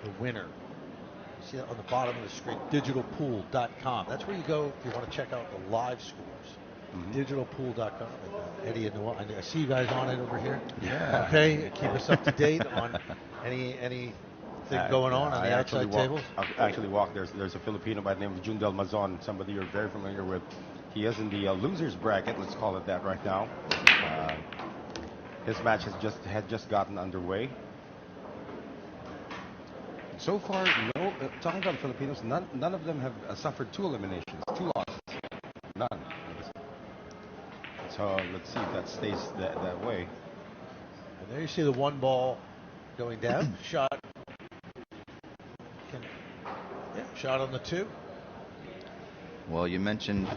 the winner. You see that on the bottom of the screen, digitalpool.com. That's where you go if you want to check out the live scores. Digitalpool.com. And Eddie and Noel, I see you guys on it over here. Yeah. Okay, keep us up to date on anything going on the outside tables. I actually walked. There's a Filipino by the name of Jundel Mazon, somebody you're very familiar with. He is in the losers bracket, let's call it that right now. His match had just gotten underway. So far, talking about the Filipinos, none of them have suffered 2 eliminations, 2 losses, none. So let's see if that stays that way. And there you see the 1 ball going down. Shot. Shot on the 2. Well, you mentioned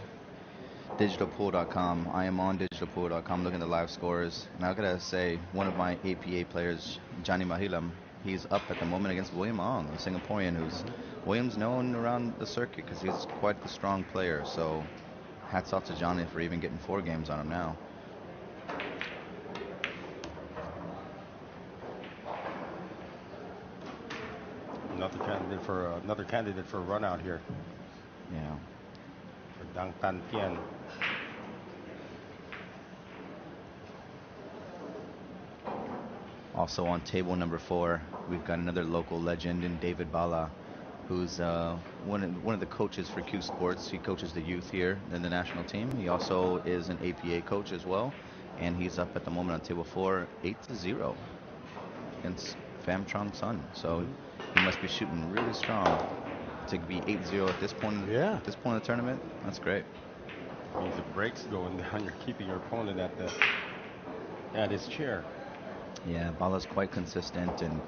digitalpool.com. I am on digitalpool.com looking at the live scores. And I gotta say, one of my APA players, Johnny Mahilam, he's up at the moment against William Ong, the Singaporean, who's William's known around the circuit because he's quite the strong player. So hats off to Johnny for even getting 4 games on him now. Another candidate for a run out here. Yeah. For Dang Tan Tien. Also on table number 4, we've got another local legend in David Bala, who's one of the coaches for Q Sports. He coaches the youth here in the national team. He also is an APA coach as well, and he's up at the moment on table 4, 8-0 against Pham Trong Son. So he must be shooting really strong to be 8-0 at this point. At this point in the tournament. That's great. It means the break's going down. You're keeping your opponent at his chair. Yeah, Bala's quite consistent, and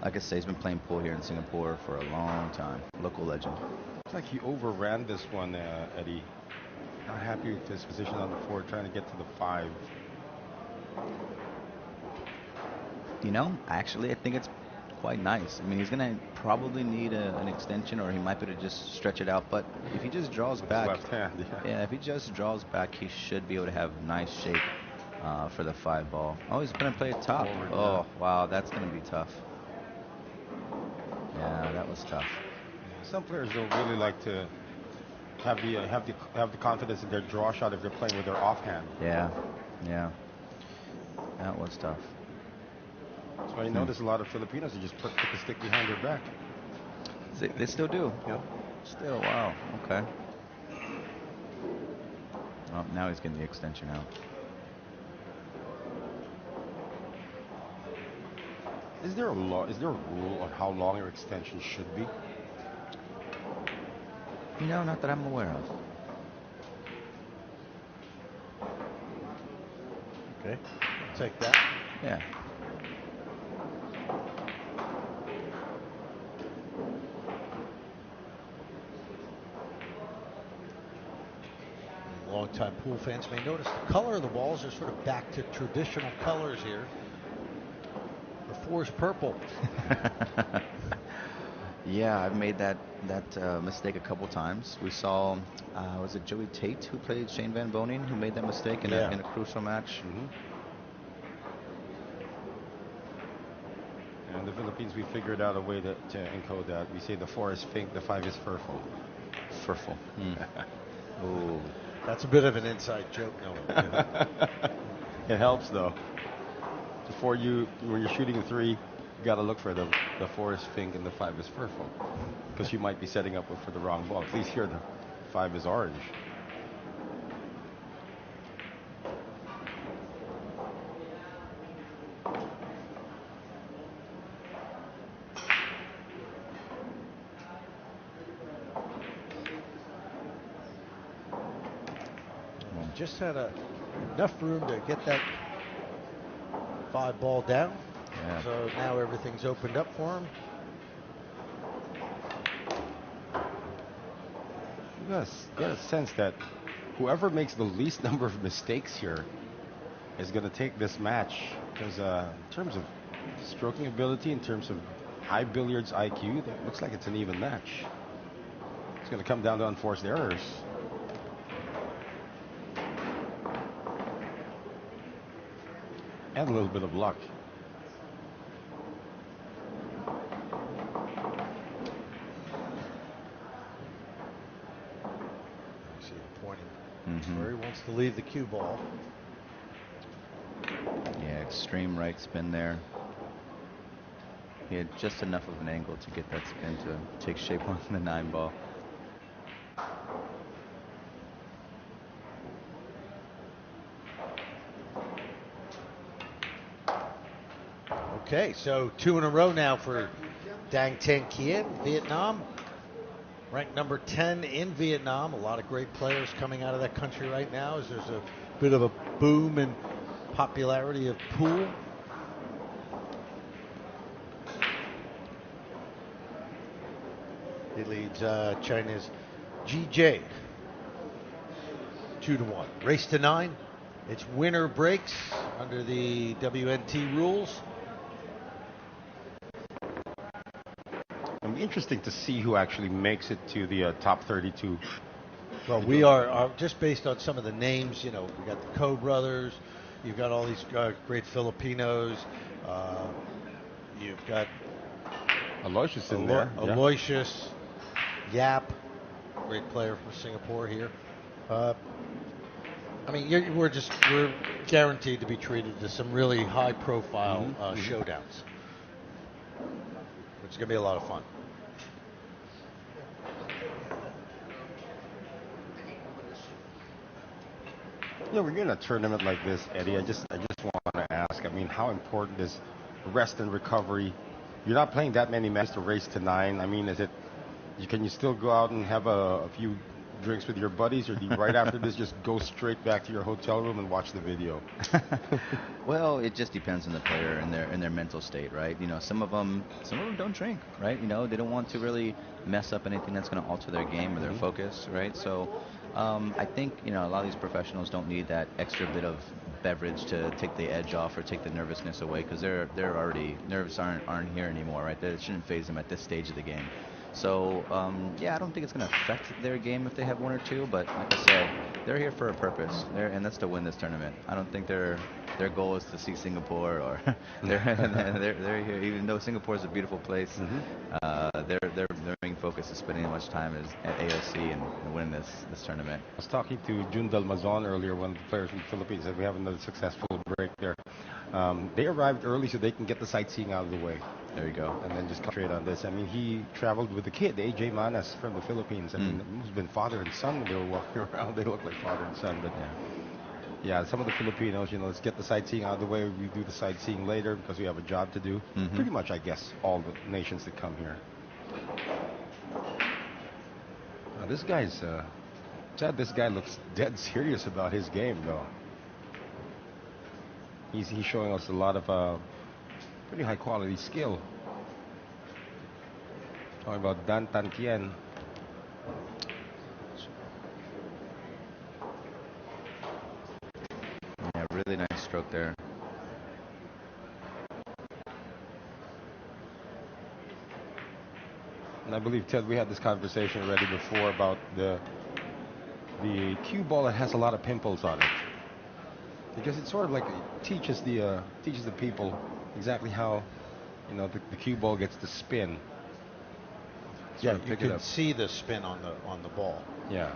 like I say, he's been playing pool here in Singapore for a long time. Local legend. Looks like he overran this one, Eddie. Not happy with his position on the 4, trying to get to the 5. You know, actually, I think it's quite nice. I mean, he's going to probably need an extension, or he might be able to just stretch it out. But if he just draws back, left hand, if he just draws back, he should be able to have nice shape for the 5 ball. Oh, he's going to play it top. Forward, oh, wow, that's going to be tough. Yeah, that was tough. Some players don't really like to have the confidence in their draw shot if they're playing with their offhand. Yeah, that was tough. That's why you notice a lot of Filipinos who just put the stick behind their back. They still do. Yeah. Still, wow. Okay. Well, now he's getting the extension out. Is there a rule on how long your extension should be? You know, not that I'm aware of. Okay, I'll take that. Yeah. Long-time pool fans may notice the color of the balls are sort of back to traditional colors here. The 4's purple. Yeah, I've made that mistake a couple times. We saw, was it Joey Tate who played Shane Van Boening who made that mistake in a crucial match? And in the Philippines, we figured out a way to encode that. We say the 4 is fink, the 5 is furful. Furful. Ooh. That's a bit of an inside joke. No. It helps though. When you're shooting a 3, you got to look for the 4 is fink and the 5 is furful, because you might be setting up for the wrong ball. At least here the 5 is orange. Just had enough room to get that 5 ball down. Yeah. So now everything's opened up for him. You got a sense that whoever makes the least number of mistakes here is going to take this match, because in terms of stroking ability, in terms of high billiards IQ, that looks like it's an even match. It's going to come down to unforced errors. And a little bit of luck. where he wants to leave the cue ball. Yeah, extreme right spin there. He had just enough of an angle to get that spin to take shape on the 9-ball. Okay, so 2 in a row now for Dang Tan Kien, Vietnam. Ranked number 10 in Vietnam. A lot of great players coming out of that country right now as there's a bit of a boom in popularity of pool. He leads China's GJ 2-1. Race to 9. It's winner breaks under the WNT rules. It'll be interesting to see who actually makes it to the top 32. Well, we are just based on some of the names. You know, we got the Coe brothers. You've got all these great Filipinos. You've got Aloysius in there. Aloysius, Yap, great player from Singapore here. I mean, we're guaranteed to be treated to some really high-profile showdowns. It's going to be a lot of fun. Yeah, we're in a tournament like this, Eddie. I just want to ask. I mean, how important is rest and recovery? You're not playing that many matches to race to 9. I mean, can you still go out and have a few drinks with your buddies, or do you right after this just go straight back to your hotel room and watch the video? Well, it just depends on the player and their mental state, right? You know, some of them don't drink, right? You know, they don't want to really mess up anything that's going to alter their game or their focus, right? So I think, you know, a lot of these professionals don't need that extra bit of beverage to take the edge off or take the nervousness away, because they're already nerves aren't here anymore, right? That shouldn't phase them at this stage of the game. So yeah, I don't think it's going to affect their game if they have 1 or 2, but like I said, they're here for a purpose, and that's to win this tournament. I don't think their goal is to see Singapore, or they're here. Even though Singapore is a beautiful place, their main focus is spending as much time at AOC and winning this tournament. I was talking to Jun Dalmazon earlier, one of the players from the Philippines, said we have another successful break there. They arrived early so they can get the sightseeing out of the way. There you go. And then just concentrate on this. I mean, he traveled with the kid, AJ Manas from the Philippines. I mean, it must have been father and son when they were walking around. They look like father and son. But yeah, some of the Filipinos, you know, let's get the sightseeing out of the way. We do the sightseeing later because we have a job to do. Pretty much, I guess, all the nations that come here. Now, this guy's, Chad, this guy looks dead serious about his game, though. He's showing us a lot of pretty high quality skill. Talking about Dan Tan Kien. Yeah, really nice stroke there. And I believe, Ted, we had this conversation already before about the cue ball that has a lot of pimples on it, because it's sort of like it teaches the people exactly how, you know, the cue ball gets to spin. Yeah, you can see the spin on the ball. Yeah,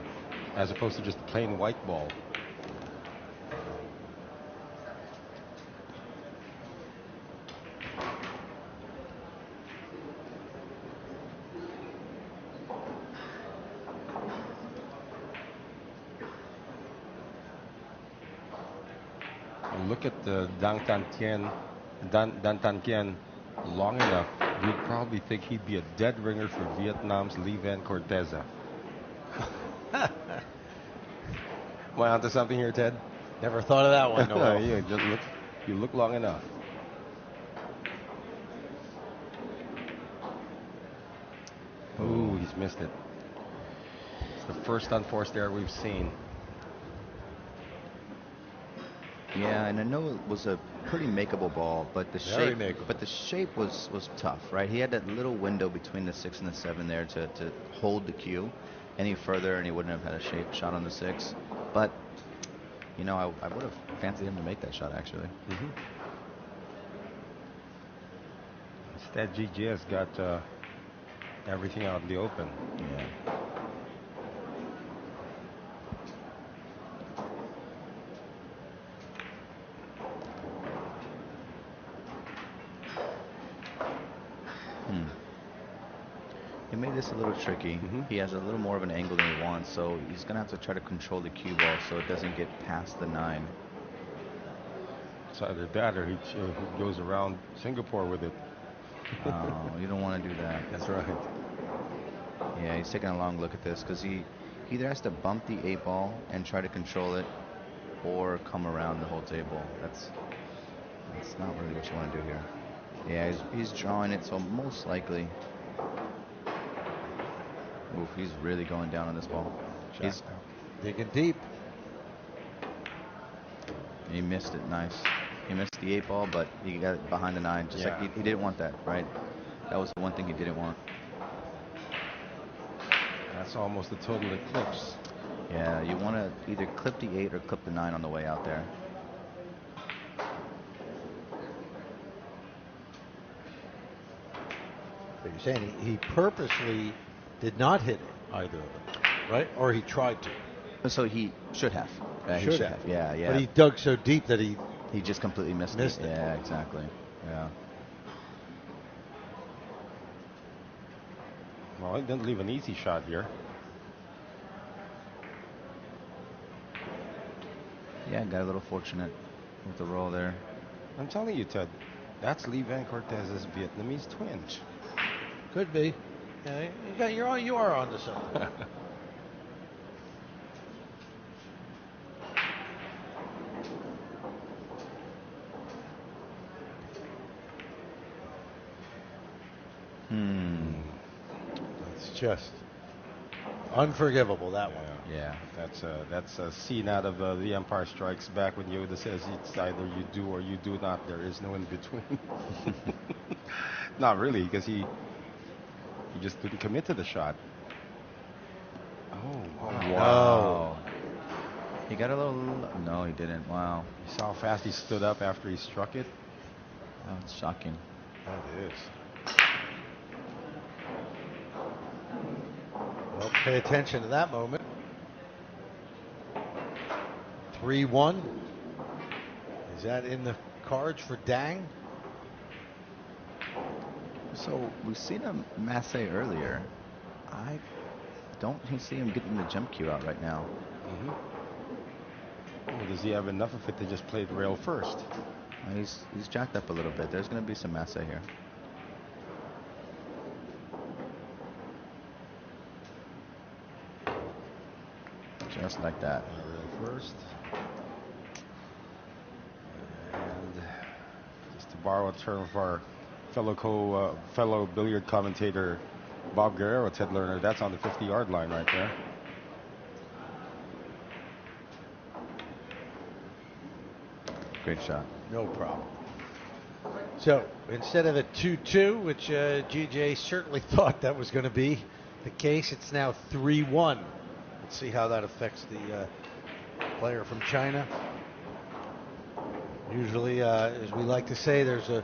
as opposed to just a plain white ball. Look at the Dan Tan Kien long enough. You'd probably think he'd be a dead ringer for Vietnam's Lee Van Corteza. Am I onto something here, Ted? Never thought of that one, Noel. Yeah, you look long enough. Ooh, he's missed it. It's the first unforced error we've seen. Yeah, and I know it was a pretty makeable ball, but the shape was tough, right? He had that little window between the 6 and the 7 there to hold the cue. Any further, and he wouldn't have had a shot on the 6. But you know, I would have fancied him to make that shot actually. Instead, GGS got everything out in the open. Yeah. Hmm. He made this a little tricky. He has a little more of an angle than he wants, so he's going to have to try to control the cue ball so it doesn't get past the 9. It's either that or he goes around Singapore with it. Oh, you don't want to do that. That's right. Yeah, he's taking a long look at this because he either has to bump the 8 ball and try to control it or come around the whole table. That's not really what you want to do here. Yeah, he's drawing it, so most likely. Oof, he's really going down on this ball. He's digging deep. He missed it. Nice. He missed the 8 ball, but he got it behind the 9. Just like he didn't want that, right? That was the one thing he didn't want. That's almost a total eclipse. Yeah, you want to either clip the 8 or clip the 9 on the way out there. So you're saying he purposely did not hit it, either of them, right? Or he tried to. So he should have. He should have. Yeah. But he dug so deep that he just completely missed it. Yeah, exactly. Yeah. Well, he didn't leave an easy shot here. Yeah, got a little fortunate with the roll there. I'm telling you, Ted, that's Lee Van Cortez's Vietnamese twin. Could be. Yeah, you are onto something. It's just unforgivable, that one. Yeah. That's a scene out of The Empire Strikes Back when Yoda says it's either you do or you do not. There is no in between. Not really, because he just couldn't commit to the shot. Oh, wow. He got a little. No, he didn't. Wow. You saw how fast he stood up after he struck it? That's shocking. That is. Well, pay attention to that moment. 3-1. Is that in the cards for Dang? So we've seen him masse earlier. I don't see him getting the jump cue out right now. Oh, does he have enough of it to just play the rail first? He's jacked up a little bit. There's going to be some masse here. Just like that. Rail first. And just to borrow a term from our fellow billiard commentator Bob Guerrero, Ted Lerner, that's on the 50-yard line right there. Great shot. No problem. So instead of a 2-2, which GJ certainly thought that was going to be the case, it's now 3-1. Let's see how that affects the player from China. Usually, as we like to say, there's a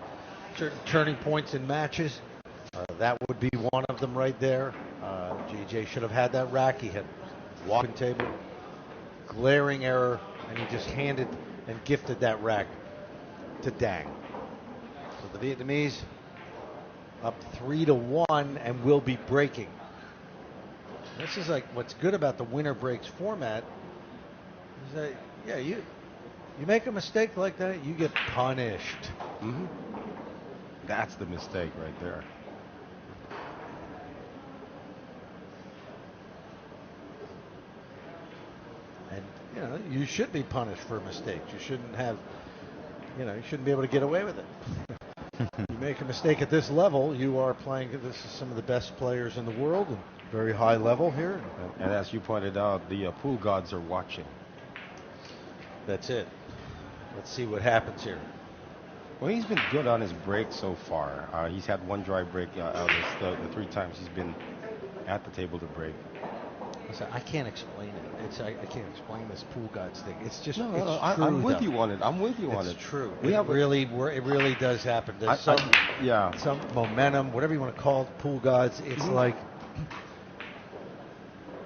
certain turning points in matches. That would be one of them right there. GJ should have had that rack. He had walking table, glaring error, and he just handed and gifted that rack to Dang. So the Vietnamese up 3-1 and will be breaking. This is like what's good about the winner breaks format is that, yeah, you make a mistake like that, you get punished. That's the mistake right there. And you should be punished for mistakes. You shouldn't have, you shouldn't be able to get away with it. You make a mistake at this level, you are playing. This is some of the best players in the world, and very high level here. And as you pointed out, the pool gods are watching. That's it. Let's see what happens here. Well, he's been good on his break so far. He's had one dry break out of the 3 times he's been at the table to break. Listen, I can't explain it. I can't explain this pool gods thing. It's just no, it's true. I'm with you on it. I'm with you on it. It's true. It really does happen. There's some momentum, whatever you want to call it, pool gods. It's like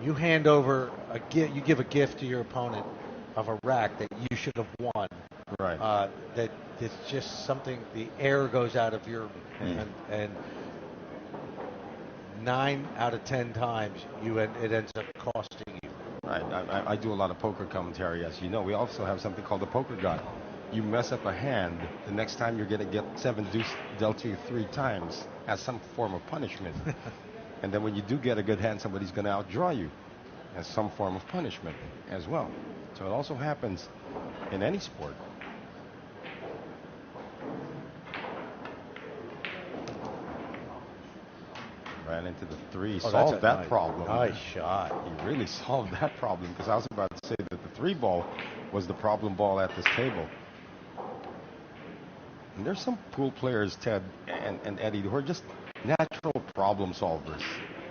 you hand over you give a gift to your opponent of a rack that you should have won. Right. That it's just something. The air goes out of your and 9 out of 10 times it ends up costing you. Right. I do a lot of poker commentary, as you know. We also have something called the poker god. You mess up a hand, the next time you're going to get 7 deuce dealt to you 3 times as some form of punishment. And then when you do get a good hand, somebody's going to outdraw you as some form of punishment as well. So it also happens in any sport. Ran into the 3, solved that problem. Nice shot. He really solved that problem, because I was about to say that the 3 ball was the problem ball at this table. And there's some pool players, Ted and Eddie, who are just natural problem solvers.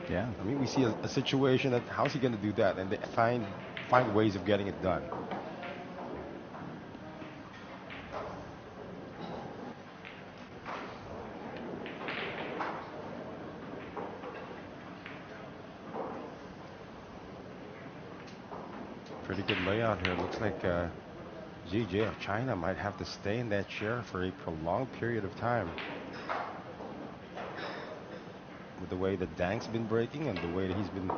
Yeah. I mean, we see a situation that, how's he going to do that? And they find ways of getting it done. Pretty good layout here. Looks like GJ of China might have to stay in that chair for a prolonged period of time. With the way that Dang's been breaking and the way that he's been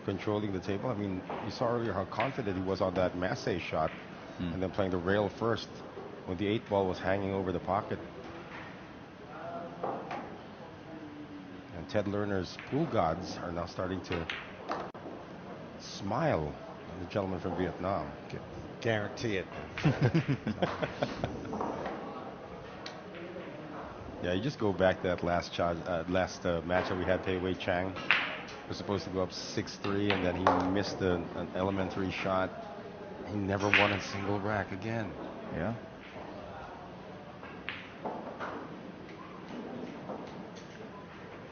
controlling the table. I mean, you saw earlier how confident he was on that Massey shot. And then playing the rail first when the 8 ball was hanging over the pocket. And Ted Lerner's pool gods are now starting to smile on the gentleman from Vietnam. Guarantee it. Yeah, you just go back to that last match that we had. Pei Wei Chang was supposed to go up 6-3, and then he missed an elementary shot. He never won a single rack again. Yeah.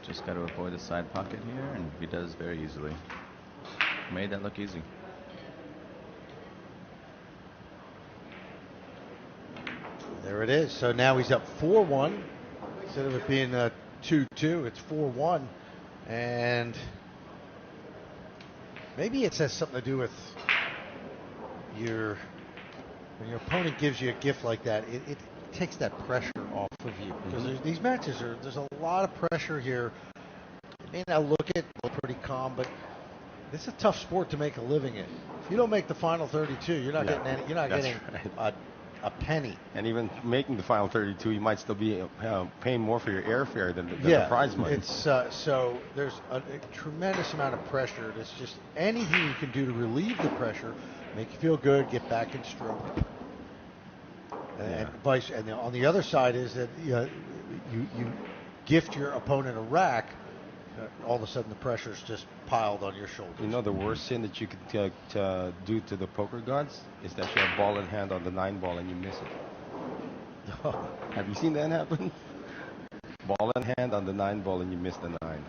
Just got to avoid the side pocket here, and he does very easily. Made that look easy. There it is. So now he's up 4-1. Instead of it being 2-2, it's 4-1. And maybe it has something to do with when your opponent gives you a gift like that, it takes that pressure off of you. Because these matches there's a lot of pressure here. It may not look pretty calm, but it's a tough sport to make a living in. If you don't make the final 32, you're not getting any. You're not getting a penny. And even making the final 32, you might still be paying more for your airfare than the prize money. It's so there's a tremendous amount of pressure. It's just anything you can do to relieve the pressure, make you feel good, get back in stroke. And on the other side is that you gift your opponent a rack. All of a sudden the pressure's just piled on your shoulders. You know, the worst sin that you could do to the poker gods is that you have ball in hand on the 9 ball and you miss it. Have you seen that happen? Ball in hand on the 9 ball and you miss the 9.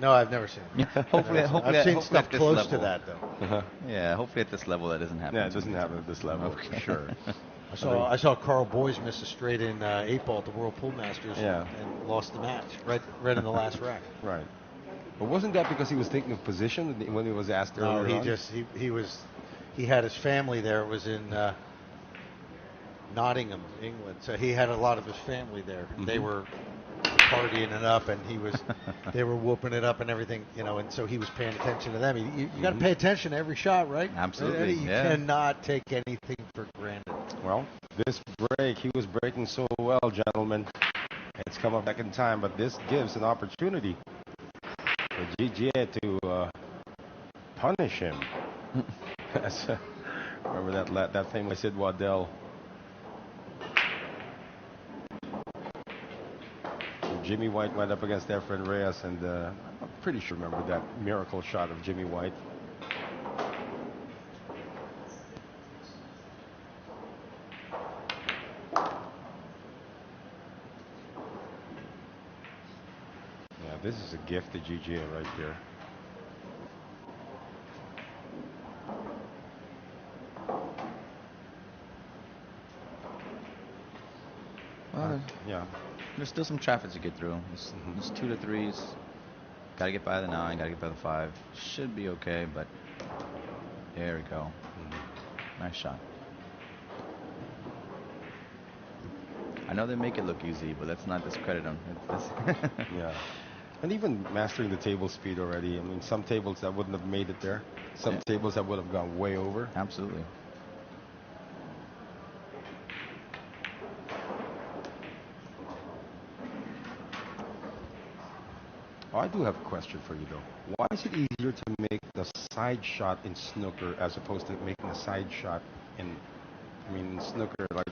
No, I've never seen it. hopefully, I've seen stuff close to that, though. Yeah, hopefully at this level that doesn't happen. Yeah, it doesn't happen at this level, for sure. I saw Carl Boyes miss a straight-in 8-ball at the World Pool Masters and lost the match right in the last rack. Right. But wasn't that because he was taking a position when he was asked earlier on? No, he had his family there. It was in Nottingham, England. So he had a lot of his family there. They were partying it up, and they were whooping it up and everything, and so he was paying attention to them. You got to pay attention to every shot, right? Absolutely. You cannot take anything for granted. Well, this break, he was breaking so well, gentlemen. It's come up back in time, but this gives an opportunity for GGA to punish him. Remember that famous Sid Waddell. Jimmy White went up against Efren Reyes, and I'm pretty sure remember that miracle shot of Jimmy White. Yeah, this is a gift to GGA right here. Yeah. There's still some traffic to get through. It's 2 to 3s. Got to get by the 9. Got to get by the 5. Should be okay, but there we go. Nice shot. I know they make it look easy, but let's not discredit them. Yeah. And even mastering the table speed already. I mean, some tables that wouldn't have made it there. Some Yeah. tables that would have gone way over. Absolutely. Oh, I do have a question for you though. Why is it easier to make the side shot in snooker as opposed to making a side shot in, I mean, in snooker, like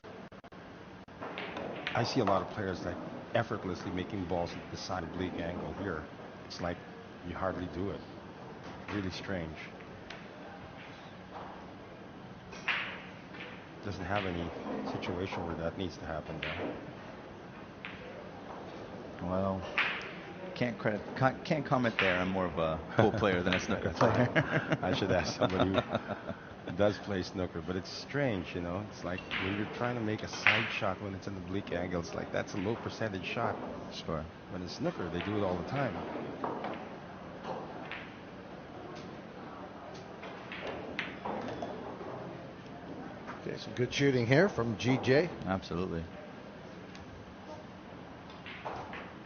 I see a lot of players like effortlessly making balls at the side oblique angle here. It's like you hardly do it. Really strange. Doesn't have any situation where that needs to happen there. Well, can't comment there. I'm more of a pool player than a snooker player. I should ask somebody who does play snooker, but it's strange, you know. It's like when you're trying to make a side shot when it's an oblique angle, it's like that's a low percentage shot. Sure. But in snooker, they do it all the time. Okay, some good shooting here from GJ. Absolutely.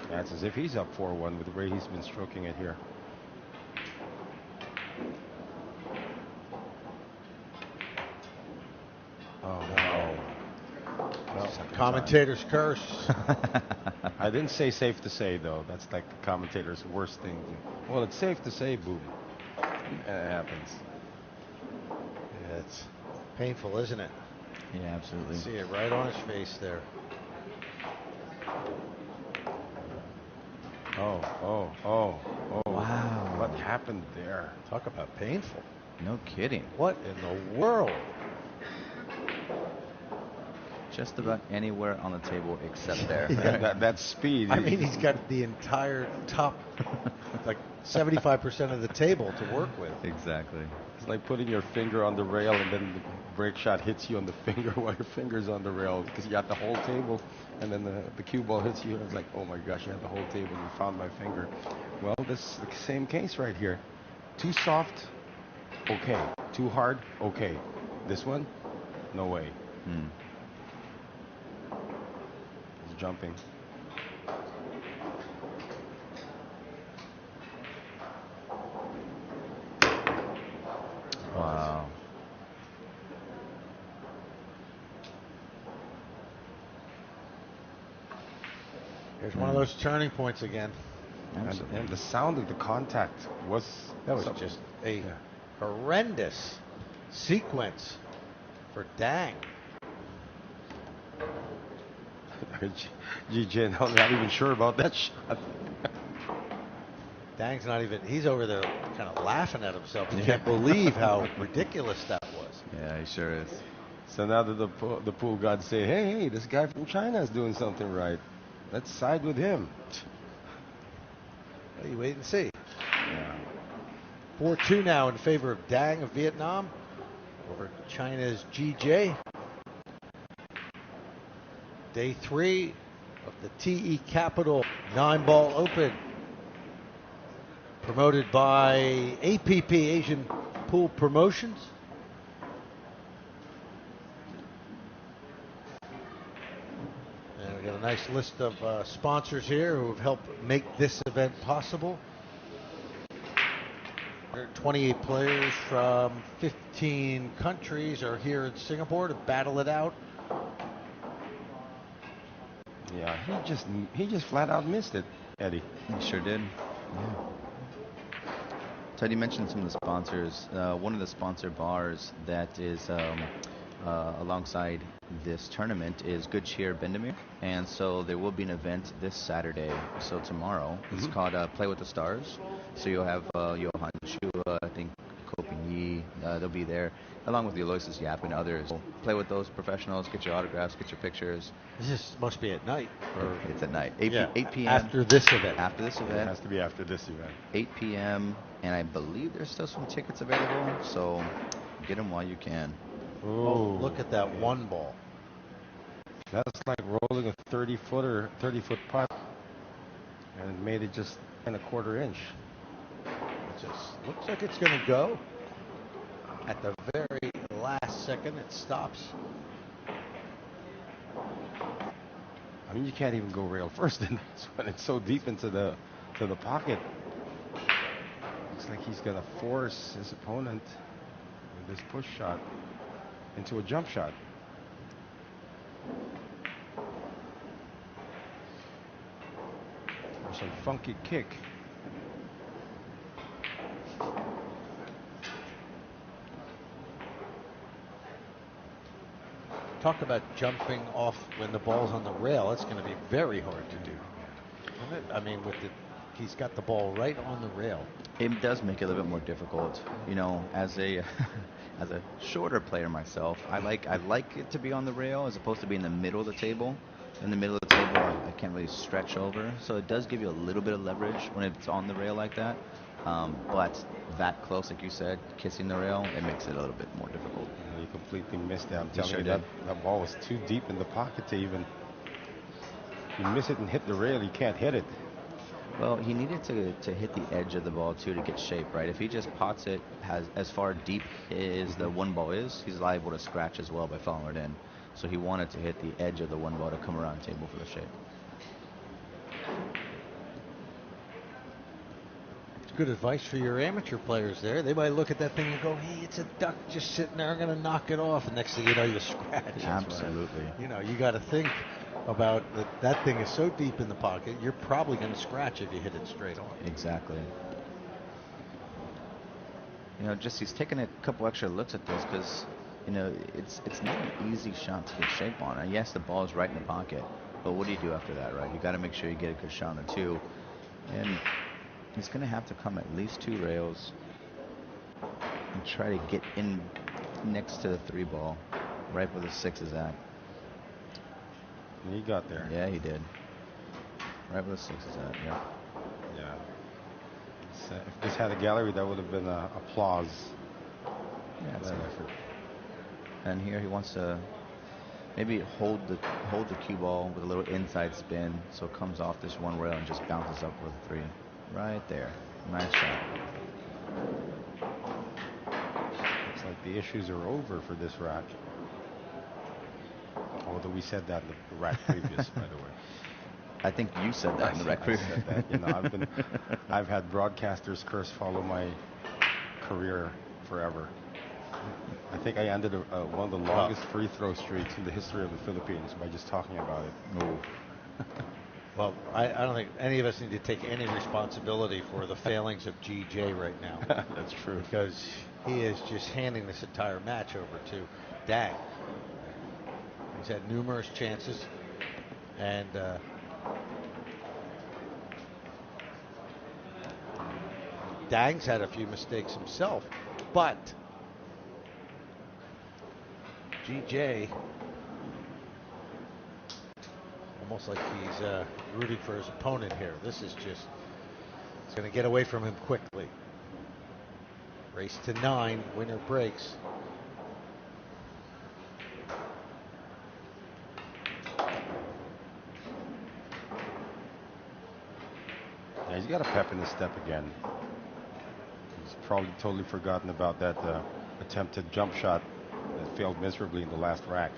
That's as if he's up 4-1 with the way he's been stroking it here. Oh, no. Well, commentator's curse. I didn't say safe to say, though. That's like the commentator's worst thing. Well, it's safe to say, boom. It happens. Yeah, it's painful, isn't it? Yeah, absolutely. See it right on his face there. Oh. Wow. What happened there? Talk about painful. No kidding. What in the world? Just about anywhere on the table except there. Yeah, that speed. I mean, he's got the entire top, like 75% of the table to work with. Exactly. It's like putting your finger on the rail and then the break shot hits you on the finger while your finger's on the rail because you got the whole table and then the cue ball hits you and it's like, oh my gosh, you had the whole table and you found my finger. Well, this is the same case right here. Too soft, okay. Too hard, okay. This one, no way. He's jumping. Wow. Here's one of those turning points again. And the sound of the contact was That was just a horrendous sequence for Dang. GJ, I'm not even sure about that shot. Dang's not even, he's over there kind of laughing at himself. He can't believe how ridiculous that was. Yeah, he sure is. So now that the pool gods say, hey, this guy from China is doing something right. Let's side with him. Well, you wait and see. Yeah. 4-2 now in favor of Dang of Vietnam over China's GJ. Day 3 of the TE Capital Nineball Open. Promoted by APP, Asian Pool Promotions. And we got a nice list of sponsors here who have helped make this event possible. 28 players from 15 countries are here in Singapore to battle it out. Yeah, he just flat out missed it, Eddie. He sure did. Yeah. Ted, you mentioned some of the sponsors. One of the sponsor bars that is alongside this tournament is Good Cheer Bendemeer. And so there will be an event this Saturday, so tomorrow. It's called Play with the Stars. So you'll have Johan Chua, I think Koping Yi, they'll be there, along with the Aloysius Yap and others. So play with those professionals, get your autographs, get your pictures. This must be at night. Or It's at night, 8 p.m. After this event. After this It event. has to be after this event. 8 p.m. And I believe there's still some tickets available, so get them while you can. Oh, look at that one ball. That's like rolling a 30-foot putt, and it made it just in a quarter inch. It just looks like it's going to go. At the very last second, it stops. I mean, you can't even go rail first in this one. It's so deep into the into the pocket. Looks like he's going to force his opponent with this push shot into a jump shot. Or some funky kick. Talk about jumping off when the ball's on the rail. It's going to be very hard to do. Isn't it? I mean, he's got the ball right on the rail. It does make it a little bit more difficult. You know, as a as a shorter player myself, I like it to be on the rail as opposed to be in the middle of the table. In the middle of the table, I can't really stretch over, so it does give you a little bit of leverage when it's on the rail like that. But that close, like you said, kissing the rail, it makes it a little bit more difficult. He completely missed it. I'm He telling sure you, did. that ball was too deep in the pocket to even. You miss it and hit the rail, you can't hit it. Well, he needed to hit the edge of the ball too to get shape, right? If he just pots it as far deep as the one ball is, he's liable to scratch as well by following it in. So he wanted to hit the edge of the one ball to come around the table for the shape. It's good advice for your amateur players there. They might look at that thing and go, hey, it's a duck just sitting there. I'm going to knock it off. And next thing you know, you scratch. Absolutely. You know, you got to think about that thing is so deep in the pocket, you're probably going to scratch if you hit it straight on. Exactly. You know, just he's taking a couple extra looks at this because, you know, it's not an easy shot to get shape on. And yes, the ball's right in the pocket, but what do you do after that, right? You got to make sure you get a good shot on the two. And he's going to have to come at least 2 rails and try to get in next to the 3 ball, right where the 6 is at. And he got there. Yeah, he did. Right where the 6 is at, yeah. Yeah. If this had a gallery, that would have been applause. Yeah, For that effort. And here he wants to maybe hold the cue ball with a little inside spin so it comes off this one rail and just bounces up for the 3. Right there. Nice shot. Looks like the issues are over for this rack. Although we said that in the rack previous, by the way. I think you said that in the rack previous. I said that. You know, I've had broadcasters curse follow my career forever. I think I ended one of the longest free throw streaks in the history of the Philippines by just talking about it. Ooh. Well, I don't think any of us need to take any responsibility for the failings of GJ right now. That's true. Because he is just handing this entire match over to Dang. He's had numerous chances, and Dang's had a few mistakes himself, but GJ almost like he's rooting for his opponent here. This is just, it's going to get away from him quickly. Race to 9, winner breaks. Yeah, he's got a pep in his step again. He's probably totally forgotten about that attempted jump shot that failed miserably in the last rack.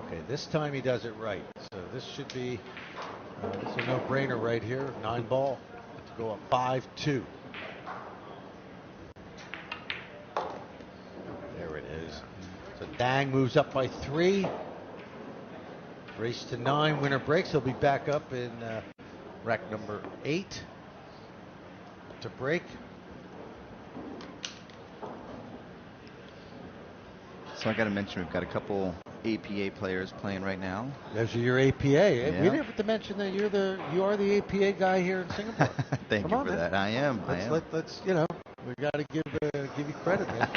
Okay, this time he does it right. So this should be this is a no-brainer right here. Nineball to go up 5-2. There it is. So Dang moves up by 3. Race to 9. Winner breaks. He'll be back up in rack number 8 to break. So I got to mention we've got a couple APA players playing right now. Those are your APA. Yeah. We didn't have to mention that you are the APA guy here in Singapore. Thank you for that. I am. Let's you know, we got to give you credit, man.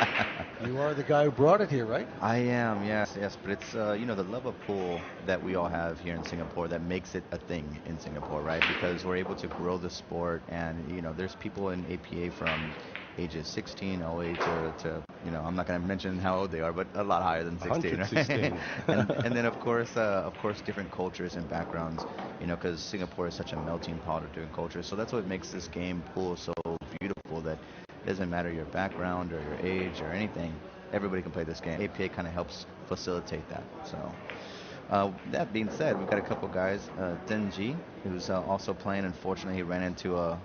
You are the guy who brought it here, right? I am, yes. But it's, you know, the love of pool that we all have here in Singapore that makes it a thing in Singapore, right? Because we're able to grow the sport, and, you know, there's people in APA from ages 16 all the way to I'm not going to mention how old they are, but a lot higher than 16, right? 116. And then of course different cultures and backgrounds, because Singapore is such a melting pot of different cultures. So that's what makes this game pool so beautiful, that it doesn't matter your background or your age or anything. Everybody can play this game. APA kind of helps facilitate that. So that being said, we've got a couple guys. Denji, who's also playing. Unfortunately, he ran into a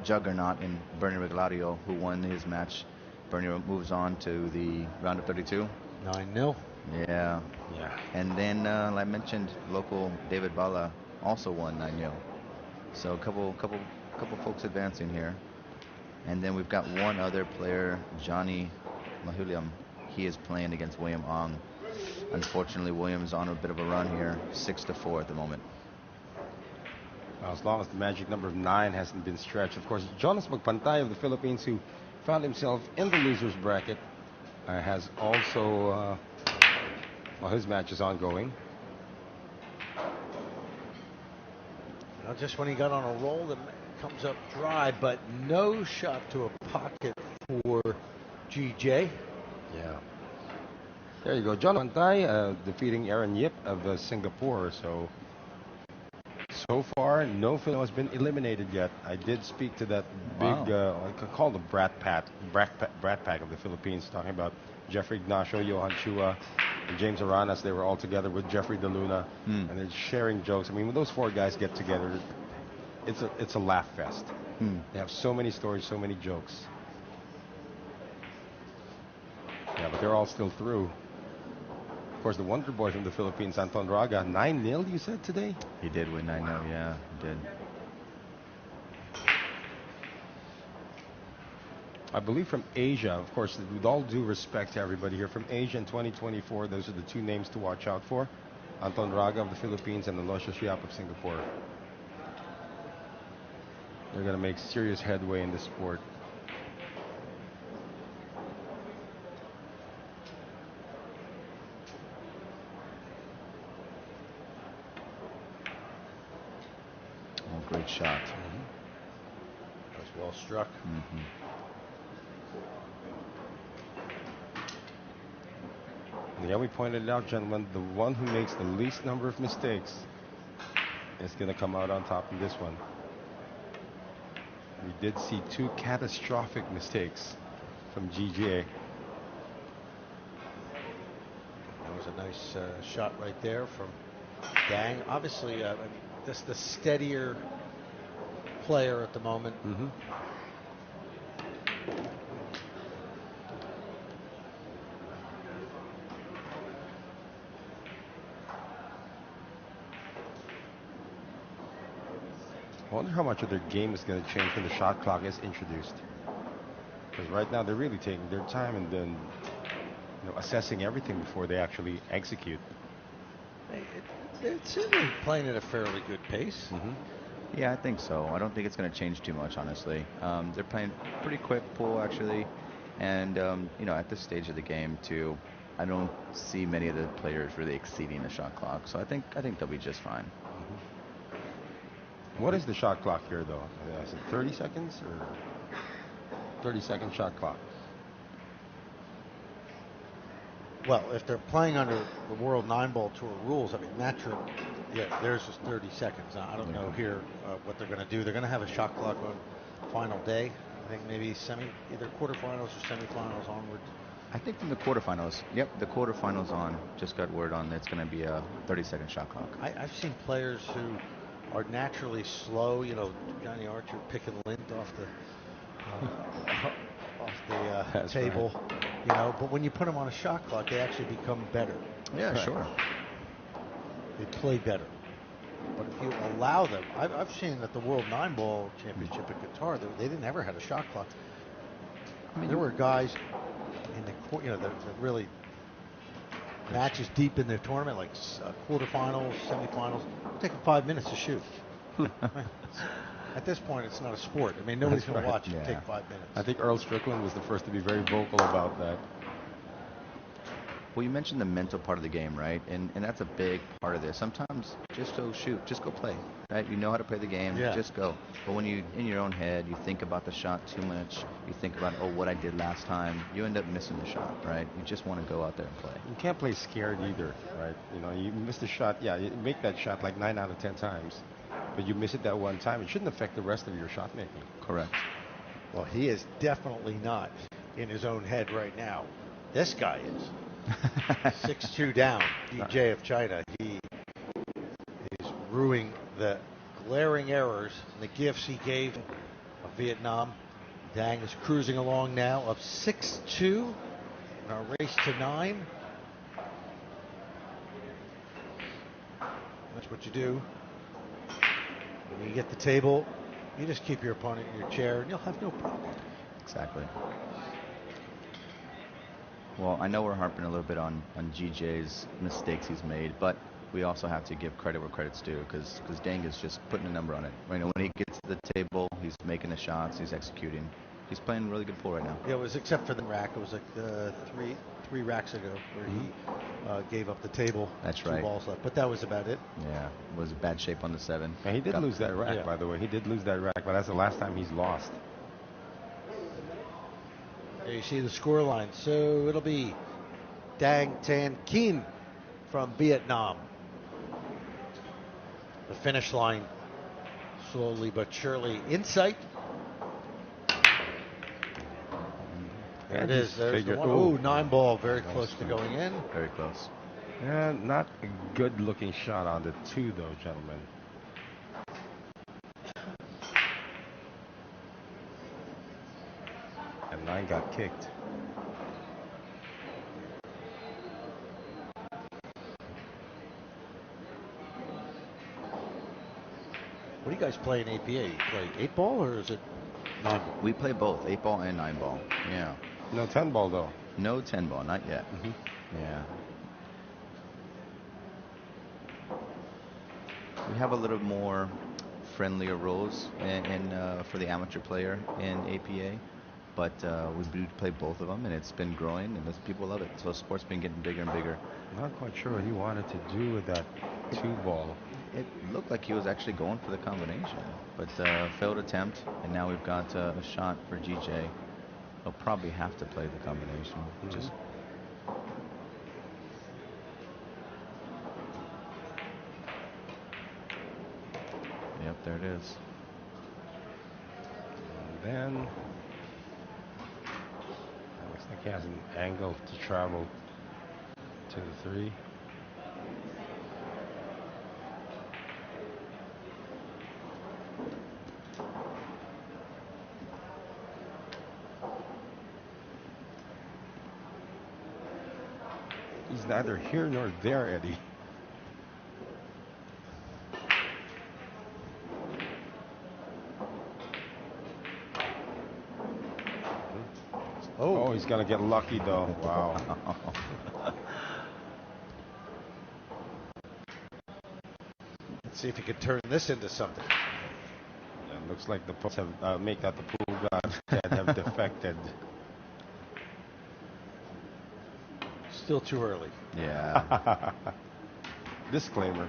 juggernaut in Bernie Reglario, who won his match. Bernie moves on to the round of 32. 9-0. Yeah. Yeah. And then, like I mentioned, local David Bala also won 9-0. So a couple folks advancing here. And then we've got one other player, Johnny Mahuliam. He is playing against William Ong. Unfortunately, Williams on a bit of a run here, 6-4 at the moment. As long as the magic number of 9 hasn't been stretched. Of course, Jonas Magpantay of the Philippines, who found himself in the losers bracket, has also his match is ongoing. Just when he got on a roll, that comes up dry, but no shot to a pocket for GJ. Yeah. There you go. John Pantay defeating Aaron Yip of Singapore. So far, no Filipino has been eliminated yet. I did speak to that big, I could call the brat pack of the Philippines, talking about Jeffrey Ignacio, Johan Chua, and James Aranas. They were all together with Jeffrey De Luna, and they're sharing jokes. I mean, when those 4 guys get together, it's a laugh fest. They have so many stories, so many jokes. Yeah, but they're all still through. Of course, the Wonder Boy from the Philippines, Anton Raga, 9-0, you said today? He did win 9-0, yeah, he did. I believe from Asia, of course, with all due respect to everybody here, from Asia in 2024, those are the 2 names to watch out for. Anton Raga of the Philippines and Aloysius Yap of Singapore. They're going to make serious headway in this sport. Great shot. That was well struck. Yeah, we pointed it out, gentlemen, the one who makes the least number of mistakes is going to come out on top in this one. We did see 2 catastrophic mistakes from GGA. That was a nice shot right there from Dang. Obviously, I mean, this the steadier player at the moment. I wonder how much of their game is going to change when the shot clock is introduced. Because right now they're really taking their time and then assessing everything before they actually execute. It's certainly playing at a fairly good pace. Yeah, I think so. I don't think it's going to change too much, honestly. They're playing pretty quick pool, actually. And, at this stage of the game, too, I don't see many of the players really exceeding the shot clock. So I think they'll be just fine. What is the shot clock here, though? Is it 30 seconds or 30-second shot clock? Well, if they're playing under the World 9-Ball Tour rules, I mean, naturally, yeah, theirs is 30 seconds. Now, I don't know here what they're going to do. They're going to have a shot clock on final day. I think maybe either quarterfinals or semifinals onward. I think from the quarterfinals. Yep, the quarterfinals on. Just got word on it's going to be a 30-second shot clock. I've seen players who are naturally slow. Johnny Archer picking lint off the table. Right. But when you put them on a shot clock, they actually become better. Yeah, right. Sure. They play better. But if you allow them, I've seen at the World 9-Ball Championship at Qatar, they didn't ever had a shot clock. I mean, there were guys in the that really matches deep in the tournament, like quarterfinals, semifinals, taking 5 minutes to shoot. At this point, it's not a sport. I mean, nobody's going to watch it take 5 minutes. I think Earl Strickland was the first to be very vocal about that. Well, you mentioned the mental part of the game, right? And that's a big part of this. Sometimes just go shoot, just go play, right? You know how to play the game, Yeah. just go. But when you in your own head, you think about the shot too much. You think about, oh, what I did last time. You end up missing the shot, right? You just want to go out there and play. You can't play scared either, right? You know, you miss the shot. Yeah, you make that shot like 9 out of 10 times, but you miss it that one time. It shouldn't affect the rest of your shot making. Correct. Well, he is definitely not in his own head right now. This guy is. 6-2 down, DJ of China. He is ruining the glaring errors and the gifts he gave of Vietnam. Dang is cruising along now up 6-2 in our race to 9. That's what you do. When you get the table, you just keep your opponent in your chair and you'll have no problem. Exactly. Well, I know we're harping a little bit on GJ's mistakes he's made, but we also have to give credit where credit's due because Dang is just putting a number on it. You know, when he gets to the table, he's making the shots, he's executing. He's playing really good pool right now. Yeah, it was except for the rack. It was like three racks ago where he gave up the table. That's 2 right. balls left, but that was about it. Yeah, it was bad shape on the 7. And he did lose that rack, by the way. He did lose that rack, but that's the last time he's lost. There you see the score line. So it'll be Dang Tan Kien from Vietnam. The finish line slowly but surely in sight. There it is. There's the one. Oh, 9-ball, very close to going in. Very close. And not a good-looking shot on the 2, though, gentlemen. And 9 got kicked. What do you guys play in APA? You play 8-ball or is it 9-ball? We play both, 8-ball and 9-ball. Yeah. No 10-ball, though. No 10-ball, not yet. Yeah. We have a little more friendlier rules for the amateur player in APA, but we do play both of them, and it's been growing, and people love it. So the sport's been getting bigger and bigger. Not quite sure what he wanted to do with that 2-ball. It looked like he was actually going for the combination, but failed attempt, and now we've got a shot for GJ. He'll probably have to play the combination. Just Yep, there it is. And then looks like he has an angle to travel to the 3. He's neither here nor there, Eddie. Oh, he's going to get lucky, though. Wow. Let's see if he can turn this into something. It looks like the posts have make that the pool gods that have defected. Still too early. Yeah. Disclaimer.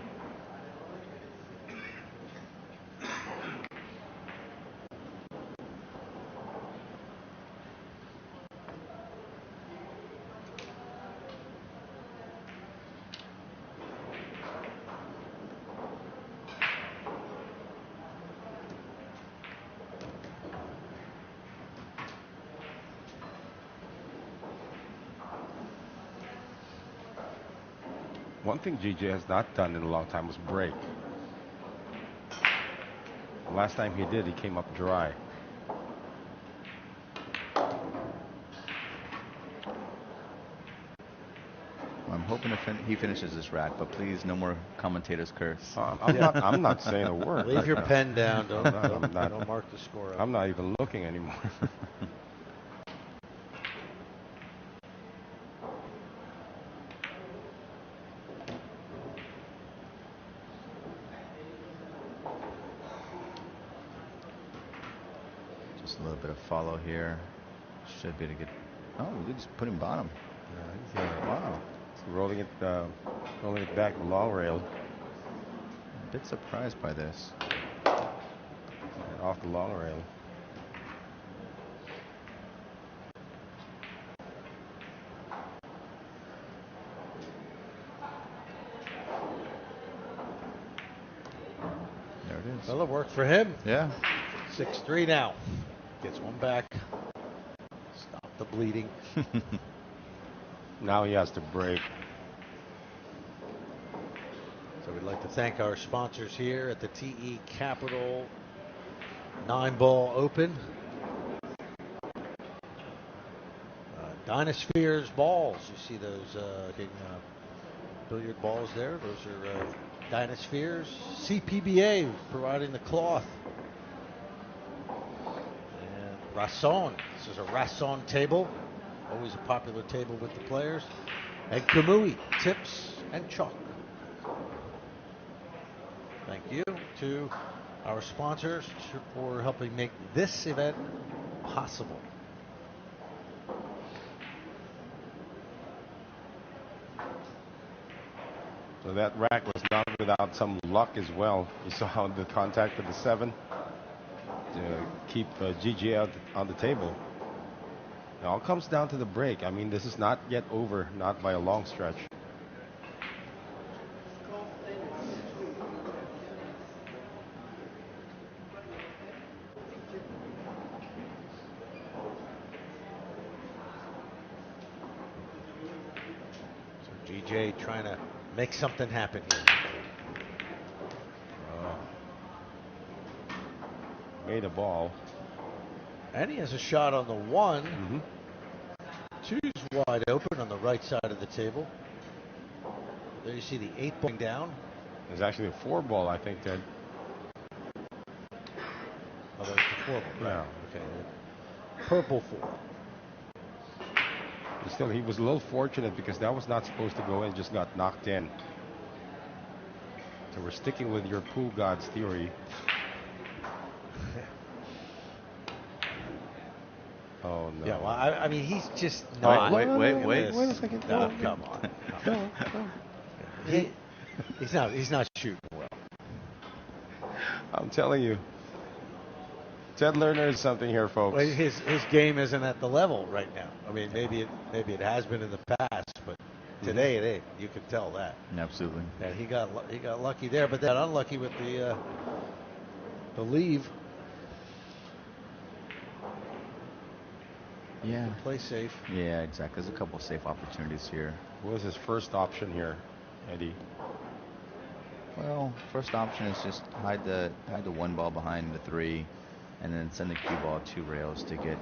One thing GJ has not done in a long time was break. The last time he did, he came up dry. I'm hoping he finishes this rack, but please, no more commentators curse. I'm not saying a word. Leave your pen down. Don't mark the score up. I'm not even looking anymore. Just a little bit of follow here. Should be to get. Oh, we just put him bottom. Yeah, Wow. rolling it back the long rail A bit surprised by this. and off the long rail. There it is. Well, it worked for him. Yeah. 6-3 now. Gets one back. Stop the bleeding. Now he has to break. So we'd like to thank our sponsors here at the TE Capital Nineball Open. Dynaspheres balls. You see those billiard balls there? Those are Dynaspheres. CPBA providing the cloth. And Rasson. This is a Rasson table. Always a popular table with the players. And Kamui, tips and chalk. Thank you to our sponsors for helping make this event possible. So that rack was not without some luck as well. You saw how the contact of the 7 to keep GG out on the table. It all comes down to the break. I mean, this is not yet over, not by a long stretch. So GJ trying to make something happen here. Made a ball. And he has a shot on the 1. Mm-hmm. 2's wide open on the right side of the table. There you see the 8 going down. There's actually a 4 ball, I think, Ted. Oh, there's the 4 ball. Yeah. Right. Okay. Purple 4. But still, he was a little fortunate because that was not supposed to go in, just got knocked in. So we're sticking with your pool gods theory. Oh, no. Yeah, well, I mean, he's just not. Wait a second. No, come on. No. He's not shooting well. I'm telling you. Ted Lerner is something here, folks. Well, his game isn't at the level right now. I mean, maybe it has been in the past, but today it ain't. You can tell that. Absolutely. And he got lucky there, but that unlucky with the leave. Yeah. Play safe. Yeah, exactly. There's a couple safe opportunities here. What was his first option here, Eddie? Well, first option is just hide the 1 ball behind the 3, and then send the cue ball 2 rails to get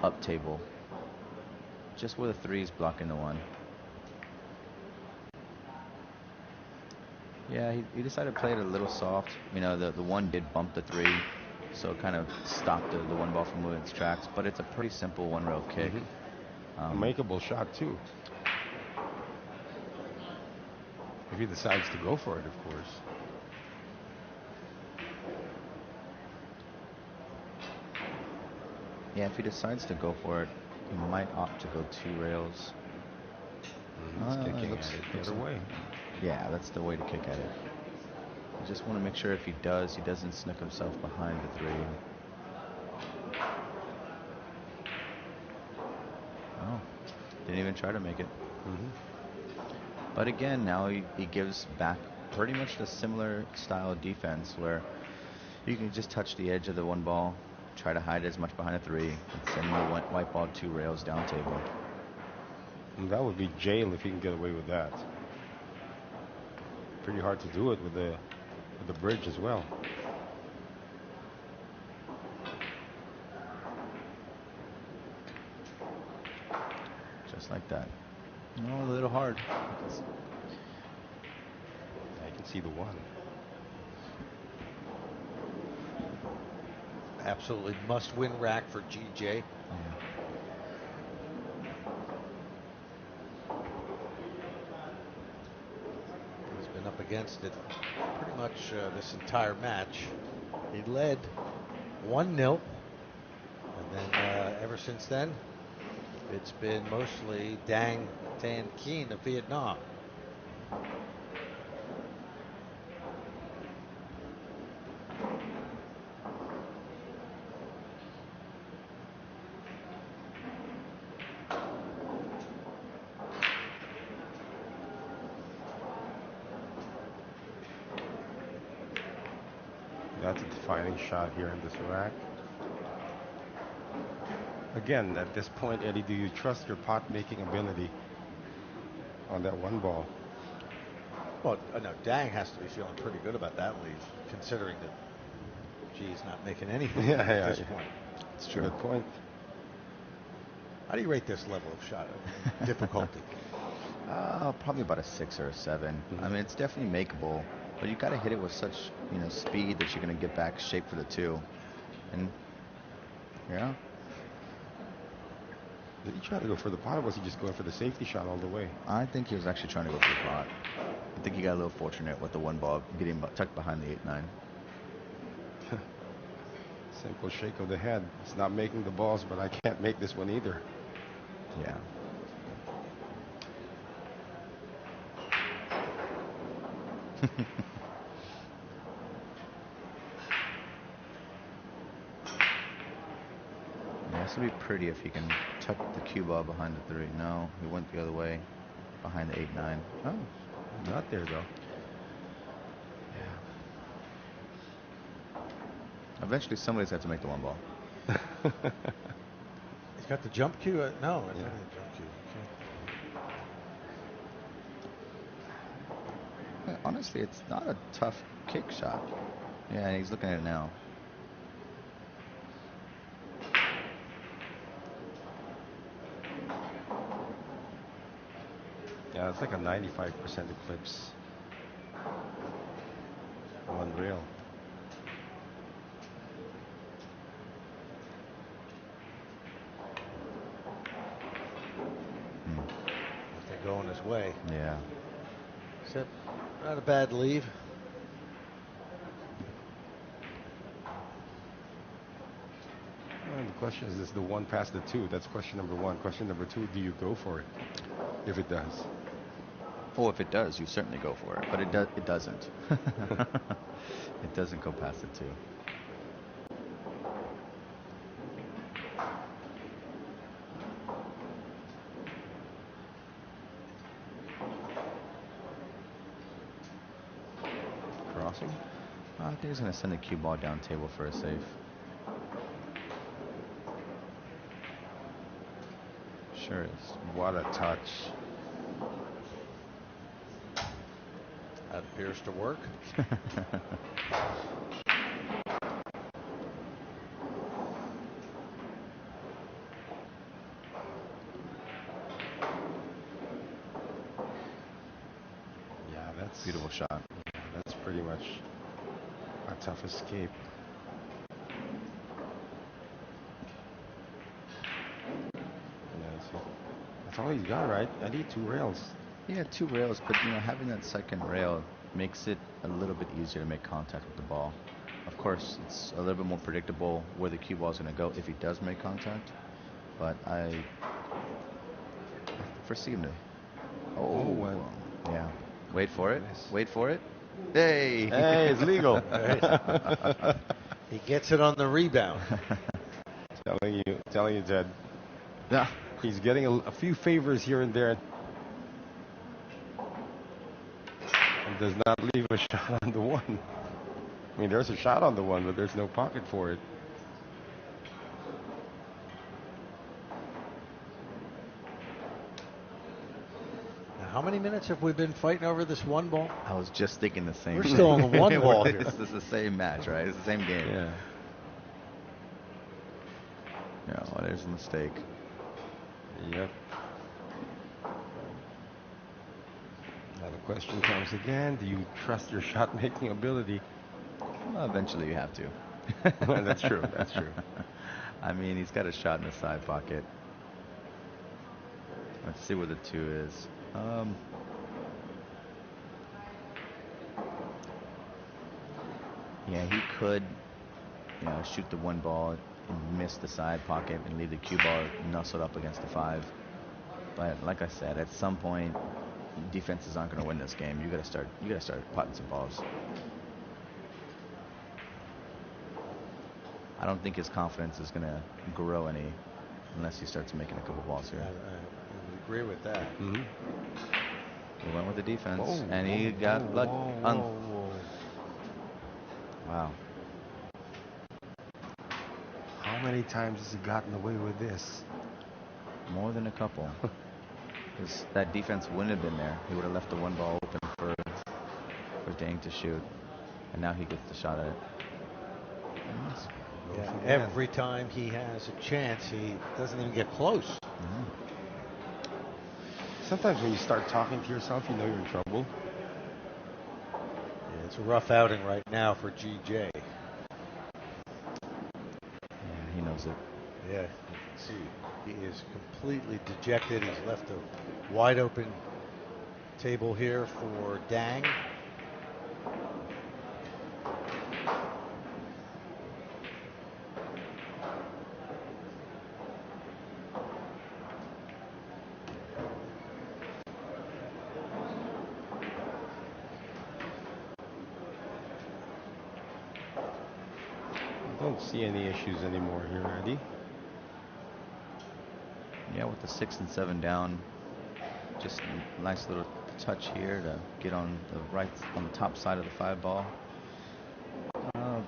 up table. Just where the 3 is blocking the 1. Yeah, he decided to play it a little soft. You know, the 1 did bump the 3, so it kind of stopped the 1 ball from moving its tracks. But it's a pretty simple 1 rail kick. A makeable shot, too. If he decides to go for it, of course. Yeah, if he decides to go for it, he might opt to go 2 rails. He's kicking at it the other way. Yeah, that's the way to kick at it. You just want to make sure if he doesn't sneak himself behind the 3. Oh, didn't even try to make it. But again, now he gives back pretty much the similar style of defense where you can just touch the edge of the 1 ball, try to hide as much behind a 3, and send the white ball 2 rails down table. And that would be jail if he can get away with that. Pretty hard to do it with the bridge as well. Just like that. Oh, a little hard. I can see the 1. Absolutely must-win rack for GJ. He's been up against it pretty much this entire match. He led 1-0, and then ever since then, it's been mostly Dang Thanh Kien of Vietnam. That's a defining shot here in this rack. Again, at this point, Eddie, do you trust your pot-making ability on that one ball? Well, no, Dang has to be feeling pretty good about that lead, considering that he's not making anything at this point. It's true. Good point. How do you rate this level of shot difficulty? Probably about a 6 or a 7. I mean, it's definitely makeable, but you got to hit it with such speed that you're going to get back shape for the 2. And yeah. Did he try to go for the pot, or was he just going for the safety shot all the way? I think he was actually trying to go for the pot. I think he got a little fortunate with the one ball getting tucked behind the 8-9. Simple shake of the head. It's not making the balls, but I can't make this one either. Yeah. This would be pretty if he can tuck the cue ball behind the 3. No, he went the other way, behind the 8-9. Oh, not there though. Yeah. Eventually, somebody's got to make the one ball. He's got the jump cue? No, I don't have a jump cue. Okay. Honestly, it's not a tough kick shot. Yeah, and he's looking at it now. Yeah, it's like a 95% eclipse. Unreal. Nothing going his way. Yeah. Except, not a bad lead. Well, the question is the 1 past the 2? That's question number 1. Question number 2, do you go for it? If it does. Oh, if it does, you certainly go for it. But it doesn't. It doesn't go past the 2. Crossing? I think he's going to send the cue ball down table for a safe. Sure is. What a touch. That appears to work. Yeah, that's Beautiful shot. That's pretty much a tough escape. Yeah, that's all he's got, right? I need 2 rails. Yeah, 2 rails, but having that second rail makes it a little bit easier to make contact with the ball. Of course, it's a little bit more predictable where the cue ball is going to go if he does make contact. But I foresee him to. Oh, yeah. Wait for it. Wait for it. Hey! Hey, it's legal. He gets it on the rebound. telling you, Ted. Yeah. He's getting a few favors here and there. And does not leave a shot on the 1. I mean, there's a shot on the 1, but there's no pocket for it. Now, how many minutes have we been fighting over this one ball? I was just thinking the same We're thing. still on the one ball here. It's the same match, right? It's the same game. Yeah. Yeah, well, there's a mistake. Yep. Now the question comes again, do you trust your shot-making ability? Well, eventually you have to. That's true, that's true. I mean, he's got a shot in the side pocket. Let's see where the 2 is. Yeah, he could, shoot the 1 ball and miss the side pocket and leave the cue ball nestled up against the 5. But like I said, at some point, defenses aren't going to win this game. You got to start. You got to start potting some balls. I don't think his confidence is going to grow any unless he starts making a couple balls here. I would agree with that. Mm-hmm. He went with the defense, Whoa, and he whoa, got whoa, luck. whoa. Wow. How many times has he gotten away with this? More than a couple. Because that defense wouldn't have been there. He would have left the one ball open for Dang to shoot. And now he gets the shot at it. Yeah, every time he has a chance, he doesn't even get close. Mm-hmm. Sometimes when you start talking to yourself, you know you're in trouble. Yeah, it's a rough outing right now for GJ. Yeah, he knows it. Yeah, you can see he is completely dejected. He's left a wide open table here for Dang. I don't see any issues anymore here, Eddie. Yeah, with the 6 and 7 down, just a nice little touch here to get on the top side of the 5 ball.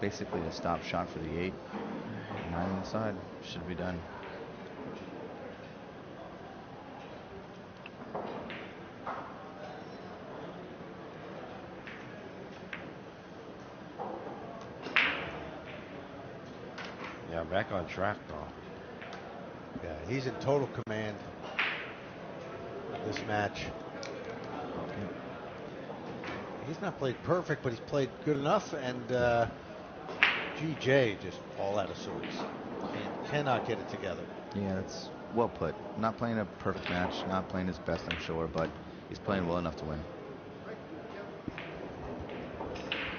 Basically a stop shot for the 8. 9 inside should be done. Yeah, back on track though. Yeah, he's in total command of this match. He's not played perfect, but he's played good enough, and GJ just all out of sorts. Cannot get it together. Yeah, that's well put. Not playing a perfect match, not playing his best, I'm sure, but he's playing well enough to win.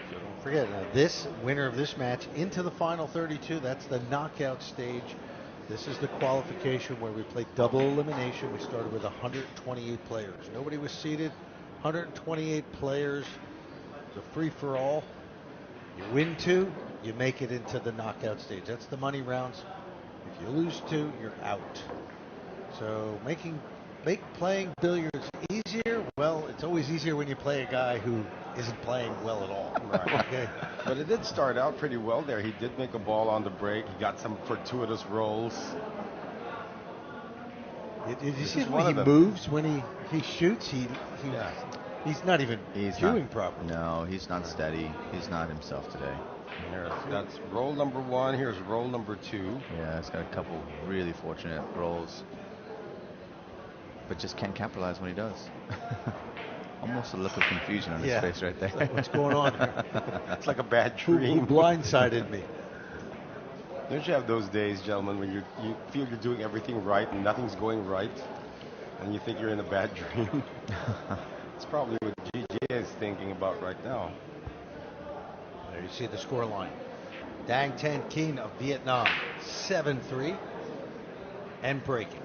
So don't forget, now this winner of this match into the final 32, that's the knockout stage. This is the qualification where we played double elimination. We started with 128 players. Nobody was seeded. 128 players. It's a free-for-all. You win 2, you make it into the knockout stage. That's the money rounds. If you lose 2, you're out. So make playing billiards easier. Well, it's always easier when you play a guy who isn't playing well at all. Right. Okay. But it did start out pretty well there. He did make a ball on the break. He got some fortuitous rolls. Did you see the way he moves when he shoots? He's not even cueing properly. No, he's not steady. He's not himself today. That's roll number 1. Here's roll number 2. Yeah, it's got a couple really fortunate rolls, but just can't capitalize when he does. Almost a look of confusion on his face right there. Like, what's going on here? It's like a bad dream. Who blindsided me? Don't you have those days, gentlemen, when you feel you're doing everything right and nothing's going right, and you think you're in a bad dream? It's probably what GJ is thinking about right now. There you see the score line. Dang Tan Kien of Vietnam, 7-3, and breaking.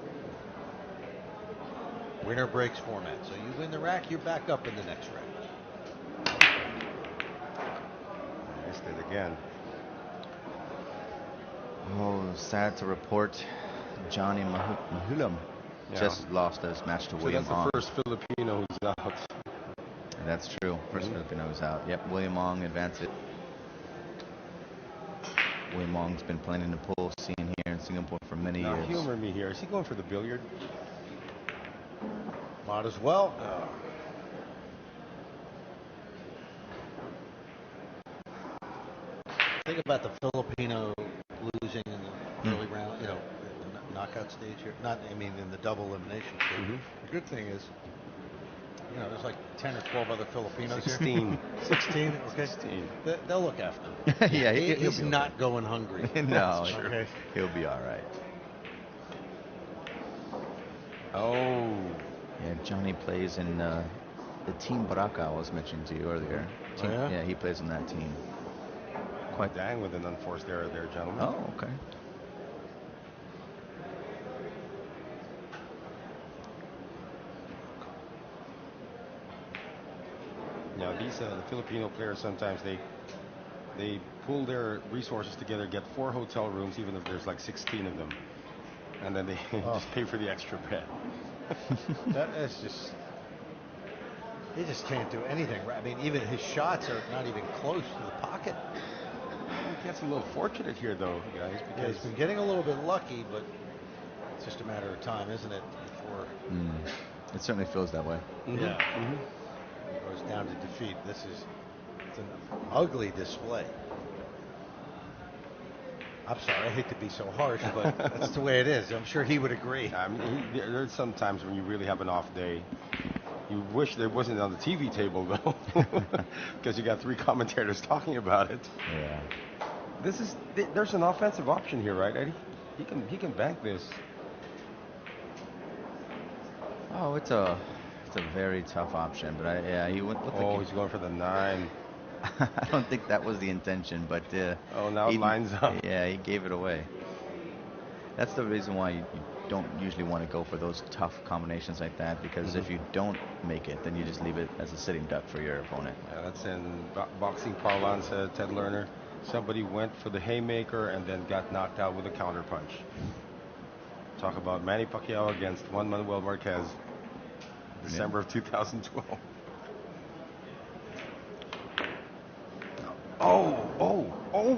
Winner breaks format. So you win the rack, you're back up in the next rack. Missed it again. Oh, sad to report, Johnny Mahulam just lost this match to William Ong. That's the first Filipino who's out. That's true. First Filipino who's out. Yep, William Ong advances. William Ong's been playing in the pool scene here in Singapore for many years. Humor me here. Is he going for the billiard? Might as well. Think about the Filipino losing in the early round, the knockout stage here. In the double elimination stage. The good thing is, there's like 10 or 12 other Filipinos 16. here. 16. Okay. 16. They'll look after him. Yeah, he's not going hungry. No, okay. He'll be all right. Oh. Yeah, Johnny plays in the Team Baraka I was mentioning to you earlier. Yeah, he plays in that team. Quite dang with an unforced error there, gentlemen. Oh, okay. Now these the Filipino players sometimes they pull their resources together, get 4 hotel rooms, even if there's like 16 of them, and then they just pay for the extra bed. That's just. He just can't do anything. I mean, even his shots are not even close to the pocket. He gets a little fortunate here, though, guys, Yeah, because he's been getting a little bit lucky, but it's just a matter of time, isn't it? Before It certainly feels that way. yeah, it goes down to defeat. It's an ugly display. I'm sorry, I hate to be so harsh, but that's the way it is. I'm sure he would agree. I mean, there's some times when you really have an off day. You wish there wasn't on the TV table though, because you got 3 commentators talking about it. Yeah. There's an offensive option here, right, Eddie? He can bank this. Oh, it's a very tough option, but he went. Looked like He's going for the 9. I don't think that was the intention, but Now it lines up. Yeah, he gave it away. That's the reason why you don't usually want to go for those tough combinations like that, because if you don't make it, then you just leave it as a sitting duck for your opponent. Yeah, that's in boxing parlance, Ted Lerner. Somebody went for the haymaker and then got knocked out with a counterpunch. Talk about Manny Pacquiao against Juan Manuel Marquez, December of 2012.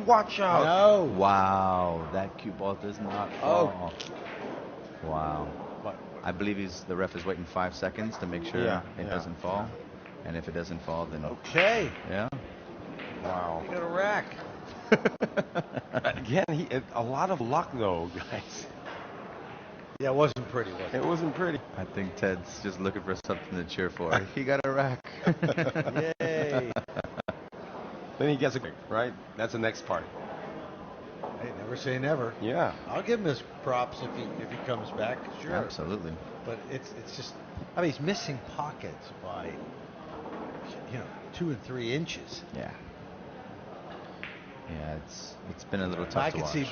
Watch out! No. Wow, that cue ball does not fall. Wow. What? I believe the ref is waiting 5 seconds to make sure it doesn't fall. And if it doesn't fall, then Okay. yeah. Wow. You got a rack. Again, a lot of luck though, guys. Yeah, it wasn't pretty, was it? It wasn't pretty. I think Ted's just looking for something to cheer for. He got a rack. Yay. Then he gets a right. That's the next part. Hey, never say never. Yeah. I'll give him his props if he comes back. Sure. Absolutely. But it's just, I mean, he's missing pockets by 2 and 3 inches. Yeah. Yeah, it's been a little tough I to can watch. see,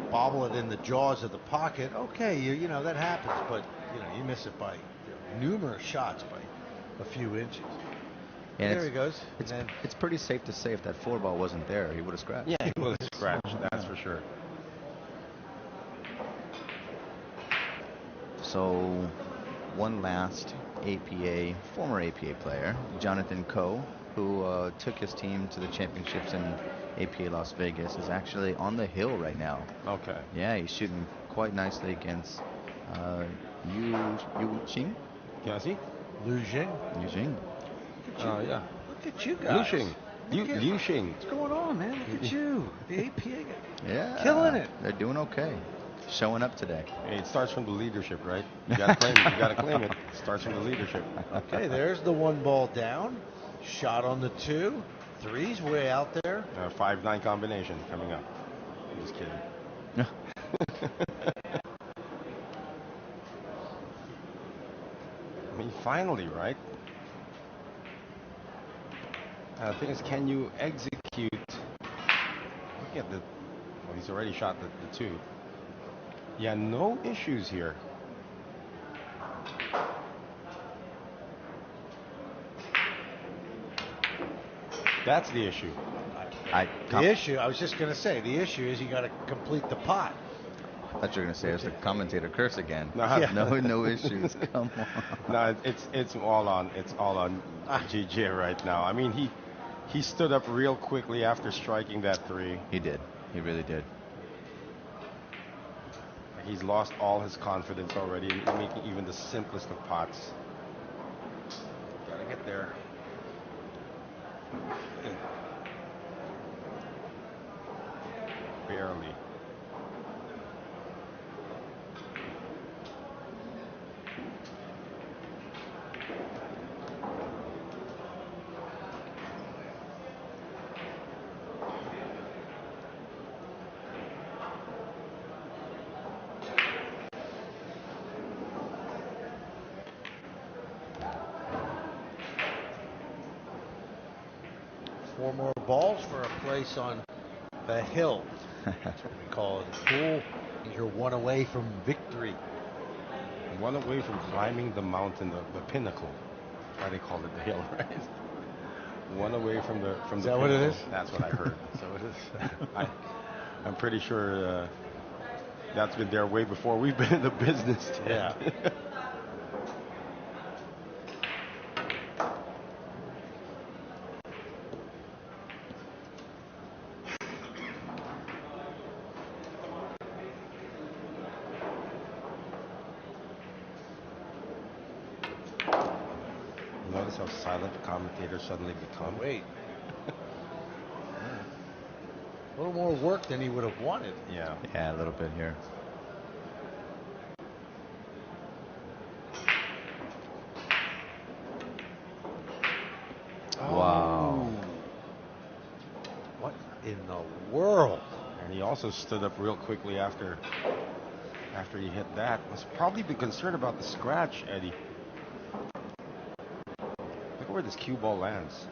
bobble it in the jaws of the pocket. Okay, that happens, but you miss it by numerous shots by a few inches. And there he goes. It's pretty safe to say if that 4 ball wasn't there, he would have scratched. Yeah, he would have scratched. That's for sure. So, one last former APA player, Jonathan Coe, who took his team to the championships in APA Las Vegas, is actually on the hill right now. Okay. Yeah, he's shooting quite nicely against Yu Xing. Cassie? Liu Jing. Yu Xing. Yeah. Look at you guys. Liu Xing. What's going on, man? Look at you. The APA guy. Yeah. Killing it. They're doing okay. Showing up today. Hey, it starts from the leadership, right? You gotta claim it. You gotta claim it. It starts from the leadership. Okay, there's the 1 ball down. Shot on the 2. 3's way out there. 5-9 combination coming up. I'm just kidding. I mean, finally, right? The thing is, can you execute? Look at well, he's already shot the 2. Yeah, no issues here. That's the issue. I was just going to say, the issue is you got to complete the pot. I thought you were going to say it's the commentator curse again. No. No issues. Come on. No, it's all on GJ right now. I mean, he stood up real quickly after striking that 3. He did. He really did. He's lost all his confidence already in making even the simplest of pots. Gotta get there. Barely. Four more balls for a place on the hill. That's what we call it. Cool. You're 1 away from victory. 1 away from climbing the mountain, the pinnacle. Why they call it the hill, right? one away from the Is that what it is? That's what I heard. So it is. I'm pretty sure that's been there way before we've been in the business. Yeah. Notice how silent the commentators suddenly become. Wait. A little more work than he would have wanted. Yeah. Yeah, a little bit here. Wow. What in the world? And he also stood up real quickly after he hit that. Must probably be concerned about the scratch, Eddie. Look where this cue ball lands.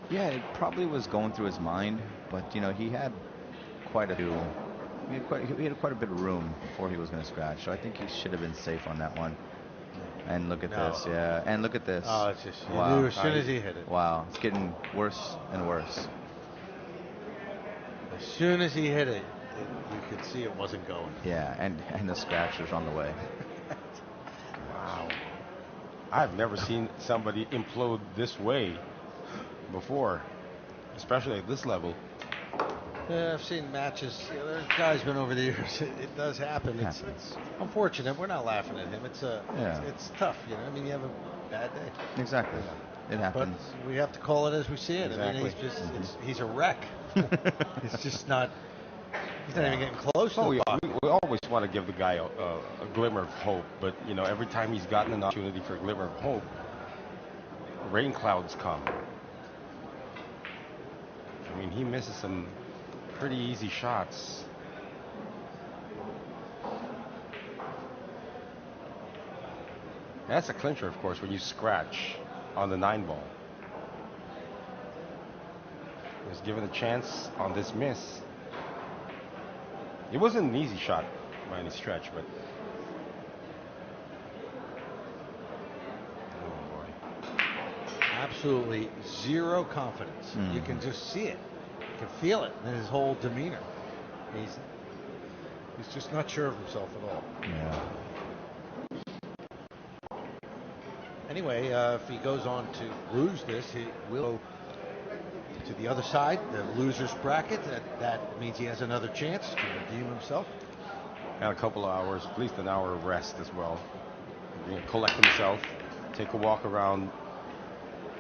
Yeah, it probably was going through his mind, but you know he had quite a few. He had quite a bit of room before he was going to scratch, so I think he should have been safe on that one. And look at this, yeah, and look at this. Oh, it's just, you wow. knew as soon as he hit it. Wow, it's getting worse and worse. As soon as he hit it, you could see it wasn't going. Yeah, and the scratch was on the way. Wow. I've never seen somebody implode this way before, especially at this level. Yeah, I've seen matches. You know, there's guys been over the years. It does happen. It's unfortunate. We're not laughing at him. It's tough. You know, I mean, you have a bad day. Exactly. It happens. But we have to call it as we see it. Exactly. I mean, he's just he's a wreck. It's just not. He's not even getting close to the puck. We always want to give the guy a glimmer of hope, but you know, every time he's gotten an opportunity for a glimmer of hope, rain clouds come. I mean, he misses some pretty easy shots. That's a clincher, of course, when you scratch on the 9-ball. He was given a chance on this miss. It wasn't an easy shot by any stretch, but oh boy. Absolutely zero confidence. You can just see it. You can feel it in his whole demeanor. He's just not sure of himself at all. Yeah. Anyway, if he goes on to lose this, he will go to the other side, the loser's bracket. That means he has another chance to redeem himself. And a couple of hours, at least an hour of rest as well. He can collect himself, take a walk around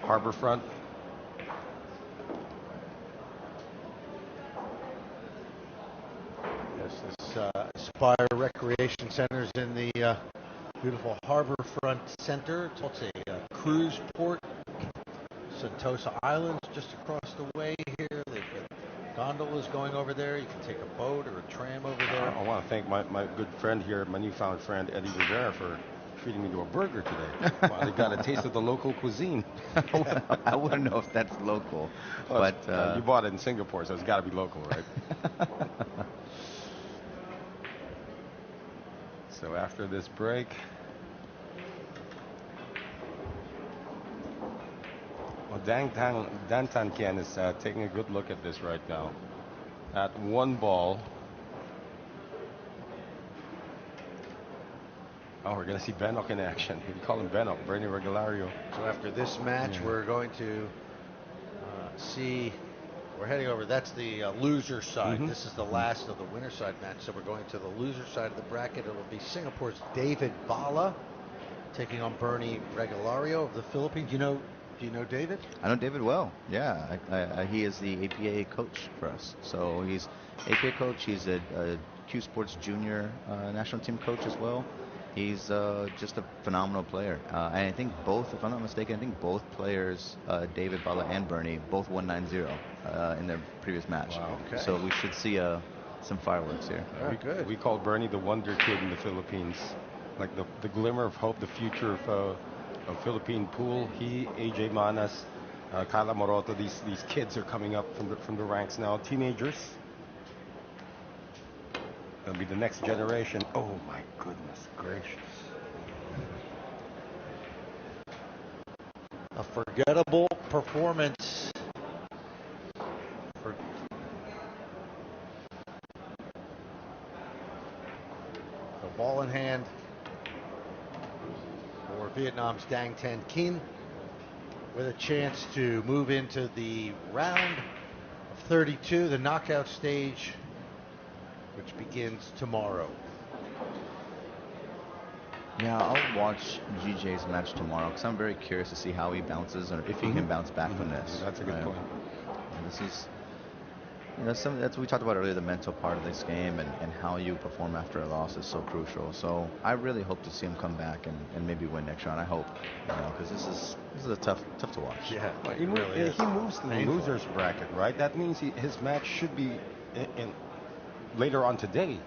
Harborfront. Yes, this Aspire Recreation Center is in the beautiful Harborfront Center. It's a cruise port. Sentosa Islands just across the way here. They've got gondolas going over there. You can take a boat or a tram over there. I want to thank my good friend here, my newfound friend Eddie Rivera, for treating me to a burger today. While they got a taste of the local cuisine. I wouldn't know if that's local, but you bought it in Singapore, so it's got to be local, right? So after this break, well, Dan Tan Kian is taking a good look at this right now. At 1-ball. Oh, we're going to see Benok in action. We call him Benok, Bernie Regalario. So after this match, we're going to see. We're heading over. That's the loser side. This is the last of the winner side match. So we're going to the loser side of the bracket. It'll be Singapore's David Bala taking on Bernie Regalario of the Philippines. Do you know David? I know David well. Yeah, he is the APA coach for us. So he's APA coach. He's a Q Sports Junior national team coach as well. He's just a phenomenal player. And I think both, if I'm not mistaken, I think both players, David Bala and Bernie, both won 9-0 in their previous match. Wow, okay. So we should see some fireworks here. Very good. We call Bernie the wonder kid in the Philippines, like the glimmer of hope, the future of Philippine pool. He, AJ Manas, Kala Moroto, these kids are coming up from the ranks now, teenagers. They'll be the next generation. Oh my goodness gracious. A forgettable performance for the ball in hand for Vietnam's Dang Thanh Kinh, with a chance to move into the round of 32, the knockout stage, which begins tomorrow. Yeah, I'll watch GJ's match tomorrow because I'm very curious to see how he bounces or if he can bounce back from this. That's a good point. And this is, that's what we talked about earlier. The mental part of this game and how you perform after a loss is so crucial. So I really hope to see him come back and maybe win next round. I hope, because this is a tough to watch. Yeah, But it really is. he moves to the Painful. losers bracket, right? That means his match should be in later on today.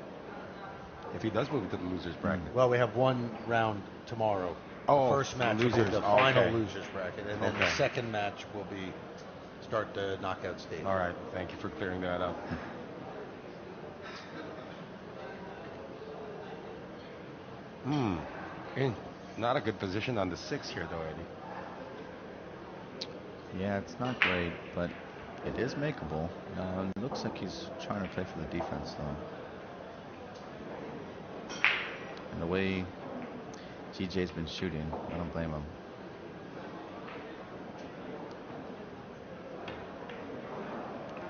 If he does move to the losers bracket. Well, we have one round tomorrow. Oh, the first match will losers. be the Oh, final okay. losers bracket, and then the Okay. second match will be start the knockout stage. All right. Thank you for clearing that up. In not a good position on the 6 here, though, Eddie. Yeah, it's not great, but it is makeable. It looks like he's trying to play for the defense, though. And the way GJ's been shooting, I don't blame him.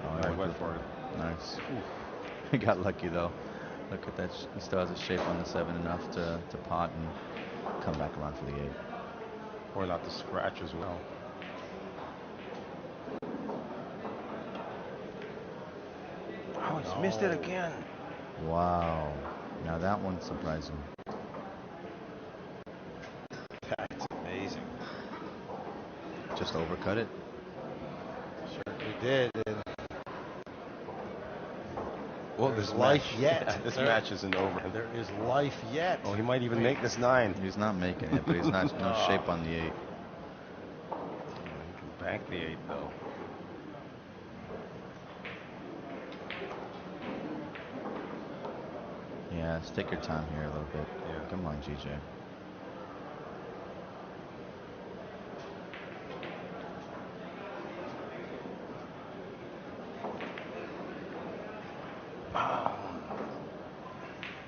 Oh, I went for it. Nice. He got lucky, though. Look at that. He still has a shape on the 7 enough to pot and come back around for the 8. Or not to scratch as well. Oh, he's missed it again. Wow. Now that one's surprising. That's amazing. Just overcut it. Certainly did. And Well, there's this life match, yet. yeah, this match isn't over. There is life yet. Oh, he might even make this 9. He's not making it, but he's not no shape on the 8. He can bank the 8, though. Yeah, let's take your time here a little bit. Yeah. Come on, GJ.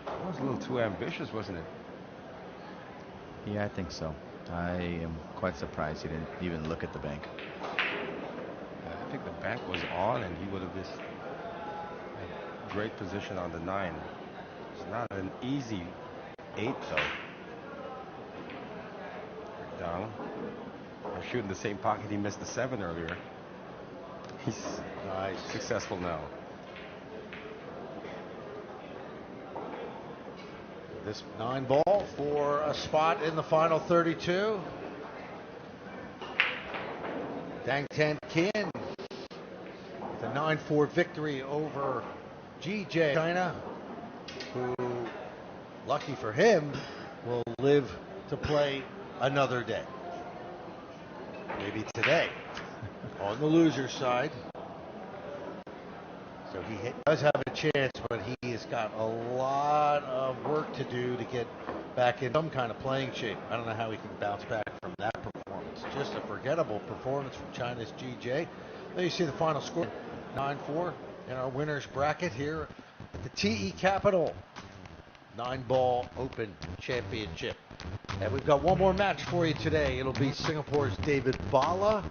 That was a little too ambitious, wasn't it? Yeah, I think so. I am quite surprised he didn't even look at the bank. I think the bank was on, and he would have just had great position on the 9. It's not an easy 8, though. Down. They're shooting the same pocket he missed the 7 earlier. He's Nice. successful now. This 9 ball for a spot in the final 32. Dang Thanh Kinh with a 9-4 victory over GJ China, who, lucky for him, will live to play another day. Maybe today on the loser side. So he does have a chance, but he has got a lot of work to do to get back in some kind of playing shape. I don't know how he can bounce back from that performance. Just a forgettable performance from China's GJ. There you see the final score, 9-4 in our winners bracket here at the TE Capital Nineball Open Championship. And we've got one more match for you today. It'll be Singapore's David Bala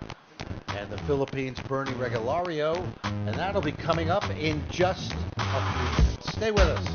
and the Philippines' Bernie Regalario, and that'll be coming up in just a few minutes. Stay with us.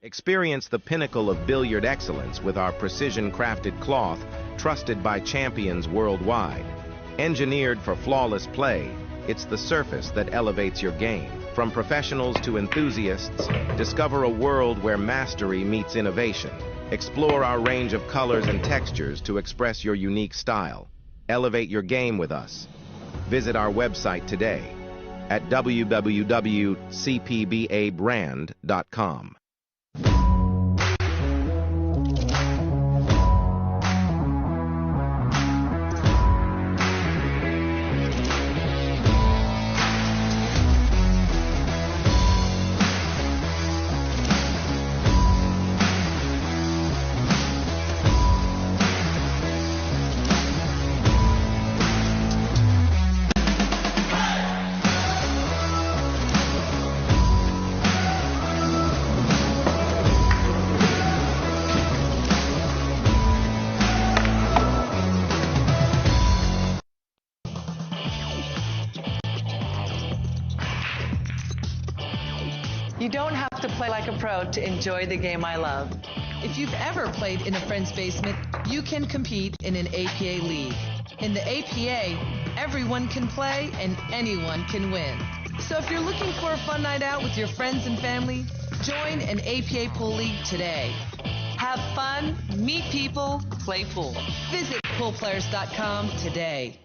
Experience the pinnacle of billiard excellence with our precision-crafted cloth, trusted by champions worldwide. Engineered for flawless play, it's the surface that elevates your game. From professionals to enthusiasts, discover a world where mastery meets innovation. Explore our range of colors and textures to express your unique style. Elevate your game with us. Visit our website today at www.cpbabrand.com. You don't have to play like a pro to enjoy the game I love. If you've ever played in a friend's basement, you can compete in an APA league. In the APA, everyone can play and anyone can win. So if you're looking for a fun night out with your friends and family, join an APA pool league today. Have fun, meet people, play pool. Visit poolplayers.com today.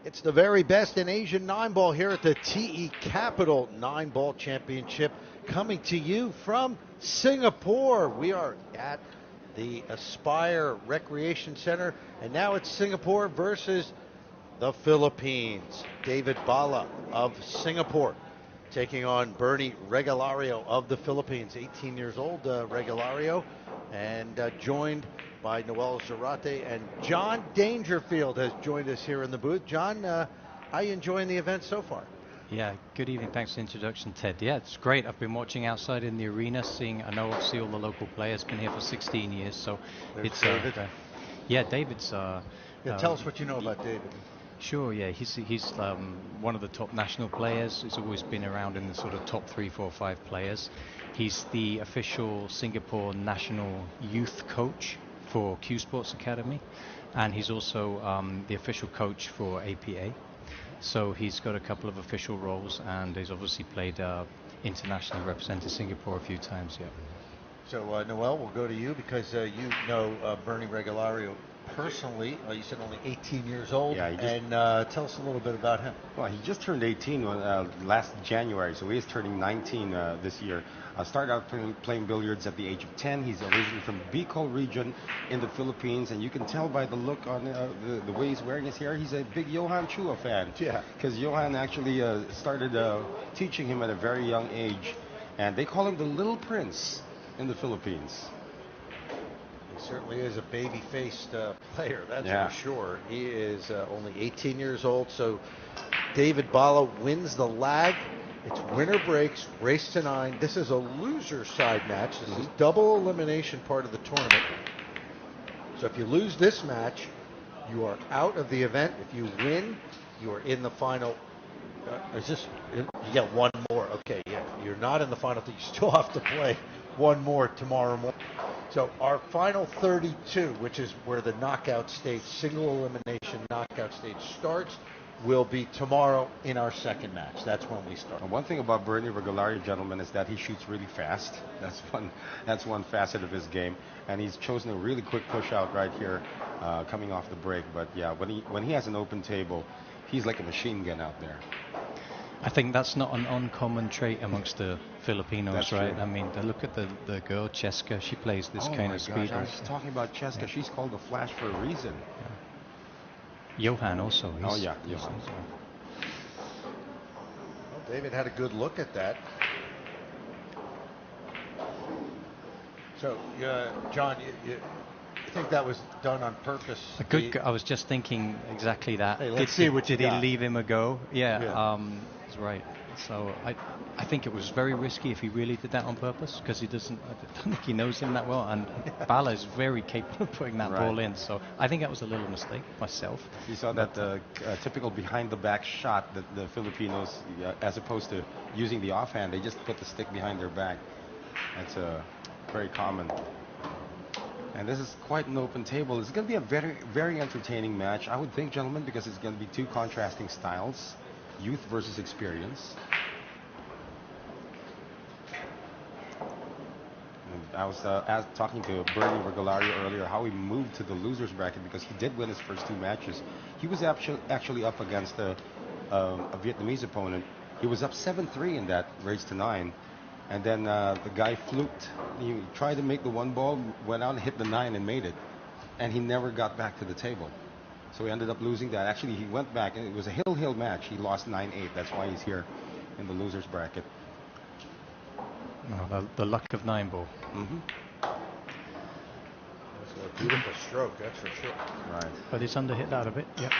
It's the very best in Asian Nineball here at the TE Capital Nineball Championship, coming to you from Singapore. We are at the Aspire Recreation Center, and now it's Singapore versus the Philippines. David Bala of Singapore taking on Bernie Regalario of the Philippines, 18 years old, Regalario, and joined by Noel Zarate, and John Dangerfield has joined us here in the booth. John, how are you enjoying the event so far? Yeah, good evening. Thanks for the introduction, Ted. Yeah, it's great. I've been watching outside in the arena, I know obviously all the local players. Been here for 16 years, so There's it's David. Yeah, David's. Tell us what you know about David. Sure, yeah, he's one of the top national players. He's always been around in the sort of top 3, 4, 5 players. He's the official Singapore national youth coach for Q Sports Academy, and he's also the official coach for APA. So he's got a couple of official roles, and he's obviously played internationally, represented Singapore a few times. Yeah. So Noel, we'll go to you because you know Bernie Regalario personally. You said only 18 years old. Yeah, and tell us a little bit about him. Well, he just turned 18 last January, so he is turning 19 this year. Started out playing billiards at the age of 10. He's originally from the Bicol region in the Philippines, and you can tell by the look on the way he's wearing his hair, he's a big Johan Chua fan. Yeah. Because Johan actually started teaching him at a very young age, and they call him the Little Prince in the Philippines. He certainly is a baby-faced player, that's Yeah. for sure. He is only 18 years old, so David Bala wins the lag. It's winner breaks, race to 9. This is a loser side match. This is double elimination part of the tournament. So if you lose this match, you are out of the event. If you win, you are in the final. You get one more. Okay, yeah. You're not in the final. You still have to play one more tomorrow morning. So our final 32, which is where the knockout stage, single elimination knockout stage starts, will be tomorrow in our second match. That's when we start. And one thing about Bernie Regalario, gentlemen, is that he shoots really fast. That's one facet of his game, and he's chosen a really quick push out right here, coming off the break. But yeah, when he has an open table, he's like a machine gun out there. I think that's not an uncommon trait amongst the Filipinos, That's right? true. I mean, look at the girl, Cheska. She plays this kind of speed. I was talking about Cheska. Yeah. She's called the Flash for a reason. Johan also. Yeah, Johan. Well, David had a good look at that. So, John, you think that was done on purpose? I was just thinking exactly that. Hey, let's see what you did he got. leave him a go? Yeah. Yeah. That's right. So I think it was very risky if he really did that on purpose, because I don't think he knows him that well, and Bala is very capable of putting that ball in. So I think that was a little mistake myself. You saw that typical behind the back shot that the Filipinos, as opposed to using the offhand, they just put the stick behind their back. That's very common. And this is quite an open table. It's going to be a very, very entertaining match, I would think, gentlemen, because it's going to be two contrasting styles, youth versus experience. And I was talking to Bernie Regalario earlier how he moved to the losers bracket, because he did win his first 2 matches. He was actually up against a Vietnamese opponent. He was up 7-3 in that race to 9. And then the guy fluked. He tried to make the 1 ball, went out and hit the 9 and made it. And he never got back to the table. So he ended up losing that. Actually, he went back, and it was a hill match. He lost 9-8. That's why he's here in the losers bracket. The luck of Nineball. Mm-hmm. That's a beautiful stroke, that's for sure. Right. But he's underhit that a bit. Yep.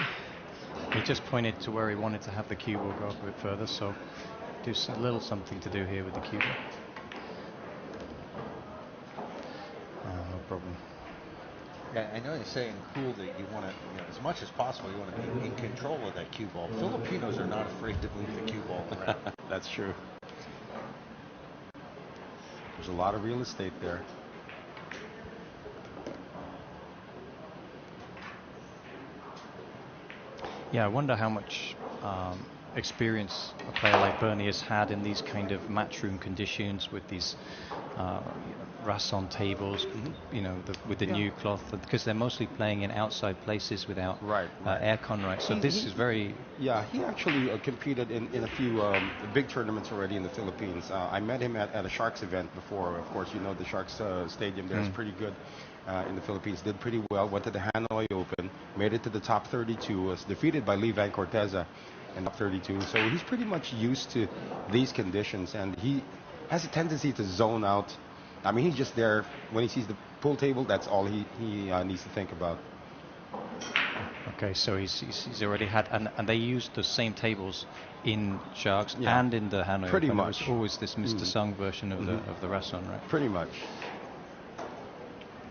He just pointed to where he wanted to have the cue ball go up a bit further. So do a little something to do here with the cue ball. No problem. Yeah, I know you're saying cool that you want to, as much as possible, you want to be in control of that cue ball. Filipinos are not afraid to move the cue ball around. That's true. There's a lot of real estate there. Yeah, I wonder how much experience a player like Bernie has had in these kind of matchroom conditions with these rasson tables, with the new cloth, because they're mostly playing in outside places without Right. aircon, right? So this is very... Yeah, he actually competed in a few big tournaments already in the Philippines. I met him at a Sharks event before. Of course, the Sharks stadium there is pretty good in the Philippines. Did pretty well, went to the Hanoi Open, made it to the top 32, was defeated by Lee Van Corteza in top 32. So he's pretty much used to these conditions, and he has a tendency to zone out. I mean, he's just there. When he sees the pool table, that's all he needs to think about. Okay, so he's already had, and they used the same tables in Sharks and in the Hanoi. Pretty Open. much. It was always this Mr. Sung version of the rasson, right? Pretty much.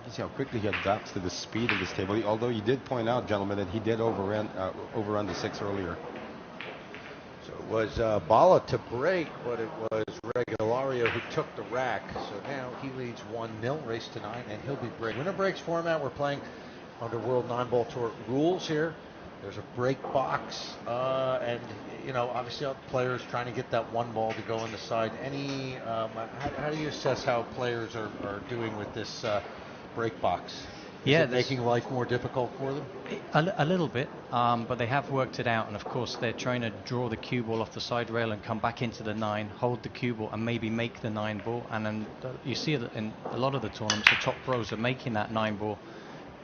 You see how quickly he adapts to the speed of this table. Although you did point out, gentlemen, that he did overrun the 6 earlier. So it was Bala to break, but it was Regulario who took the rack. So now he leads 1-0, race to 9, and he'll be break. Winner breaks format. We're playing under World Nineball Tour rules here. There's a break box, and obviously players trying to get that one ball to go on the side. How do you assess how players are doing with this break box? Is it making life more difficult for them? A little bit, but they have worked it out, and of course they're trying to draw the cue ball off the side rail and come back into the 9, hold the cue ball, and maybe make the 9 ball. And then you see that in a lot of the tournaments, the top pros are making that 9 ball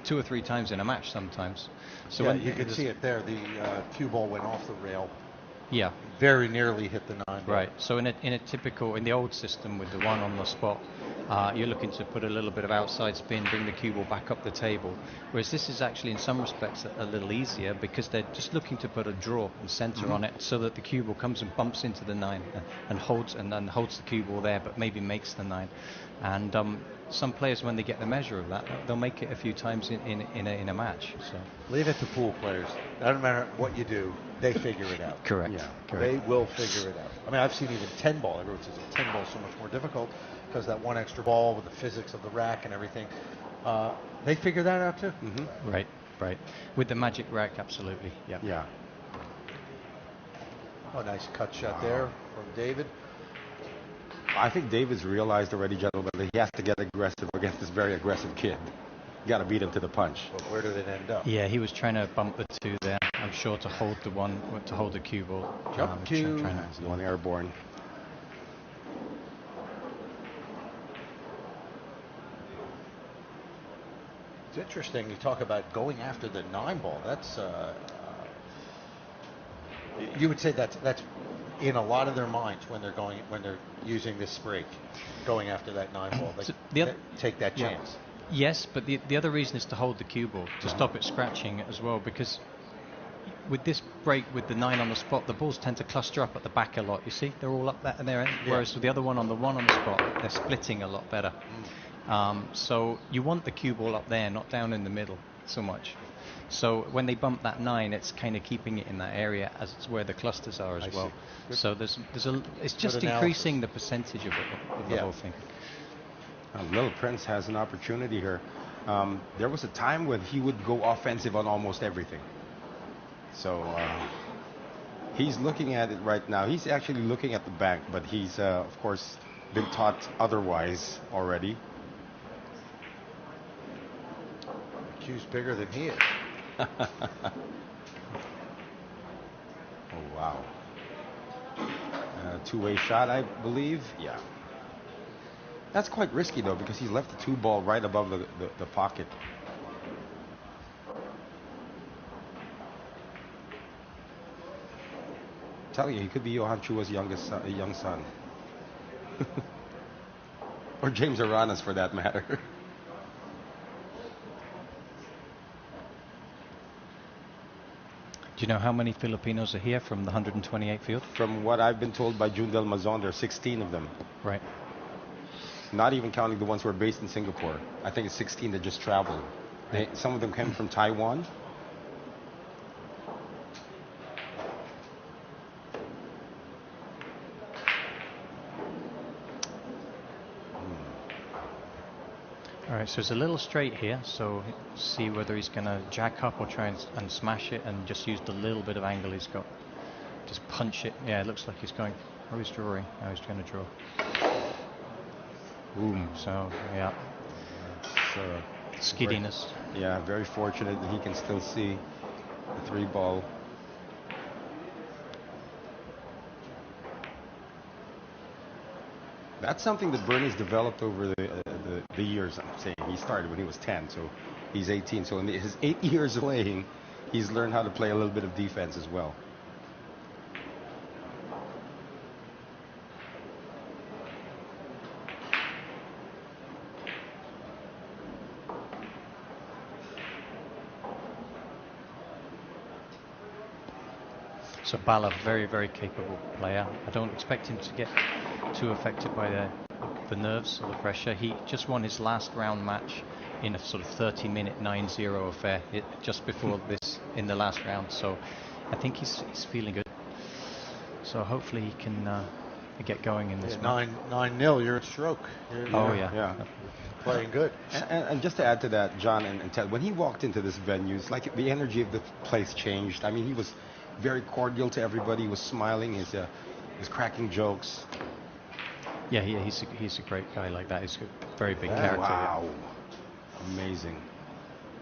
2 or 3 times in a match sometimes. So when you can see it there. The cue ball went off the rail. Yeah, very nearly hit the 9 ball. Right. So in the old system with the 1 on the spot, you're looking to put a little bit of outside spin, bring the cue ball back up the table. Whereas this is actually in some respects a little easier because they're just looking to put a draw and center on it so that the cue ball comes and bumps into the 9 and holds the cue ball there, but maybe makes the 9. And some players, when they get the measure of that, they'll make it a few times in a match. So leave it to pool players. Doesn't matter what you do, they figure it out. Correct. Yeah, correct. They will figure it out. I mean, I've seen even 10 ball. Everyone says a 10 ball is so much more difficult because that one extra ball with the physics of the rack and everything. They figure that out too. Right. With the magic rack, absolutely. Yeah. Oh, nice cut shot there from David. I think David's realized already, gentlemen, that he has to get aggressive against this very aggressive kid. You got to beat him to the punch. But where did it end up? Yeah, he was trying to bump the 2 there. I'm sure to hold the cue ball. Jump cue. One airborne. It's interesting. You talk about going after the 9 ball. That's you would say that's in a lot of their minds when they're using this break, going after that 9 ball. They take that chance. Yes, but the other reason is to hold the cue ball, to stop it scratching as well, because with this break with the 9 on the spot, the balls tend to cluster up at the back a lot. You see, they're all up there, whereas with the other one on the 1 on the spot, they're splitting a lot better. So you want the cue ball up there, not down in the middle so much. So when they bump that 9, it's kind of keeping it in that area as it's where the clusters are as well. So it's just increasing the percentage of the whole thing. Little Prince has an opportunity here. There was a time when he would go offensive on almost everything. So he's looking at it right now. He's actually looking at the bank, but he's, of course, been taught otherwise already. The cue's bigger than he is. Oh, wow. Two-way shot, I believe. Yeah. That's quite risky, though, because he's left the 2 ball right above the pocket. I'm telling you, he could be Johan Chua's young son. Or James Arana's, for that matter. Do you know how many Filipinos are here from the 128 field? From what I've been told by June Del Mazon, there are 16 of them. Right. Not even counting the ones who are based in Singapore. I think it's 16 that just traveled. Some of them came from Taiwan. All right, so it's a little straight here, so see whether he's going to jack up or try and smash it and just use the little bit of angle he's got just punch it. Yeah, it looks like he's going. Oh, he's drawing. Now he's going to draw. Boom. So, yeah. Skiddiness. Yeah, very fortunate that he can still see the 3-ball. That's something that Bernie's developed over the years. I'm saying he started when he was 10, so he's 18. So in his 8 years of playing, he's learned how to play a little bit of defense as well. So Bala, very, very capable player. I don't expect him to get too affected by the nerves or the pressure. He just won his last round match in a sort of 30-minute 9-0 affair just before this in the last round. So I think he's feeling good. So hopefully he can get going in this match. 9-0, you're at stroke. Yeah. Playing good. And just to add to that, John and Ted, when he walked into this venue, it's like the energy of the place changed. I mean, he was very cordial to everybody. He was smiling. He's cracking jokes. Yeah, he's a great guy like that. He's a very big character. Wow. Amazing.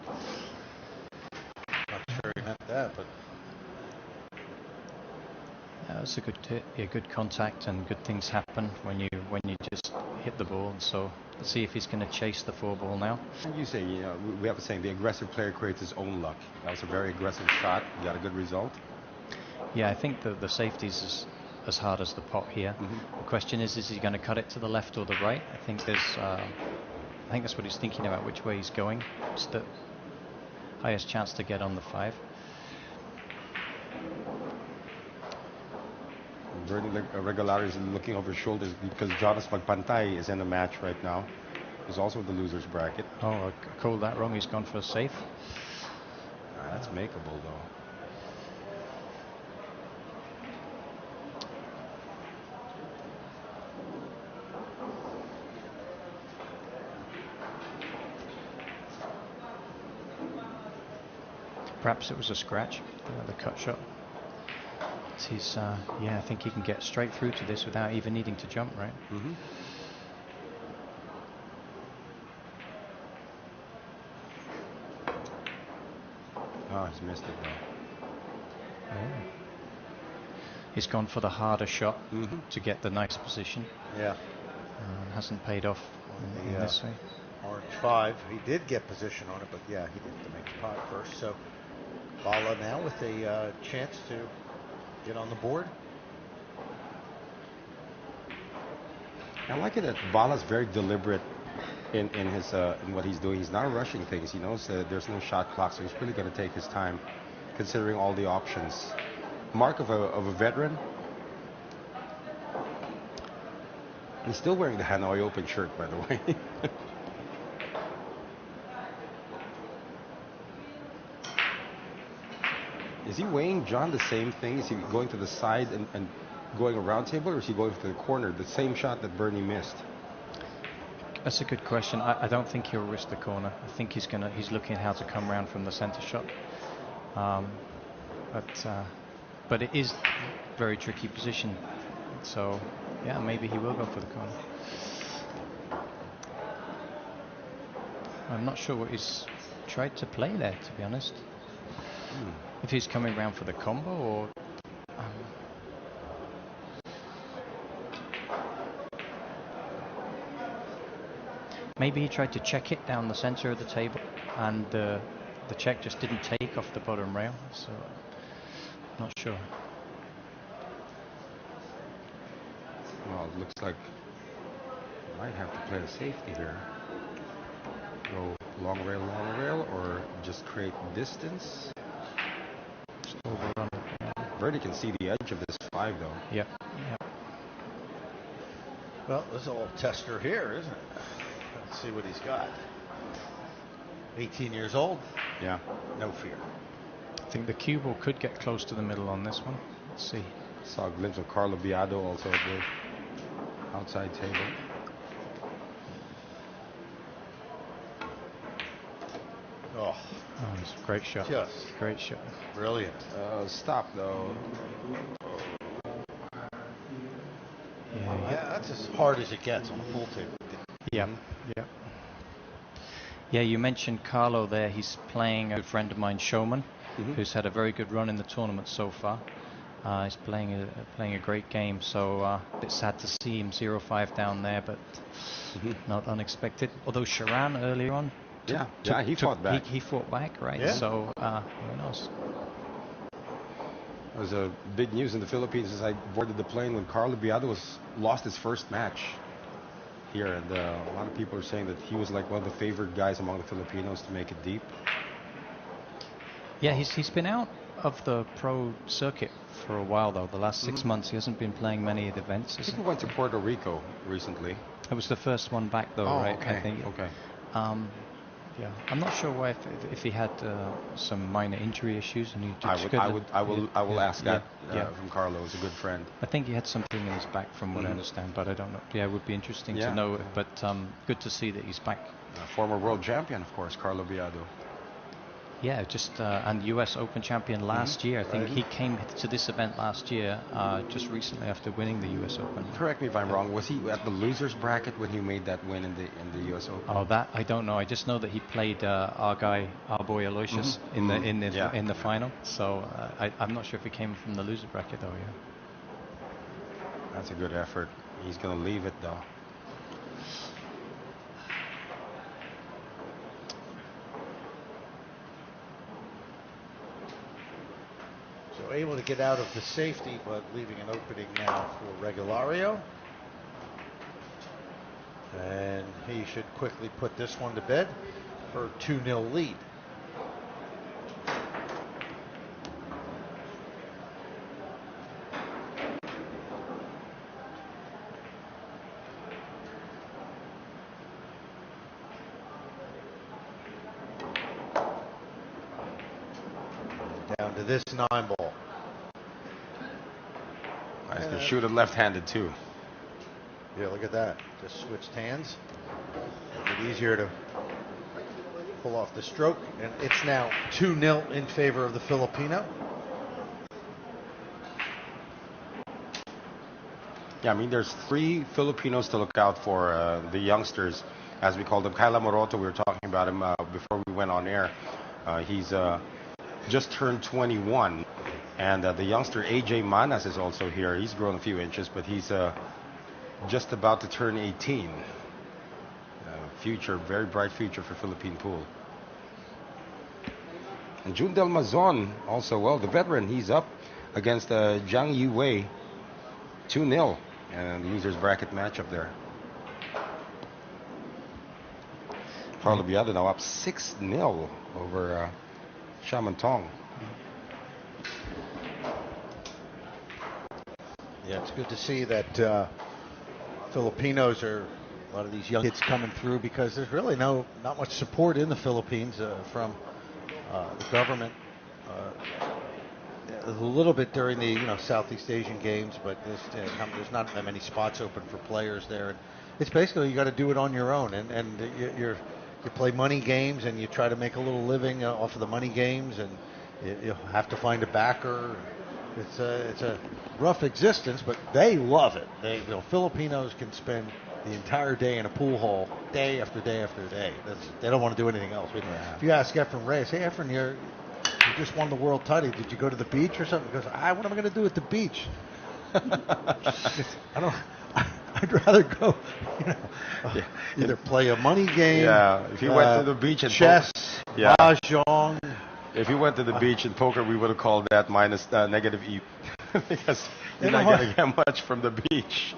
Not sure he meant that, but it's a good contact, and good things happen when you just hit the ball. So let's see if he's going to chase the 4-ball now. And you say, we have a saying, the aggressive player creates his own luck. That was a very aggressive shot. You got a good result. Yeah, I think the safety's as hard as the pot here. The question is he going to cut it to the left or the right? I think that's what he's thinking about, which way he's going. It's the highest chance to get on the 5. Bernie Regular is looking over his shoulders because Jonas Magpantay is in the match right now. He's also in the loser's bracket. Oh, I called that wrong. He's gone for a safe. That's makeable, though. Perhaps it was a scratch, the cut shot. He's, I think he can get straight through to this without even needing to jump, right? Oh, he's missed it though. He's gone for the harder shot to get the nice position. Yeah. Hasn't paid off in this way. Orange 5, he did get position on it, but yeah, he didn't make the pot first. So Bala now with a chance to get on the board. I like it that Bala's very deliberate in his in what he's doing. He's not rushing things. He knows there's no shot clock, so he's really going to take his time, considering all the options. Mark of a veteran. He's still wearing the Hanoi Open shirt, by the way. Is he weighing John the same thing? Is he going to the side and going around table, or is he going to the corner? The same shot that Bernie missed. That's a good question. I don't think he'll risk the corner. I think he's looking at how to come around from the center shot. But it is a very tricky position. So yeah, maybe he will go for the corner. I'm not sure what he's tried to play there, to be honest. If he's coming around for the combo or maybe he tried to check it down the center of the table, and the check just didn't take off the bottom rail. So not sure. Well, it looks like might have to play a safety here. Go long rail, or just create distance. Just overrun. Bernie can see the edge of this 5, though. Yep. Well, this is a little tester here, isn't it? Let's see what he's got. 18 years old. Yeah. No fear. I think the cue ball could get close to the middle on this one. Let's see. Saw a glimpse of Carlo Biado also at the outside table. Oh, it's a great shot. Just great shot. Brilliant. Stop though. that's as hard as it gets on a pool table. Yeah, yeah. Yeah, you mentioned Carlo there. He's playing a good friend of mine, Showman, who's had a very good run in the tournament so far. He's playing a great game, so a bit sad to see him 0-5 down there, but not unexpected. Although Sharan earlier on, he fought back. He fought back, right? Yeah. So who knows? It was a big news in the Philippines as I boarded the plane when Carlo Biado lost his first match here, and a lot of people are saying that he was like one of the favored guys among the Filipinos to make it deep. Yeah, he's been out of the pro circuit for a while though. The last 6 months, he hasn't been playing many of the events. I think he went to Puerto Rico recently. It was the first one back though, right? Okay. I think. Okay. Yeah, I'm not sure why if he had some minor injury issues and he just I will ask that yeah. from Carlo. He's a good friend. I think he had something in his back from what I understand, but I don't know. Yeah, it would be interesting to know. But good to see that he's back. Former world champion, of course, Carlo Biado. Yeah, just and U.S. Open champion last year. I think he came to this event last year, just recently after winning the U.S. Open. Correct me if I'm wrong. Was he at the losers bracket when he made that win in the U.S. Open? Oh, that I don't know. I just know that he played our boy Aloysius in the final. So I'm not sure if he came from the loser bracket though. Yeah. That's a good effort. He's going to leave it though. So able to get out of the safety, but leaving an opening now for Regulario. And he should quickly put this one to bed for a 2-0 lead. Down to this 9-ball. Nice to shoot it left-handed too. Yeah, look at that. Just switched hands. Make it easier to pull off the stroke. And it's now 2-0 in favor of the Filipino. Yeah, I mean, there's 3 Filipinos to look out for, the youngsters, as we call them. Kyla Moroto, we were talking about him before we went on air. He's just turned 21. And the youngster AJ Manas is also here. He's grown a few inches, but he's just about to turn 18. Future, very bright future for Philippine pool. And Jun Del Mazon also, well, the veteran, he's up against Zhang Yuwei, 2-0. And the users bracket matchup there. Carlo Biado now up 6-0 over Shaman Tong. Yeah, it's good to see that Filipinos are, a lot of these young kids coming through, because there's really not much support in the Philippines from the government. A little bit during the Southeast Asian games, but there's not that many spots open for players there. And it's basically you got to do it on your own, and you play money games and you try to make a little living off of the money games, and you have to find a backer. It's a rough existence, but they love it. Filipinos can spend the entire day in a pool hall, day after day after day. They don't want to do anything else. If you ask Efren Reyes, hey Efren, you just won the world title. Did you go to the beach or something? He goes, what am I going to do at the beach? I'd rather go, either play a money game. Yeah, if you went to the beach and chess, mahjong. If you went to the beach and poker, we would have called that negative E, because you're not going to get much from the beach.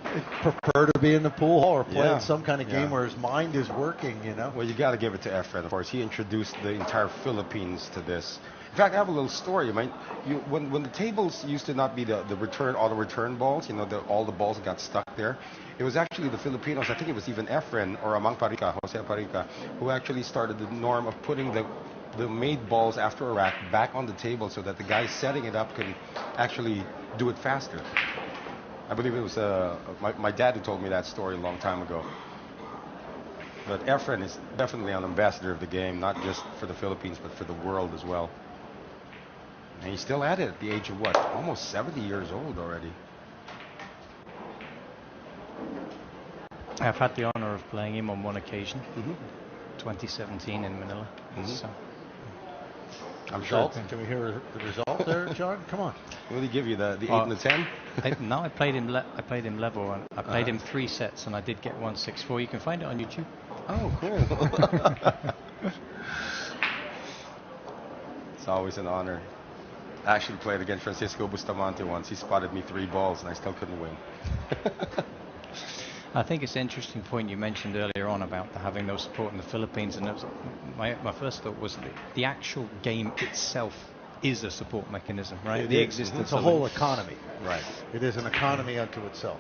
I'd prefer to be in the pool hall or playing some kind of game where his mind is working, Well, you got to give it to Efren, of course. He introduced the entire Philippines to this. In fact, I have a little story. When the tables used to not be the auto return balls, all the balls got stuck there. It was actually the Filipinos, I think it was even Efren or Amang Parica, Jose Parica, who actually started the norm of putting the made balls after a rack back on the table so that the guy setting it up can actually do it faster. I believe it was my dad who told me that story a long time ago. But Efren is definitely an ambassador of the game, not just for the Philippines, but for the world as well. And he's still at it at the age of what? Almost 70 years old already. I've had the honor of playing him on one occasion, Mm-hmm. 2017 in Manila. Mhm. So, I'm sure. Result? Can we hear the result there, John? Come on. What did he give you? The 8 Oh, and the 10? no, I played him. I played him level, and I played Uh-huh. him 3 sets, and I did get 164. You can find it on YouTube. Oh, cool. It's always an honor. I actually played against Francisco Bustamante once. He spotted me 3 balls, and I still couldn't win. I think it's an interesting point you mentioned earlier on about having no support in the Philippines, and it was, my first thought was that the actual game itself is a support mechanism, right? It The is. existence It's a of whole economy. Right. It is an economy unto itself.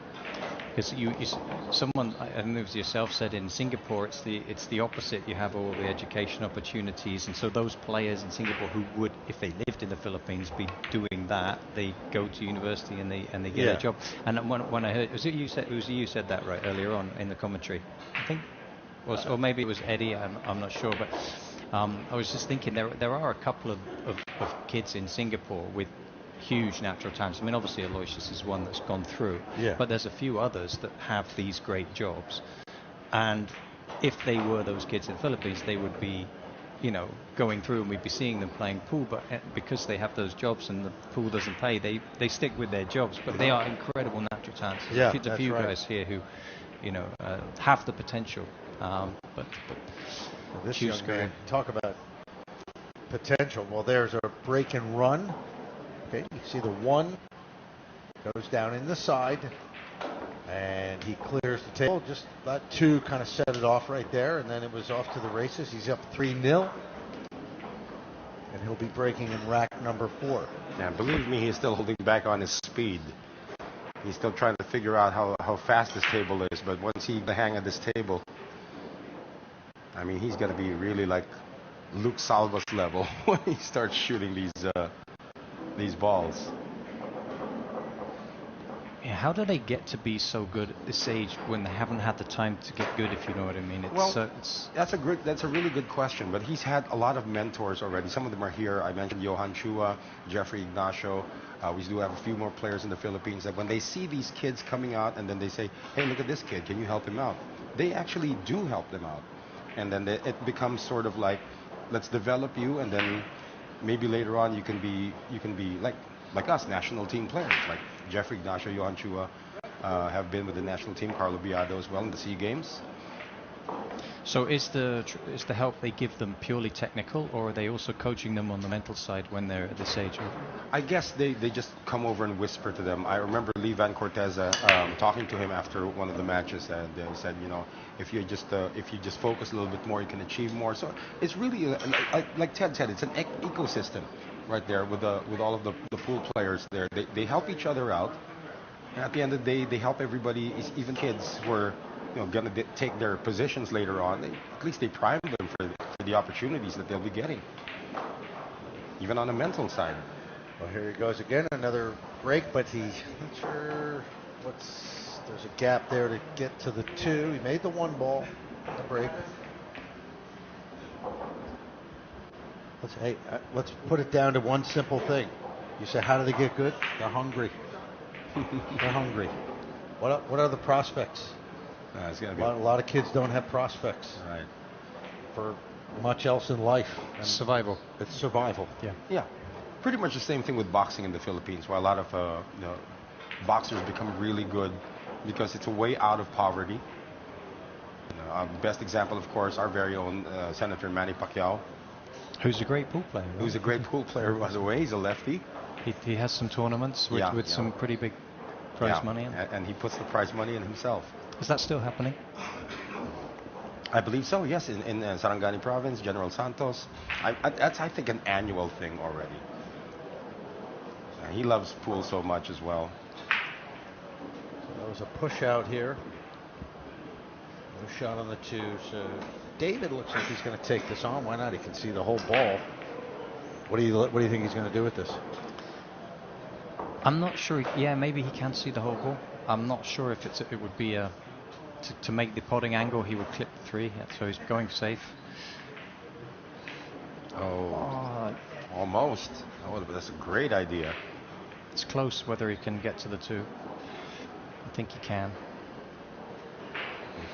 Because someone, I don't know if it was yourself, said in Singapore it's the opposite. You have all the education opportunities, and so those players in Singapore who would, if they lived in the Philippines, be doing that, they go to university and they get Yeah. a job. And when I heard, was it you said that right earlier on in the commentary? I think, or maybe it was Eddie. I'm not sure, but I was just thinking there are a couple of kids in Singapore with huge natural talents. I mean, obviously Aloysius is one that's gone through, Yeah. but there's a few others that have these great jobs, and if they were those kids in the Philippines, they would be, going through, and we'd be seeing them playing pool. But because they have those jobs and the pool doesn't pay, they stick with their jobs. But they are incredible natural talents. Yeah, There's a that's few right. guys here who, have the potential, but This choose young man, career. talk about potential. Well, there's a break and run. Okay, you see the 1 goes down in the side, and he clears the table. Just that 2 kind of set it off right there, and then it was off to the races. He's up 3-0, and he'll be breaking in rack number 4. Yeah, believe me, he's still holding back on his speed. He's still trying to figure out how fast this table is, but once he gets the hang of this table, I mean, he's going to be really like Luke Salva's level when he starts shooting these balls. Yeah, how do they get to be so good at this age when they haven't had the time to get good, if you know what I mean? It's That's a really good question, but he's had a lot of mentors already. Some of them are here. I mentioned Johan Chua, Jeffrey Ignacio. We do have a few more players in the Philippines that when they see these kids coming out and then they say, hey, look at this kid, can you help him out? They actually do help them out. And then it becomes sort of like, let's develop you, and then maybe later on you can be like us, national team players, like Jeffrey Ignacio, Johan Chua, have been with the national team, Carlo Biado as well in the SEA Games. So is the help they give them purely technical, or are they also coaching them on the mental side when they're at this age? I guess they just come over and whisper to them. I remember Lee Van Corteza talking to him after one of the matches, and they said, if you just focus a little bit more, you can achieve more. So it's really like Ted said, it's an ecosystem right there with all of the pool players there. They help each other out. And at the end of the day, they help everybody, even kids who are going to take their positions later on. At least they prime them for the opportunities that they'll be getting, even on the mental side. Well, here he goes again, another break, but he's not sure there's a gap there to get to the 2. He made the 1 ball, the break. Let's put it down to one simple thing. You say, how do they get good? They're hungry. They're hungry. What are the prospects? It's gonna be A lot of kids don't have prospects right for much else in life. And Survival. It's survival. Yeah, pretty much the same thing with boxing in the Philippines, where a lot of boxers become really good because it's a way out of poverty. Best example, of course, our very own Senator Manny Pacquiao, Who's a great pool player. Right? who's a great pool player, by the way. He's a lefty. He has some tournaments with some pretty big prize money in. And he puts the prize money in himself. Is that still happening? I believe so, yes, in Sarangani province, General Santos. That's, I think, an annual thing already. He loves pool so much as well. So that was a push out here. No shot on the 2. So David looks like he's going to take this on. Why not? He can see the whole ball. What do you think he's going to do with this? I'm not sure. Yeah, maybe he can see the whole ball. I'm not sure if it would be to make the potting angle. He would clip the 3. Yeah, so he's going safe. Almost. That's a great idea. It's close whether he can get to the 2. I think he can.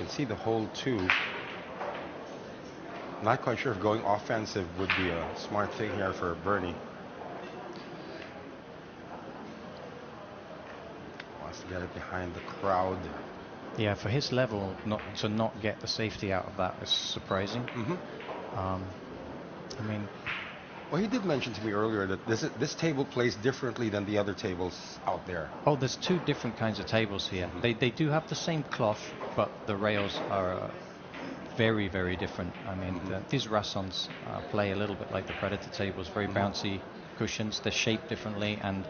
can see the hole too. Not quite sure if going offensive would be a smart thing here for Bernie. Wants to get it behind the crowd. Yeah, for his level, not get the safety out of that is surprising. I mean, well, he did mention to me earlier that this table plays differently than the other tables out there. oh, there's two different kinds of tables here. They do have the same cloth, but the rails are very, very different. I mean, these Rassons play a little bit like the Predator tables, very bouncy cushions. They're shaped differently, and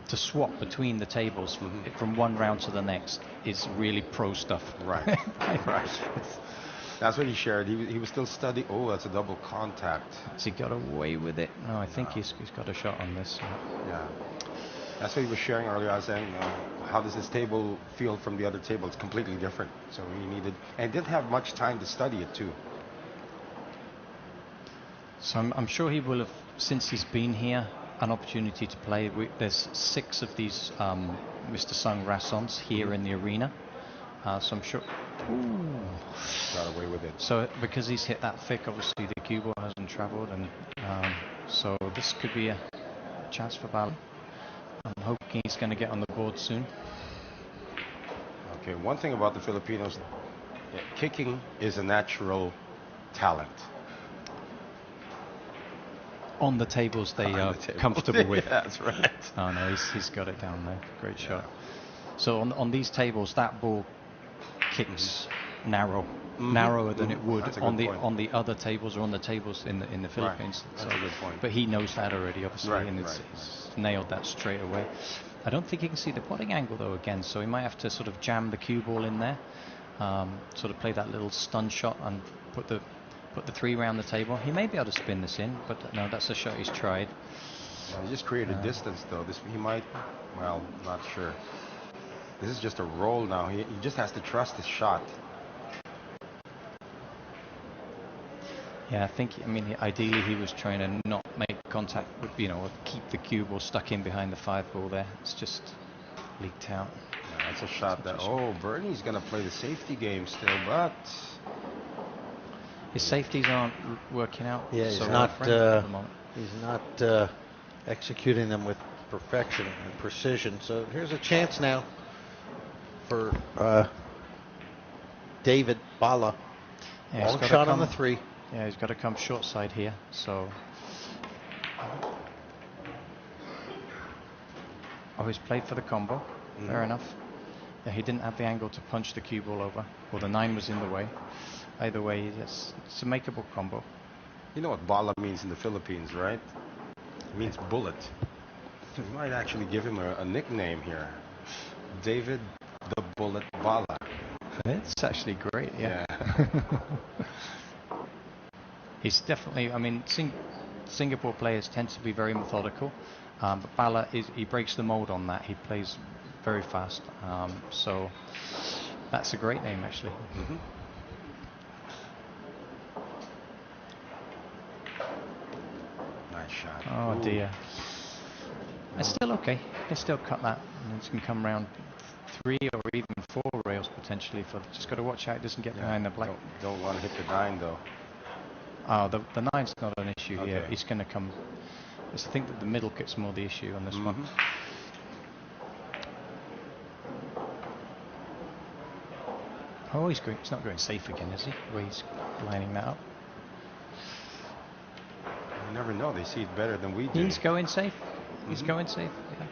to swap between the tables from one round to the next is really pro stuff. Right, right. That's what he shared. He was still studying. Oh, that's a double contact. Has he got away with it? No, I think he's got a shot on this. Yeah. That's what he was sharing earlier. I was saying, how does this table feel from the other table? It's completely different. So he needed, and didn't have much time to study it too. So I'm sure he will have, since he's been here, an opportunity to play. There's 6 of these Mr. Sung Rassons here in the arena. So I'm sure. Ooh. Got away with it. So because he's hit that thick, obviously the cue ball hasn't travelled, and so this could be a chance for Bala. I'm hoping he's going to get on the board soon. Okay, one thing about the Filipinos, kicking is a natural talent. On the tables they are comfortable with. Yeah, that's right. Oh no, he's got it down there. Great shot. So on these tables, that ball kicks narrower than it would on the other tables or on the tables in the Philippines. Right. That's a good point. But he knows that already, obviously, and Right. he's nailed that straight away. I don't think he can see the potting angle though again, so he might have to sort of jam the cue ball in there, sort of play that little stun shot and put the 3 round the table. He may be able to spin this in, but no, that's a shot he's tried. He just created distance though. He might, well, not sure. This is just a roll now. He just has to trust his shot. Yeah, I mean, ideally he was trying to not make contact with, keep the cue ball stuck in behind the 5 ball there. It's just leaked out. Yeah, that's a shot that, Bernie's going to play the safety game still, but... His safeties aren't working out. Yeah, he's not executing them with perfection and precision. So here's a chance now for David Bala. Yeah, long shot on the 3. Yeah, he's got to come short side here. So, he's played for the combo. Fair enough. Yeah, he didn't have the angle to punch the cue ball over, or the 9 was in the way. Either way, it's a makeable combo. You know what Bala means in the Philippines, right? It means bullet. We might actually give him a nickname here. David the Bullet Bala. It's actually great, yeah. He's definitely, I mean, Singapore players tend to be very methodical, but Bala, he breaks the mold on that. He plays very fast. So that's a great name, actually. Nice shot. Oh, dear. It's still okay. He can still cut that. And he can come around 3 or even 4 rails potentially. Just got to watch out it doesn't get behind the black. Don't want to hit the 9 though. Oh, the 9's not an issue here. Okay. He's going to come. I think that the middle kit's more the issue on this one. Oh, he's not going safe again, is he? The way he's lining that up. You never know. They see it better than we do. He's going safe. He's going safe. Yeah.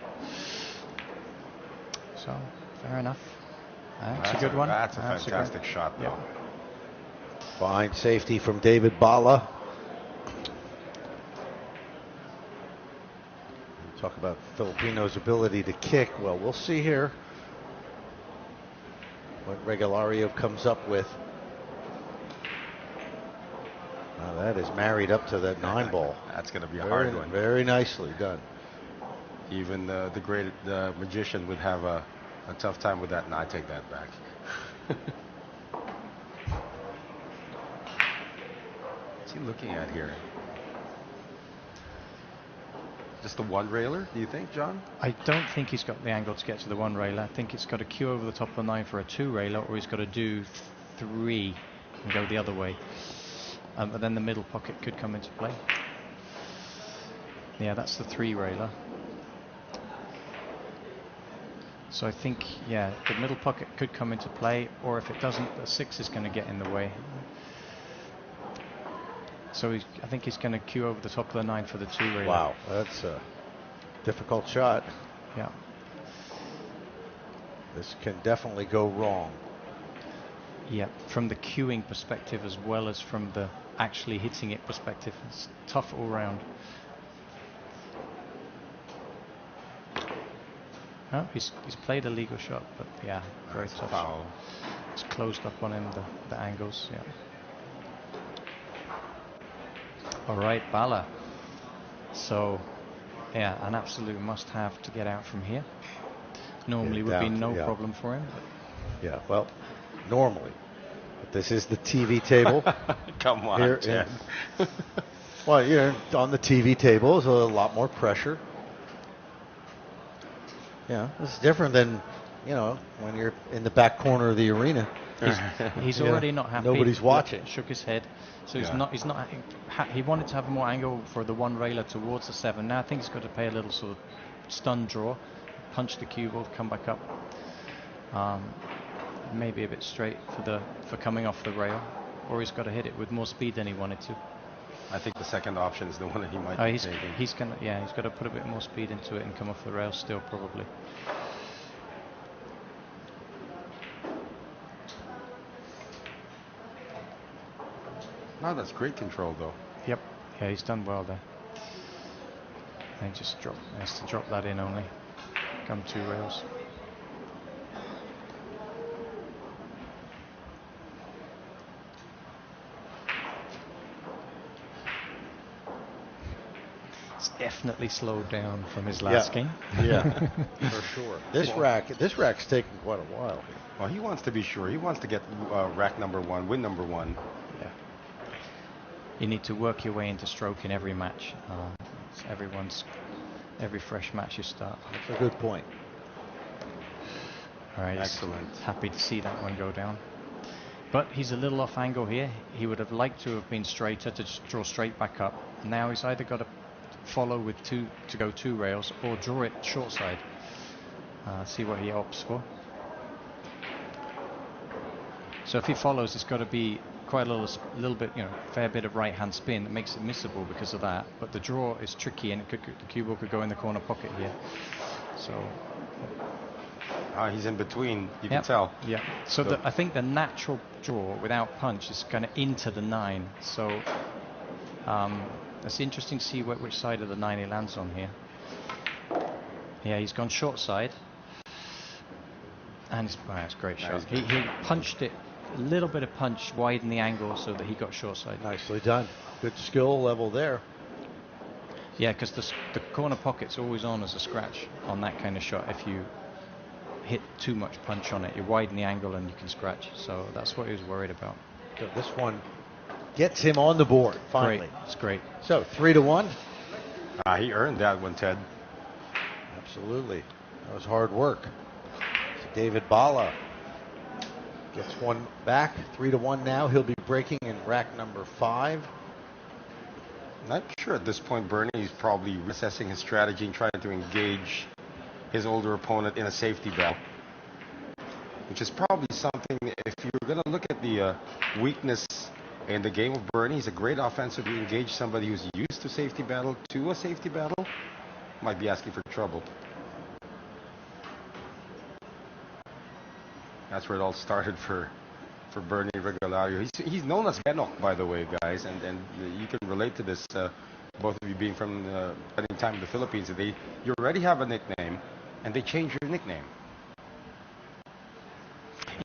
So, fair enough. That's a good one. That's a fantastic shot, though. Yep. Fine safety from David Bala. Talk about Filipinos' ability to kick. Well, we'll see here what Regalario comes up with. Now that is married up to that 9 ball. That's going to be a hard one. Very nicely done. Even the great magician would have a tough time with that. And I take that back. What's he looking at here? Just the one railer, do you think, John? I don't think he's got the angle to get to the one railer. I think it's got to queue over the top of the 9 for a 2 railer, or he's got to do 3 and go the other way. But then the middle pocket could come into play. Yeah, that's the 3 railer. So I think, yeah, the middle pocket could come into play, or if it doesn't, the 6 is going to get in the way. So I think he's going to queue over the top of the 9 for the 2 railer. Wow, that's a difficult shot. Yeah. This can definitely go wrong. Yeah, from the queuing perspective as well as from the actually hitting it perspective. It's tough all round. Oh, he's played a legal shot, but yeah, very tough. Foul. It's closed up on him, the angles, yeah. All right, Bala. So, yeah, an absolute must-have to get out from here. Normally would be no problem for him. Yeah, well, normally. But this is the TV table. Come on, Here, Ted. Well, you know, on the TV table is a lot more pressure. Yeah, it's different than, you know, when you're in the back corner of the arena. He's already not happy. Nobody's watching. Shook his head. So he's not. He wanted to have more angle for the 1 railer towards the 7. Now I think he's got to play a little sort of stun draw, punch the cue ball, come back up. Maybe a bit straight for coming off the rail, or he's got to hit it with more speed than he wanted to. I think the second option is the one that he might be taking. He's got to put a bit more speed into it and come off the rail still, probably. No, that's great control, though. Yep. Yeah, he's done well there. And just has to drop that in only. Come 2 rails. It's definitely slowed down from his last game. Yeah, for sure. This rack's taking quite a while. Well, he wants to be sure. He wants to get rack number 1, win number 1. Yeah. You need to work your way into stroke in every match. Every fresh match you start. That's a good point. All right. Excellent. Happy to see that one go down. But he's a little off angle here. He would have liked to have been straighter to just draw straight back up. Now he's either got to follow with 2 to go 2 rails or draw it short side. See what he opts for. So if he follows, it's got to be quite a little bit, you know, fair bit of right hand spin that makes it missable because of that. But the draw is tricky, and the cue ball could go in the corner pocket here. So he's in between. You can tell. Yeah. So I think the natural draw without punch is kind of into the 9. So it's interesting to see which side of the 9 he lands on here. Yeah, he's gone short side. And it's a great shot. He punched it, a little bit of punch, widen the angle so that he got short side. Nicely done. Good skill level there. Yeah, because the corner pocket's always on as a scratch on that kind of shot. If you hit too much punch on it, you widen the angle and you can scratch. So that's what he was worried about. So this one gets him on the board, finally. Great. It's great. So 3-1. He earned that one, Ted. Absolutely. That was hard work. So David Bala gets one back. 3-1 now. He'll be breaking in rack number 5. Not sure at this point, Bernie. He's probably reassessing his strategy and trying to engage his older opponent in a safety battle, which is probably something, if you're going to look at the weakness in the game of Bernie, he's a great offensively engaged somebody who's used to safety battle to a safety battle. Might be asking for trouble. That's where it all started for Bernie Regalario. He's known as Benok, by the way, guys, and you can relate to this, both of you being from spending time in the Philippines. You already have a nickname, and they change your nickname.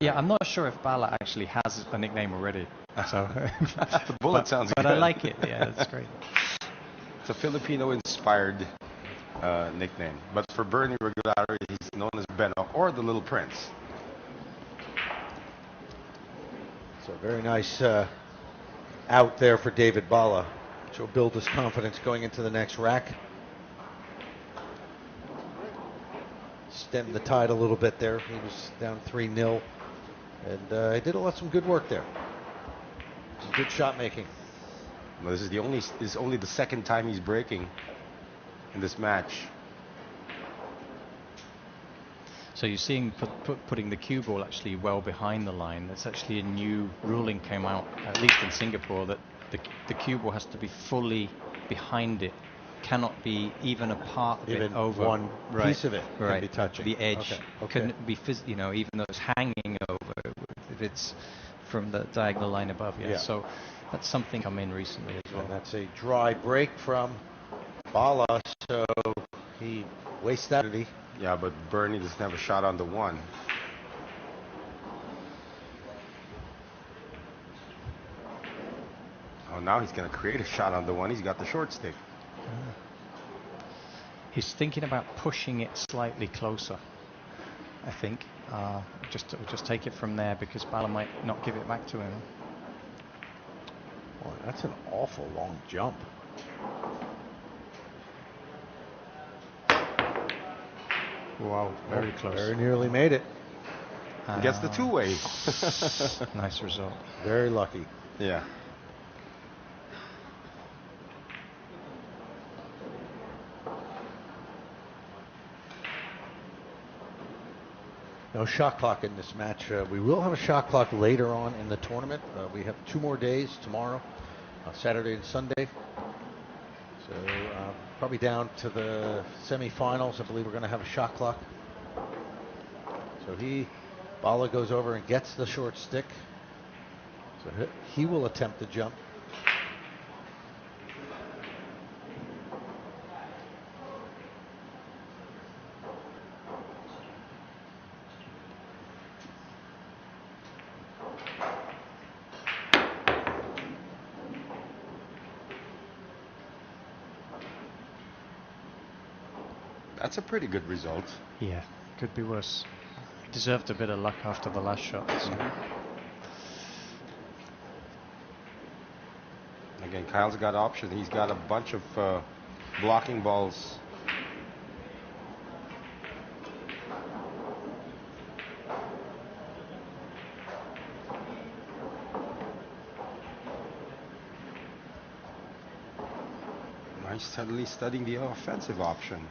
Yeah, I'm not sure if Bala actually has a nickname already. So, the bullet sounds good. But I like it. Yeah, that's great. It's a Filipino-inspired nickname. But for Bernie Regalario, he's known as Benok or the Little Prince. So very nice out there for David Bala, which will build his confidence going into the next rack. stem the tide a little bit there. He was down 3-0, and he did some good work there. Some good shot making. Well, this is only the second time he's breaking in this match. So you're seeing putting the cue ball actually well behind the line. That's actually a new ruling came out, at least in Singapore, that the cue ball has to be fully behind it. Cannot be even a part of Even it over. one piece of it can be touching. The edge Okay. couldn't be, even though it's hanging over, if it's from the diagonal line above. Yeah. So that's something come in recently as well. And that's a dry break from Bala, so he wastes that. Yeah, but Bernie doesn't have a shot on the one. Oh, now he's going to create a shot on the one. He's got the short stick. He's thinking about pushing it slightly closer, I think. Just take it from there because Bala might not give it back to him. Well, that's an awful long jump. Wow, very close. Very nearly made it. Gets the two-way. Nice result. Very lucky. Yeah. No shot clock in this match. We will have a shot clock later on in the tournament. We have 2 more days tomorrow, Saturday and Sunday. So probably down to the semifinals. I believe we're going to have a shot clock. So Bala goes over and gets the short stick. So he will attempt the jump. That's a pretty good result. Yeah, could be worse. Deserved a bit of luck after the last shot. So. Again, Kyle's got options. He's got a bunch of blocking balls. He's suddenly studying the offensive option.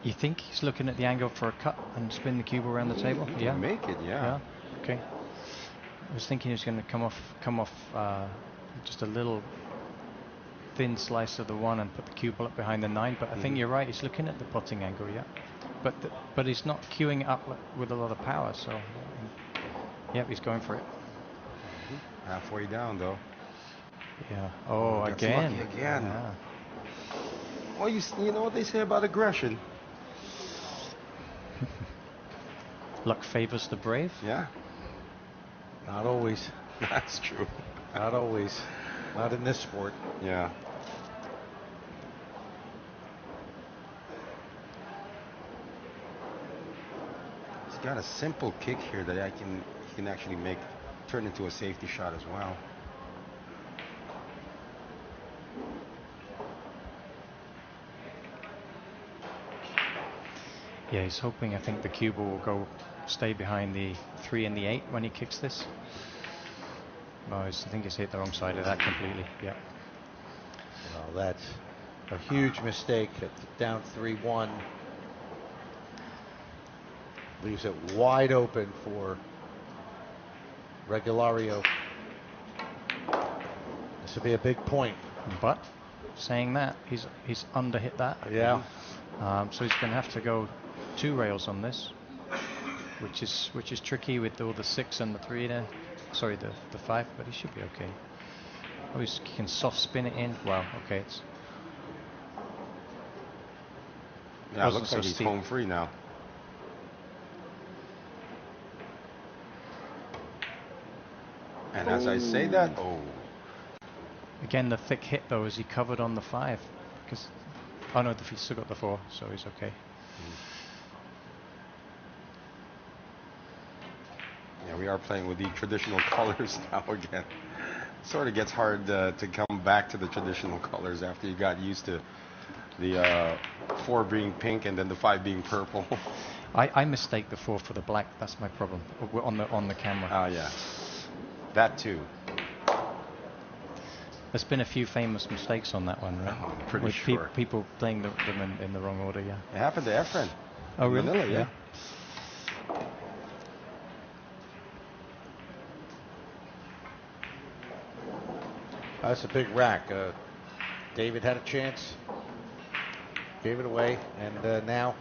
You think he's looking at the angle for a cut and spin the cube around the table? He can make it, yeah. Okay. I was thinking he was going to come off just a little thin slice of the one and put the cue ball up behind the 9. But I think you're right. He's looking at the potting angle, yeah. But he's not cueing it up with a lot of power. So, yep, he's going for it. Halfway down, though. Yeah. Oh, again. Lucky again. Yeah. Well, you know what they say about aggression. Luck favors the brave. Yeah. Not always. That's true. Not always. Not in this sport. Yeah. He's got a simple kick here that he can actually turn into a safety shot as well. Yeah, he's hoping, I think, the cue ball will stay behind the 3 and the 8 when he kicks this. Oh, I think he's hit the wrong side of that completely. Yeah. Well, that's a huge mistake. Down 3-1. Leaves it wide open for Regulario. This will be a big point. But saying that, he's underhit that. Yeah. So he's going to have to go 2 rails on this, which is tricky with all the 6 and the 3 there. Sorry, the 5, but he should be okay. Oh, he can soft spin it in. Wow, okay. Yeah, it looks like he's home free now. And as I say that, Again, the thick hit, though, is he covered on the 5. Because, oh no, he's still got the 4, so he's okay. Yeah, we are playing with the traditional colors now again. Sort of gets hard to come back to the traditional colors after you got used to the 4 being pink and then the 5 being purple. I mistake the 4 for the black. That's my problem on the camera. Oh, yeah. That too. There's been a few famous mistakes on that one, right? Oh, I'm pretty With sure. People playing them in the wrong order, yeah. It happened to Efren. Oh, really? Manila, yeah. That's a big rack. David had a chance, gave it away, and now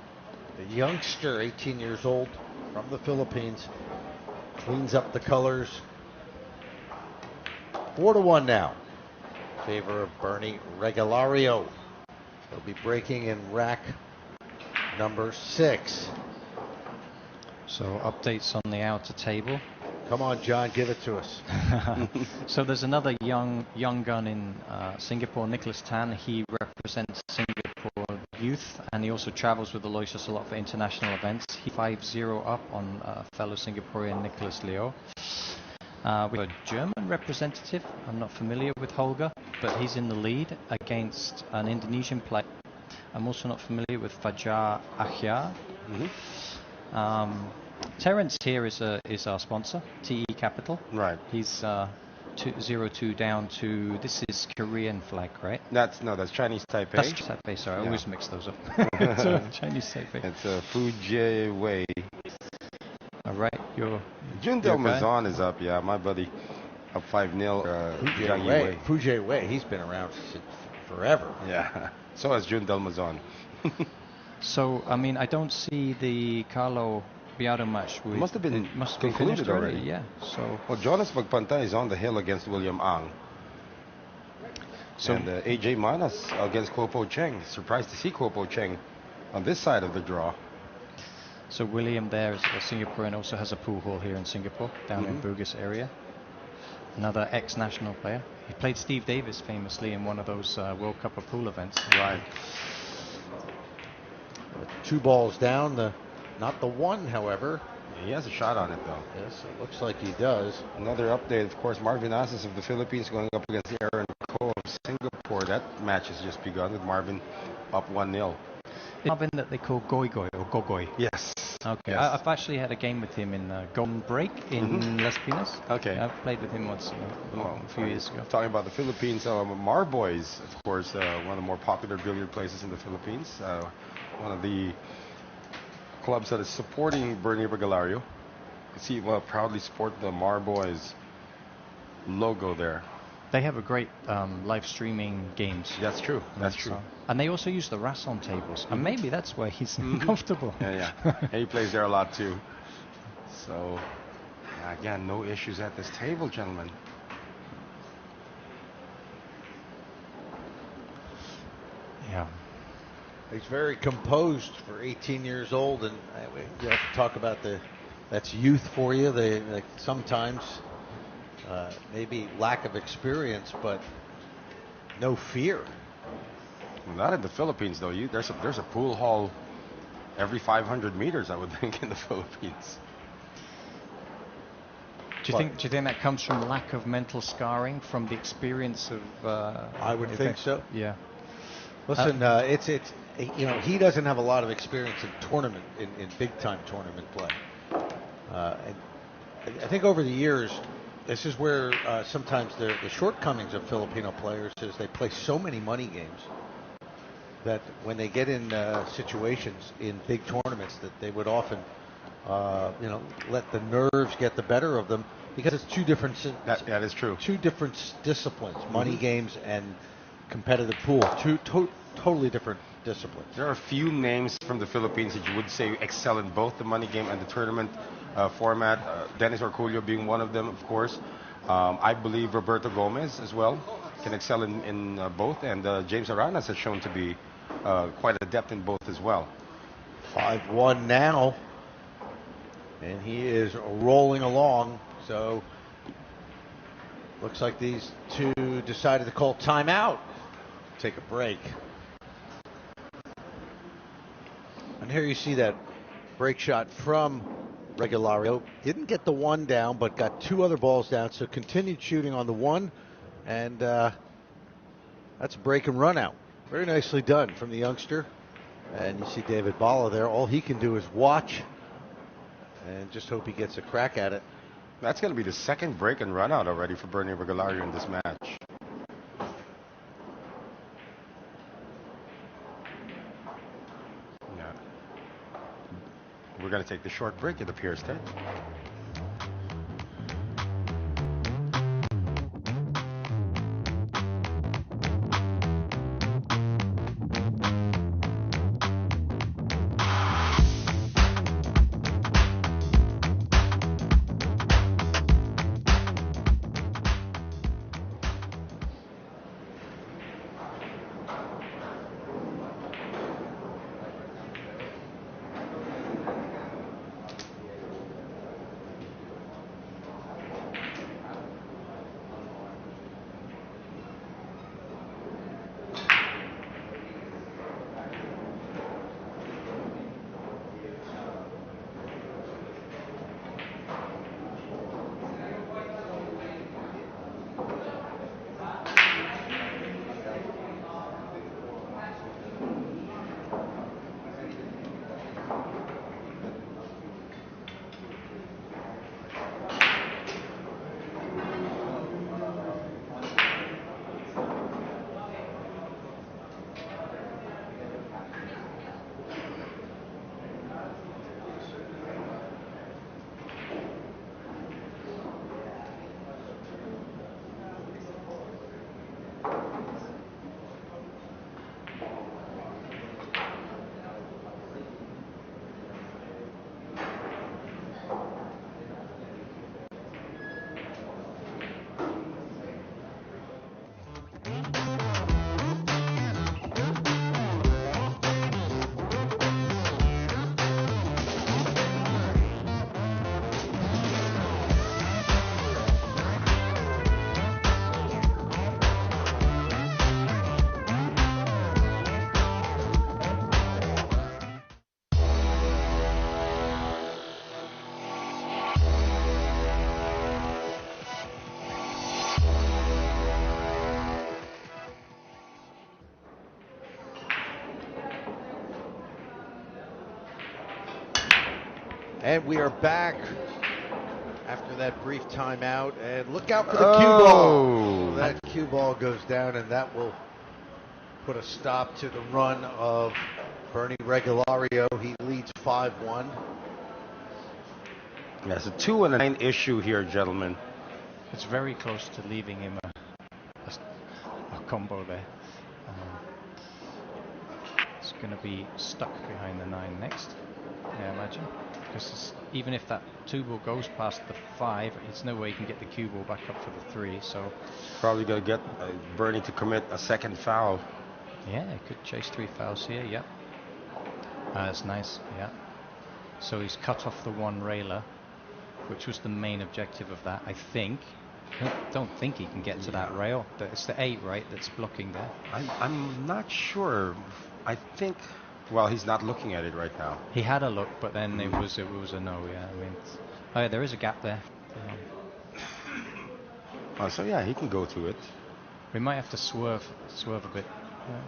the youngster, 18 years old, from the Philippines, cleans up the colors. 4-1 now, in favor of Bernie Regalario. He'll be breaking in rack number 6. So updates on the outer table. Come on, John, give it to us. So there's another young gun in Singapore, Nicholas Tan. He represents Singapore youth, and he also travels with the Aloysius a lot for international events. He 5-0 up on fellow Singaporean Nicholas Leo. We have a German representative. I'm not familiar with Holger, but he's in the lead against an Indonesian player. I'm also not familiar with Fajar Ahyar. Terence here is our sponsor, TE Capital. Right. He's 0-2 down to, this is Korean flag, right? That's Chinese Taipei. That's Taipei, sorry, I always mix those up. It's Chinese Taipei. It's Fuji Wei. All right, Jun Del Mazon is up, yeah, my buddy. Up 5-0. Fuji Wei, he's been around forever. Yeah, so has Jun Del Mazon. So, I mean, I don't see the Carlo Biado match. It must have been concluded already. Yeah. So. Well, Jonas Magpantay is on the hill against William Ang. And AJ Manas against Kuo Cheng. Surprised to see Kuo Cheng on this side of the draw. So William there is a Singaporean, also has a pool hall here in Singapore, down in Bugis area. Another ex-national player. He played Steve Davis famously in one of those World Cup of Pool events. Right. 2 balls down, not the 1, however. He has a shot on it, though. Yes, it looks like he does. Another update, of course, Marvin Asas of the Philippines going up against Aaron Ko of Singapore. That match has just begun with Marvin up 1-0. Marvin that they call Goy Goy or Gogoy. Yes. Okay. Yes. I've actually had a game with him in Golden Break in Las Piñas. Okay. I've played with him once a few years ago. Talking about the Philippines, Marboys, of course, one of the more popular billiard places in the Philippines. One of the clubs that is supporting Bernie Regalario. You can see proudly sport the Marboys logo there. They have a great live streaming games. That's true. That's true. And they also use the Rasson tables. And maybe that's why he's comfortable. Yeah. He plays there a lot too. So, again, no issues at this table, gentlemen. Yeah. He's very composed for 18 years old, and you have to talk about that's youth for you. They sometimes maybe lack of experience, but no fear. Not in the Philippines, though. There's a pool hall every 500 meters, I would think, in the Philippines. Do you think that comes from lack of mental scarring from the experience of? I would think so. Yeah. Listen, it's he doesn't have a lot of experience in big time tournament play. And I think over the years, this is where sometimes the shortcomings of Filipino players is they play so many money games that when they get in situations in big tournaments that they would often let the nerves get the better of them, because it's two different. That is true. Two different disciplines: money games and competitive pool. Two totally different disciplines. There are a few names from the Philippines that you would say excel in both the money game and the tournament format. Dennis Orculio being one of them, of course. I believe Roberto Gomez as well can excel in both, and James Aranas has shown to be quite adept in both as well. 5-1 now, and he is rolling along. So looks like these two decided to call timeout, take a break. And here you see that break shot from Regalario. Didn't get the 1 down, but got 2 other balls down, so continued shooting on the 1, and that's a break and run out. Very nicely done from the youngster. And you see David Balla there. All he can do is watch and just hope he gets a crack at it. That's going to be the second break and run out already for Bernie Regalario in this match. Yeah. We're going to take the short break, it appears, Ted. And we are back after that brief timeout. And look out for the cue ball. So that cue ball goes down, and that will put a stop to the run of Bernie Regalario. He leads 5-1. Yeah, it's a 2-9 issue here, gentlemen. It's very close to leaving him a combo there. It's going to be stuck behind the 9 next, I imagine. Because even if that 2 ball goes past the 5, it's no way you can get the cue ball back up for the 3. So probably going to get Bernie to commit a second foul. Yeah, he could chase 3 fouls here. Yeah, that's nice. Yeah. So he's cut off the 1 railer, which was the main objective of that, I think. I don't think he can get to that rail. It's the 8, right, that's blocking there. I'm not sure. I think. Well, he's not looking at it right now. He had a look, but then it was a no. Yeah, I mean, yeah, there is a gap there. So yeah, he can go to it. We might have to swerve a bit. Yeah.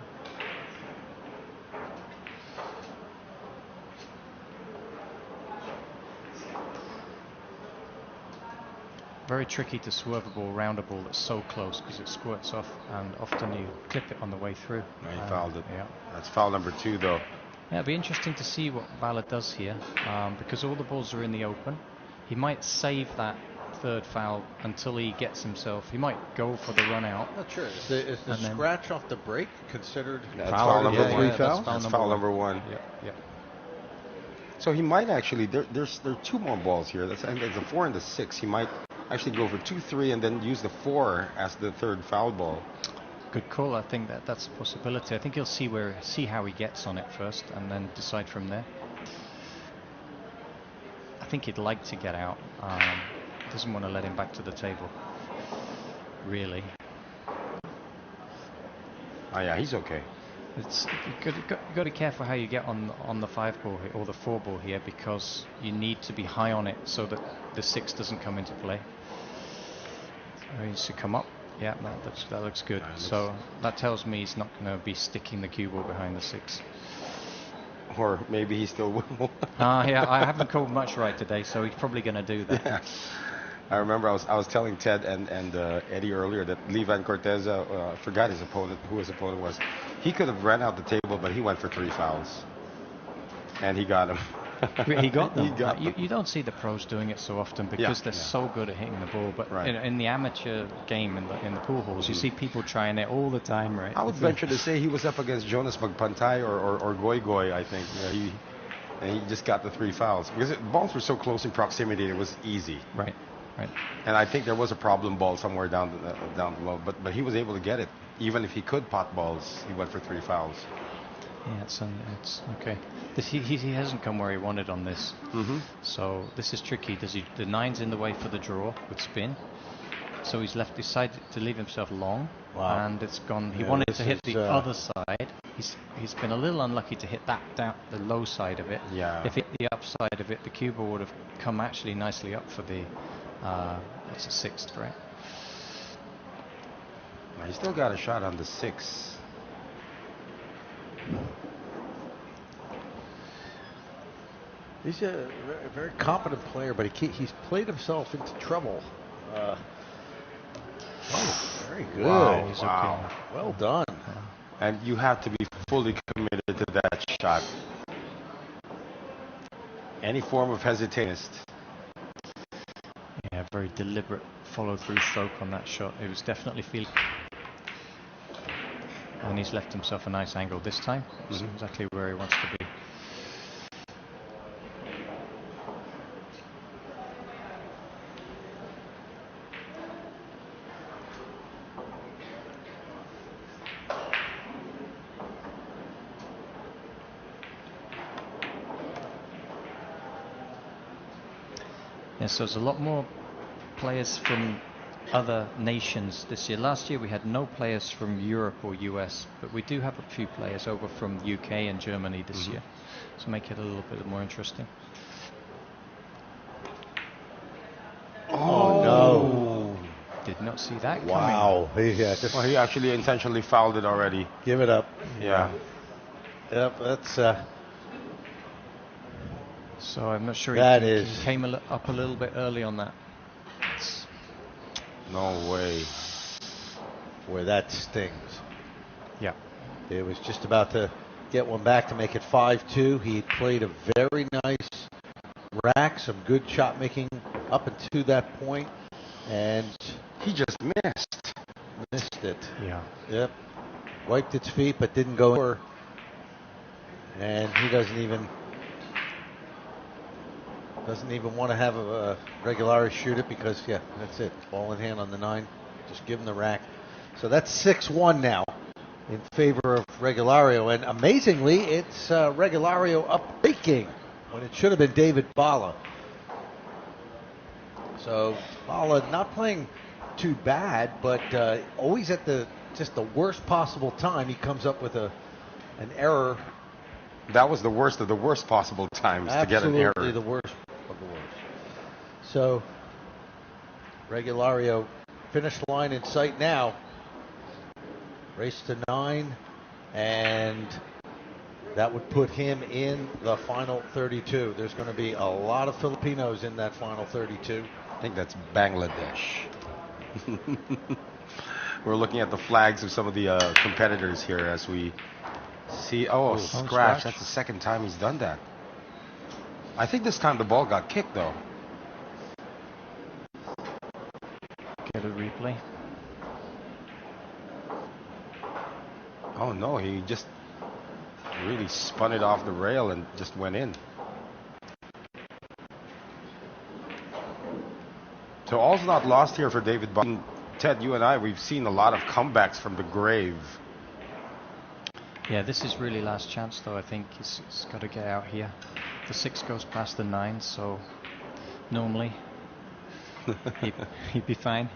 Very tricky to swerve a ball round a ball that's so close because it squirts off, and often you clip it on the way through. He fouled it. Yeah. That's foul number 2, though. Yeah, it'd be interesting to see what Ballard does here, because all the balls are in the open. He might save that 3rd foul until he gets himself. He might go for the run out. Not sure. Is the scratch off the break considered foul number 1? That's foul number 1. Yeah. So he might actually. There are 2 more balls here. There's a 4 and a 6. He might actually go for 2-3 and then use the 4 as the 3rd foul ball. Good call. I think that's a possibility. I think he'll see how he gets on it first, and then decide from there. I think he'd like to get out. Doesn't want to let him back to the table. Really. Oh yeah, he's okay. You've got to be careful how you get on the 5 ball here, or the 4 ball here, because you need to be high on it so that the 6 doesn't come into play. So he needs to come up. Yeah, that looks good. So that tells me he's not going to be sticking the cue ball behind the 6. or maybe he still will. Yeah, I haven't called much right today, so he's probably going to do that. Yeah. I remember I was telling Ted and Eddie earlier that Levan Cortez, I forgot his opponent, who his opponent was. He could have ran out the table, but he went for 3 fouls, and he got him. He got them. He got them. You don't see the pros doing it so often because they're so good at hitting the ball. But Right. in the amateur game, in the pool halls, you see people trying it all the time, right? I would venture to say he was up against Jonas Magpantay or Goy Goy, I think. And he just got the 3 fouls because balls were so close in proximity. It was easy. Right. And I think there was a problem ball somewhere down below, but he was able to get it. Even if he could pot balls, he went for 3 fouls. Yeah, it's okay. He hasn't come where he wanted on this. Mm-hmm. So this is tricky. The 9's in the way for the draw with spin. So he's decided to leave himself long. Wow. And it's gone. He Yeah, wanted this to hit is, the other side. He's been a little unlucky to hit that down the low side of it. Yeah. If he hit the upside of it, the cue ball would have come actually nicely up for the what's the 6th, right? He still got a shot on the 6. He's a very competent player, but he's played himself into trouble. Very good. Wow. He's Wow. okay. Well done. And you have to be fully committed to that shot. Any form of hesitation. Yeah, very deliberate follow-through stroke on that shot. It was definitely feeling. And he's left himself a nice angle this time. It's exactly where he wants to be. Yes, so there's a lot more players from other nations this year. Last year we had no players from Europe or US, but we do have a few players over from UK and Germany this year, so make it a little bit more interesting. Oh, no. Did not see that coming. Wow. Well, he actually intentionally fouled it already. Give it up. Yeah. Yep, that's So I'm not sure he came up a little bit early on that. No way. Boy, that stings. Yeah. It was just about to get one back to make it 5-2. He played a very nice rack, some good shot making up until that point, and He just missed. missed it. Yeah. Yep. Wiped its feet, but didn't go over. And he doesn't even want to have a Regulari shoot it because, yeah, that's it. Ball in hand on the 9. Just give him the rack. So that's 6-1 now in favor of Regulario. And amazingly, it's Regulario up breaking when it should have been David Bala. So Bala not playing too bad, but always at just the worst possible time. He comes up with an error. That was the worst of the worst possible times to get an error. Absolutely the worst of the worst. So Regulario finish line in sight now. Race to 9, and that would put him in the final 32. There's going to be a lot of Filipinos in that final 32. I think that's Bangladesh. We're looking at the flags of some of the competitors here as we see. Oh, scratch. That's the second time he's done that. I think this time the ball got kicked, though. Get a replay. Oh, no. He just really spun it off the rail and just went in. So all's not lost here for David Button. Ted, you and I, we've seen a lot of comebacks from the grave. Yeah, this is really last chance, though. I think he's got to get out here. The 6 goes past the 9, so normally he'd be fine.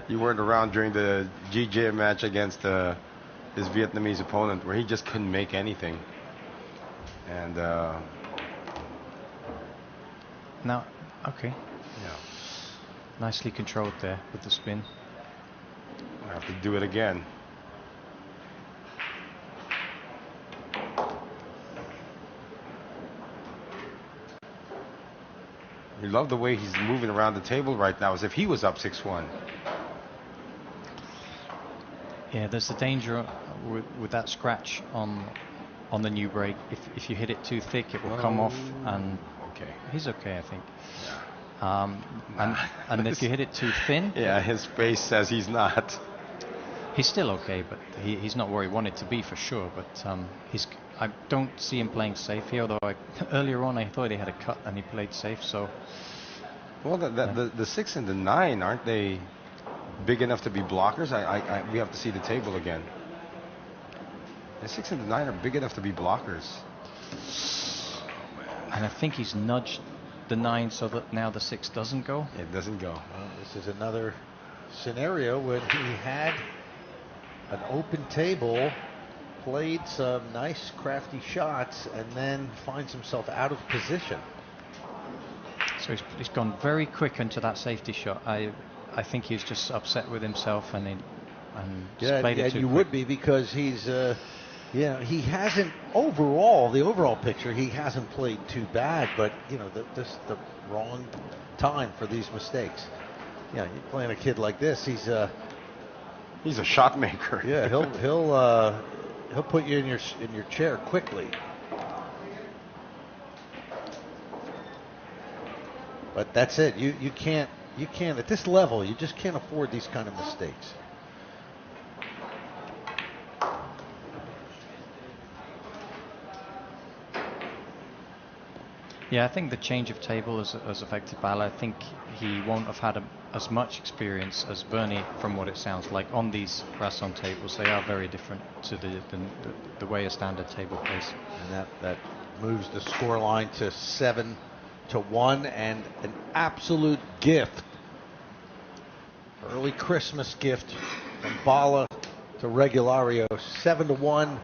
You weren't around during the GJ match against his Vietnamese opponent where he just couldn't make anything. And Now, okay. yeah, Nicely controlled there with the spin. I have to do it again. You love the way he's moving around the table right now as if he was up 6-1. Yeah, there's the danger with that scratch on the new break. If you hit it too thick, it will come off, and Okay. he's okay, I think. And if you hit it too thin, Yeah, his face says he's not. he's still okay, but he's not where he wanted to be for sure. But I don't see him playing safe here. Although earlier on I thought he had a cut and he played safe. So Well, the 6 and the 9, aren't they big enough to be blockers? We have to see the table again. The 6 and the 9 are big enough to be blockers. and I think he's nudged the 9 so that now the 6 doesn't go. It doesn't go. Well, this is another scenario when he had an open table, played some nice crafty shots, and then finds himself out of position. So he's gone very quick into that safety shot. I think he's just upset with himself and just played it too you quick. would be, because he's he hasn't the overall picture, he hasn't played too bad, but this the wrong time for these mistakes. Yeah, you're playing a kid like this, he's a shot maker. Yeah, he'll put you in your chair quickly. But that's it. You can't at this level, you just can't afford these kind of mistakes. Yeah, I think the change of table has affected Bala. I think he won't have had as much experience as Bernie, from what it sounds like, on these Rasson tables. They are very different to the way a standard table plays. And that moves the score line to 7-1, and an absolute gift, early Christmas gift from Bala to Regulario. 7-1,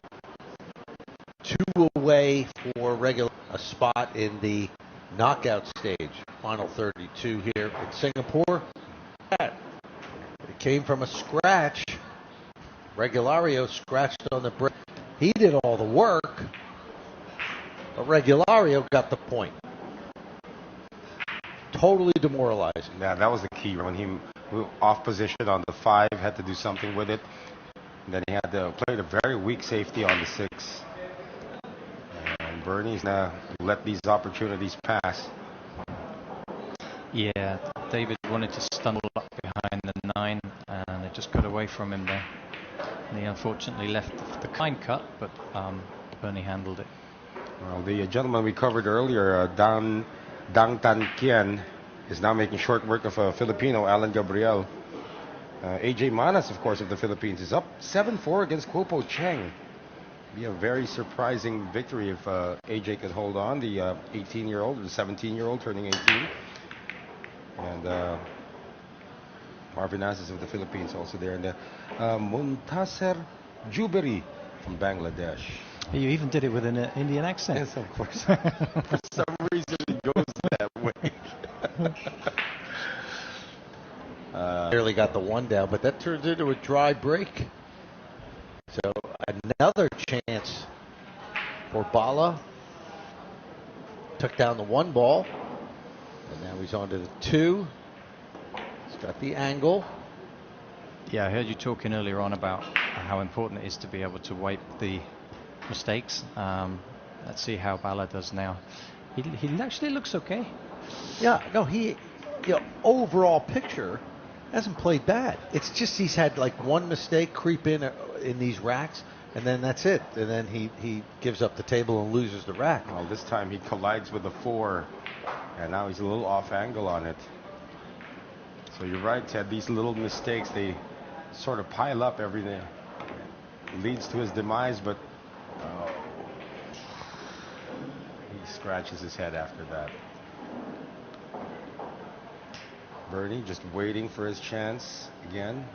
2 away for Regulario. A spot in the knockout stage, final 32 here in Singapore. It came from a scratch. Regulario scratched on the break. He did all the work, but Regulario got the point. Totally demoralizing. Yeah, that was the key. When he moved off position on the 5, had to do something with it. And then he had to play a very weak safety on the 6. Bernie's now let these opportunities pass. Yeah, David wanted to stumble up behind the 9, and it just got away from him there. And he unfortunately left the kind cut, but Bernie handled it. Well, the gentleman we covered earlier, Dang Tan Kien, is now making short work of a Filipino, Alan Gabriel. AJ Manas, of course, of the Philippines, is up 7-4 against Kuopo Cheng. Be a very surprising victory if AJ could hold on. The 18-year-old, the 17-year-old turning 18, and Marvin Aziz of the Philippines also there, and Muntasir Juberi from Bangladesh. You even did it with an Indian accent. Yes, of course. For some reason, it goes that way. Barely got the 1 down, but that turns into a dry break. So another chance for Bala. Took down the 1 ball, and now he's on to the 2. He's got the angle. Yeah, I heard you talking earlier on about how important it is to be able to wipe the mistakes. Let's see how Bala does now. He actually looks okay. Yeah, no, overall picture hasn't played bad. It's just he's had like one mistake creep in these racks, and then that's it. And then he gives up the table and loses the rack. Well, this time he collides with the 4, and now he's a little off angle on it. So you're right, Ted. These little mistakes, they sort of pile up every day. Leads to his demise, but he scratches his head after that. Bernie just waiting for his chance again.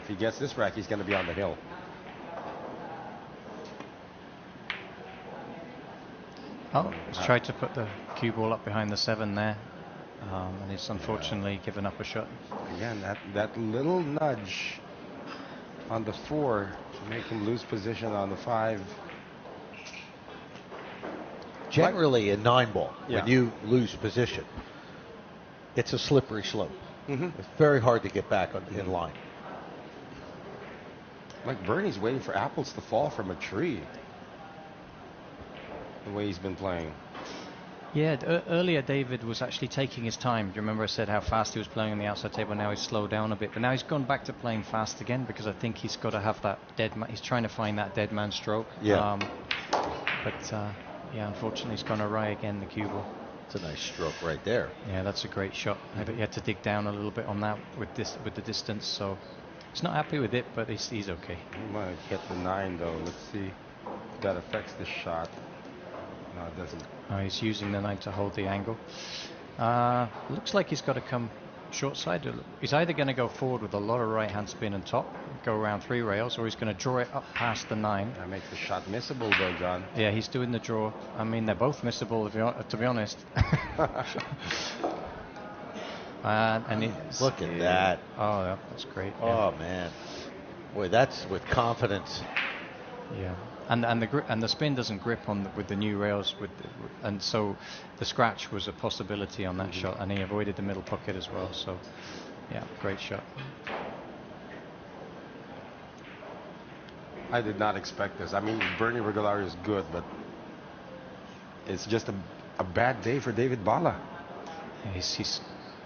If he gets this rack, he's going to be on the hill. Oh, he's tried to put the cue ball up behind the 7 there, and he's unfortunately given up a shot. Again, that little nudge on the 4 to make him lose position on the 5. Generally in 9 ball, Yeah. when you lose position, it's a slippery slope. Mm-hmm. It's very hard to get back in line. Like Bernie's waiting for apples to fall from a tree. The way he's been playing. Yeah, earlier David was actually taking his time. Do you remember I said how fast he was playing on the outside table? Now he's slowed down a bit, but now he's gone back to playing fast again because I think he's got to have that dead man. He's trying to find that dead man stroke. Yeah. Yeah, unfortunately he's gone awry again, the cue ball. It's a nice stroke right there. Yeah, that's a great shot. He had to dig down a little bit on that with the distance, so he's not happy with it, but he's okay. He might hit the 9 though. Let's see if that affects the shot. No, it doesn't. He's using the 9 to hold the angle. Looks like he's got to come short side. He's either going to go forward with a lot of right hand spin and top, go around 3 rails, or he's going to draw it up past the 9. That makes the shot missable though, John. Yeah, he's doing the draw. I mean, they're both missable, to be honest. Look at that. Oh, that's great. Yeah. Oh, man. Boy, that's with confidence. Yeah. And the grip and the spin doesn't grip with the new rails, and so the scratch was a possibility on that shot, and he avoided the middle pocket as well. So, yeah, great shot. I did not expect this. I mean, Bernie Regalario is good, but it's just a bad day for David Bala. Yeah, he's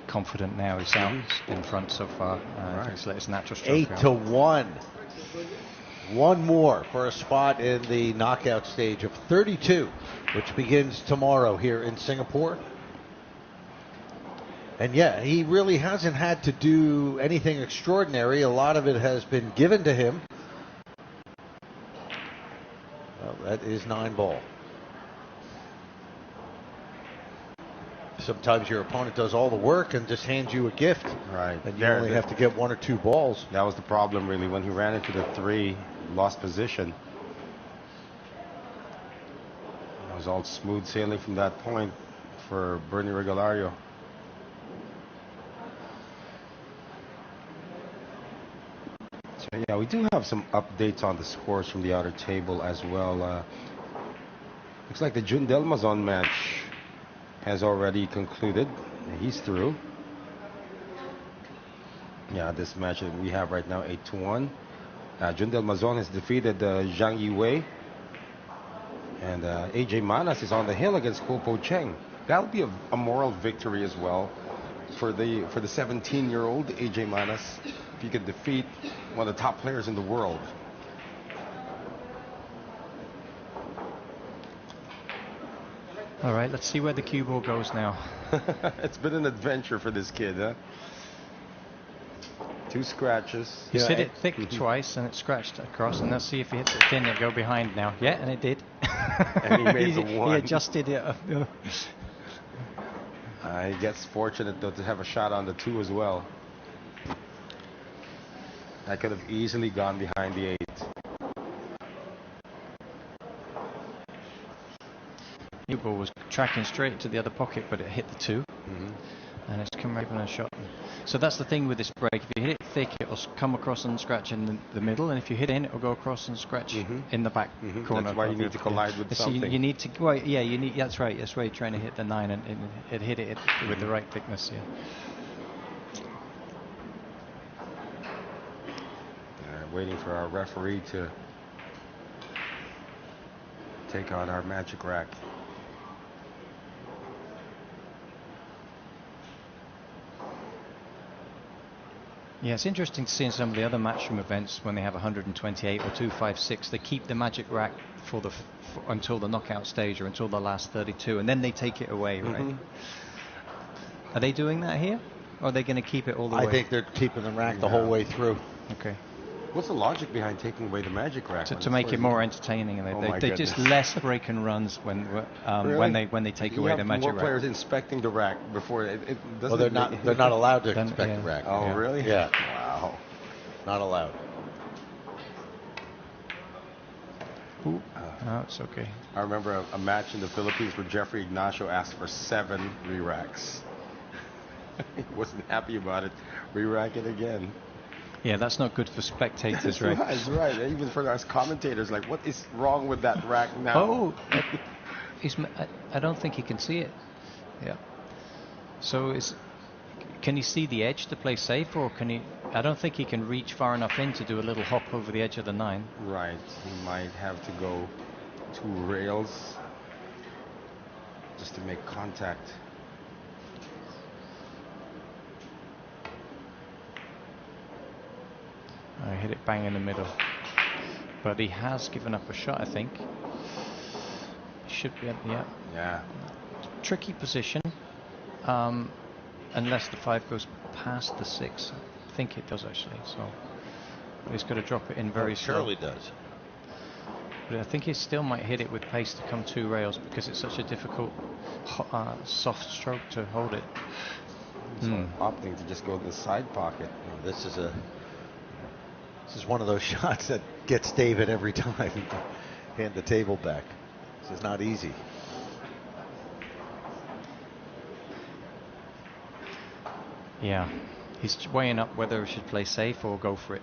confident now. He's out in front so far. Right. He's let his natural stroke 8-1. One more for a spot in the knockout stage of 32, which begins tomorrow here in Singapore. And yeah, he really hasn't had to do anything extraordinary. A lot of it has been given to him. Well, that is 9-ball. Sometimes your opponent does all the work and just hands you a gift. Right. And you only have to get 1 or 2 balls. That was the problem, really, when he ran into the 3, lost position. It was all smooth sailing from that point for Bernie Regalario. So yeah, we do have some updates on the scores from the outer table as well. Looks like the Jun Delmazon match has already concluded. He's through. Yeah, this match that we have right now, 8-1. Jun Delmazon has defeated Zhang Yiwei. And AJ Manas is on the hill against Kuo Po Cheng. That'll be a moral victory as well for the 17-year-old AJ Manas, if he could defeat one of the top players in the world. All right, let's see where the cue ball goes now. It's been an adventure for this kid, huh? 2 scratches. He's hit it thick twice and it scratched across, and let's see if he hits it thin. It'll go behind now. Yeah, and it did. And he made the 1. He adjusted it. He gets fortunate though to have a shot on the 2 as well. That could have easily gone behind the 8. The ball was tracking straight to the other pocket, but it hit the 2. And it's come right from a shot. So that's the thing with this break. If you hit it thick, it'll come across and scratch in the middle, and if you hit in, it'll go across and scratch in the back corner. That's why you need to collide with so something. you need to. Well, yeah, you need. That's right. That's why you're trying to hit the 9 and it hit it with the right thickness. Yeah. Waiting for our referee to take on our magic rack. Yeah, it's interesting to see in some of the other matchroom events when they have 128 or 256, they keep the magic rack for until the knockout stage or until the last 32, and then they take it away, right? Are they doing that here, or are they going to keep it all the way? I think they're keeping the rack the whole way through. Okay. What's the logic behind taking away the magic rack? To make it more entertaining, and they just less break and runs when they take away the magic more rack. players inspecting the rack before it doesn't. Well, they're not allowed to inspect the rack. Oh, really? Yeah. Wow. Not allowed. No, it's okay. I remember a match in the Philippines where Jeffrey Ignacio asked for 7 re-racks. He wasn't happy about it. Re-rack it again. Yeah, that's not good for spectators, right? That's right. Even for us commentators, like, what is wrong with that rack now? Oh, I don't think he can see it. Yeah. So can he see the edge to play safe, or can he? I don't think he can reach far enough in to do a little hop over the edge of the 9. Right. He might have to go 2 rails just to make contact. I hit it bang in the middle, but he has given up a shot. I think he should be. Yeah. Tricky position, unless the 5 goes past the 6. I think it does actually. So he's got to drop it in very slow. Surely does. But I think he still might hit it with pace to come 2 rails because it's such a difficult soft stroke to hold it. So opting to just go to the side pocket. This is one of those shots that gets David every time. Hand the table back. This is not easy. Yeah, he's weighing up whether he should play safe or go for it.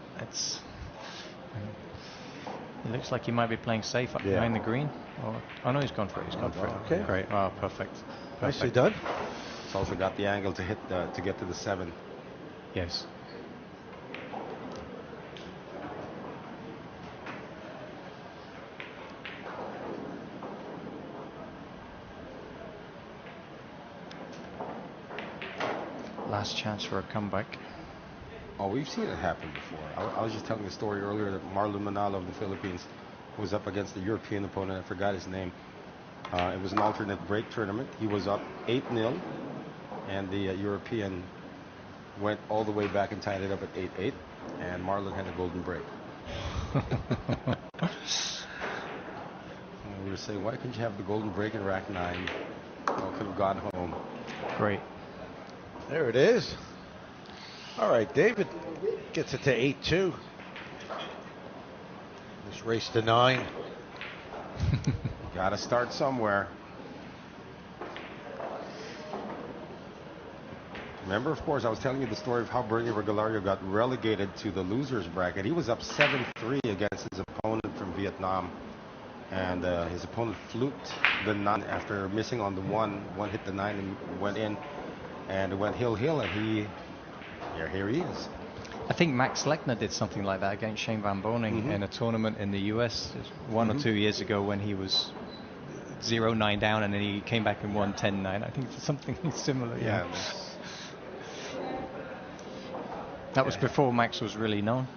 It looks like he might be playing safe up behind the green. Oh no, he's gone for it. He's gone for it. Okay, great. Oh, perfect. Nicely done. It's also got the angle to hit to get to the 7. Yes. Last chance for a comeback. Oh, we've seen it happen before. I was just telling the story earlier that Marlon Manalo of the Philippines was up against the European opponent. I forgot his name. It was an alternate break tournament. He was up 8-0, and the European went all the way back and tied it up at 8-8, and Marlon had a golden break. We were saying, why couldn't you have the golden break in rack 9? Well, could have gone home. Great. There it is. All right, David gets it to 8-2. This race to 9. Got to start somewhere. Remember, of course, I was telling you the story of how Bernie Regalario got relegated to the losers bracket. He was up 7-3 against his opponent from Vietnam. And his opponent fluked the 9 after missing on the 1. 1 hit the 9 and went in. And it went hill, and here he is. I think Max Lechner did something like that against Shane Van Boning in a tournament in the US 1 or 2 years ago when he was 0-9 down and then he came back and won 10-9. I think it's something similar. Yeah. That was before Max was really known.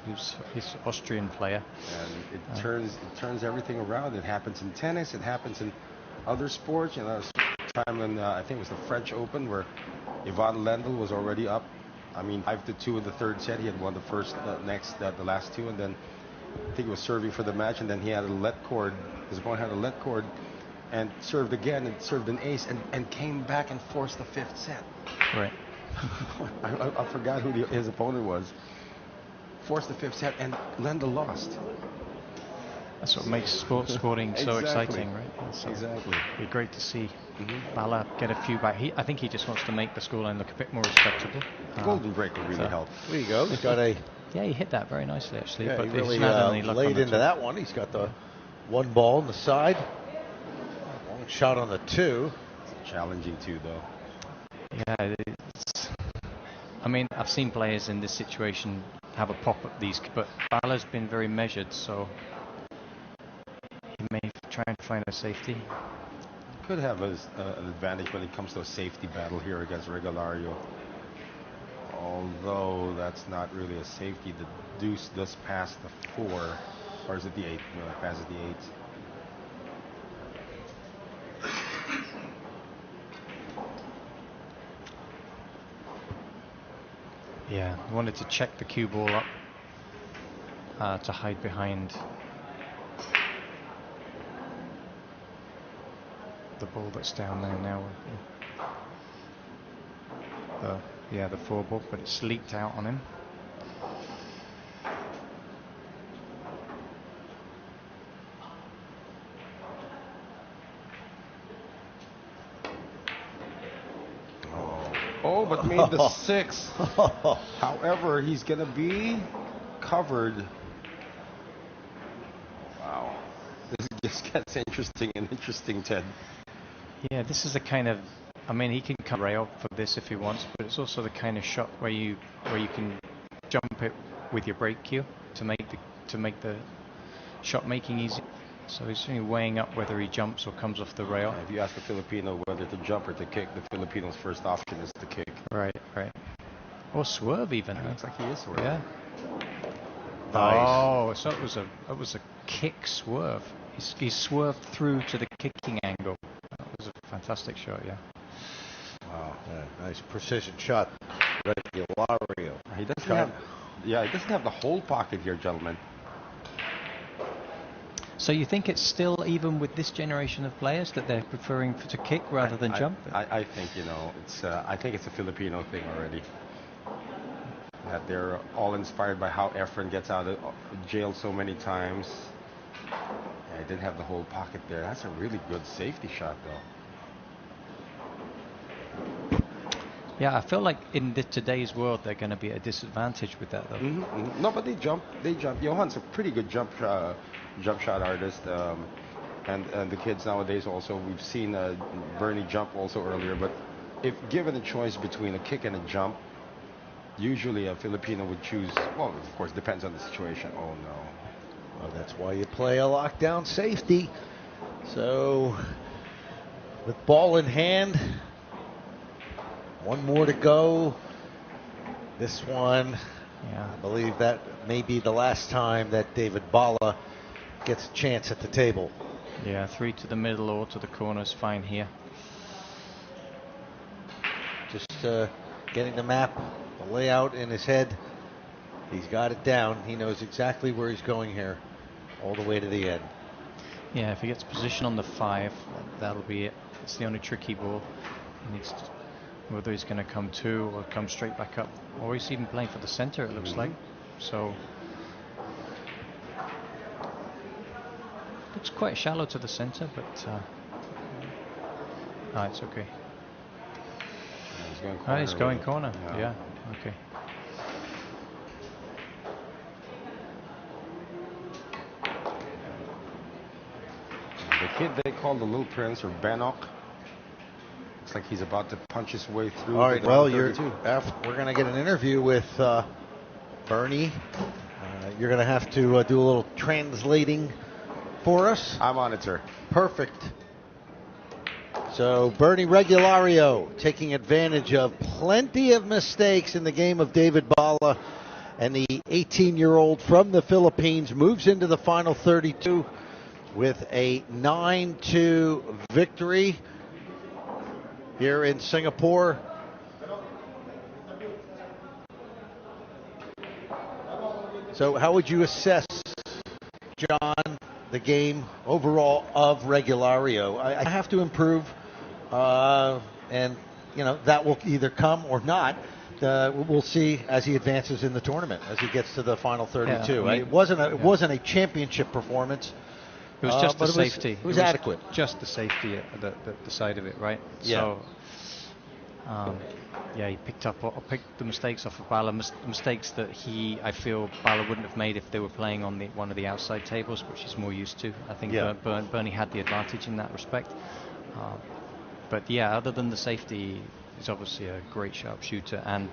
He's an Austrian player. And it turns everything around. It happens in tennis. It happens in other sports. You know, time in I think it was the French Open where Ivan Lendl was already up. I mean, 5-2 in the 3rd set. He had won the first, the last 2, and then I think he was serving for the match, and then he had a let cord. His opponent had a let cord, and served again, and served an ace, and came back and forced the 5th set. Right. I forgot who his opponent was. Forced the 5th set, and Lendl lost. That's what makes sporting so exciting, right? So Exactly. It'd be great to see Bala get a few back. I think he just wants to make the scoreline look a bit more respectable. Golden break would really help. There you go. He's got a. Yeah, he hit that very nicely, actually. Yeah, but he really laid into that one. He's got the 1 ball on the side. Long shot on the 2. Challenging 2, though. Yeah, I mean, I've seen players in this situation have a pop at these, but Bala's been very measured, so he may try and find a safety. Could have an advantage when it comes to a safety battle here against Regalario. Although that's not really a safety. The deuce does pass the 4. Or is it the 8? No, it passes the 8. Yeah, I wanted to check the cue ball up to hide behind the ball that's down there now. The 4 ball, but it's leaked out on him. Oh, but made the 6. However, he's going to be covered. Wow. This just gets interesting, Ted. Yeah, this is the kind of I mean, he can come rail for this if he wants, but it's also the kind of shot where you can jump it with your break cue to make the shot making easy. So he's really weighing up whether he jumps or comes off the rail. If you ask a Filipino whether to jump or to kick, the Filipino's first option is to kick. Right. Or swerve even. It looks like he is swerving. Yeah. Nice. Oh, so it was a kick swerve. He swerved through to the kicking angle. That was a fantastic shot. Yeah. Wow, nice precision shot. Regulario. He doesn't have the whole pocket here, gentlemen. So you think it's still even with this generation of players that they're preferring to kick rather than jump? I think I think it's a Filipino thing already. That they're all inspired by how Efren gets out of jail so many times. Yeah, he didn't have the whole pocket there. That's a really good safety shot, though. Yeah, I feel like in today's world they're going to be at a disadvantage with that, though. No, but they jump. Johan's a pretty good jump shot artist, and the kids nowadays also. We've seen Bernie jump also earlier, but if given a choice between a kick and a jump, usually a Filipino would choose. Well, of course, depends on the situation. Oh no. Well, that's why you play a lockdown safety. So, with ball in hand, one more to go. This one, I believe that may be the last time that David Bala gets a chance at the table. Yeah, 3 to the middle or to the corner is fine here. Just getting the map, the layout in his head. He's got it down. He knows exactly where he's going here, all the way to the end. Yeah, if he gets position on the 5, that'll be it. It's the only tricky ball. He needs to, whether he's going to come 2 or come straight back up, or he's even playing for the center, it looks like. So looks quite shallow to the center, but it's okay. He's going corner. He's going corner. Yeah. Okay. The kid they call the Little Prince, or Bannock. Looks like he's about to punch his way through. All right, well, we're going to get an interview with Bernie. You're going to have to do a little translating for us. I'm on it, sir. Perfect. So Bernie Regulario taking advantage of plenty of mistakes in the game of David Bala, and the 18-year-old from the Philippines moves into the final 32 with a 9-2 victory here in Singapore. So how would you assess, John, the game overall of Regulario? I have to improve, and that will either come or not. We'll see as he advances in the tournament, as he gets to the final 32. Yeah, it wasn't a championship performance. It was just the safety. It was adequate. Just the safety at the side of it, right? Yeah. So, he picked the mistakes off of Bala, mistakes that I feel Bala wouldn't have made if they were playing on one of the outside tables, which he's more used to. I think Bernie had the advantage in that respect. But other than the safety, he's obviously a great sharpshooter, and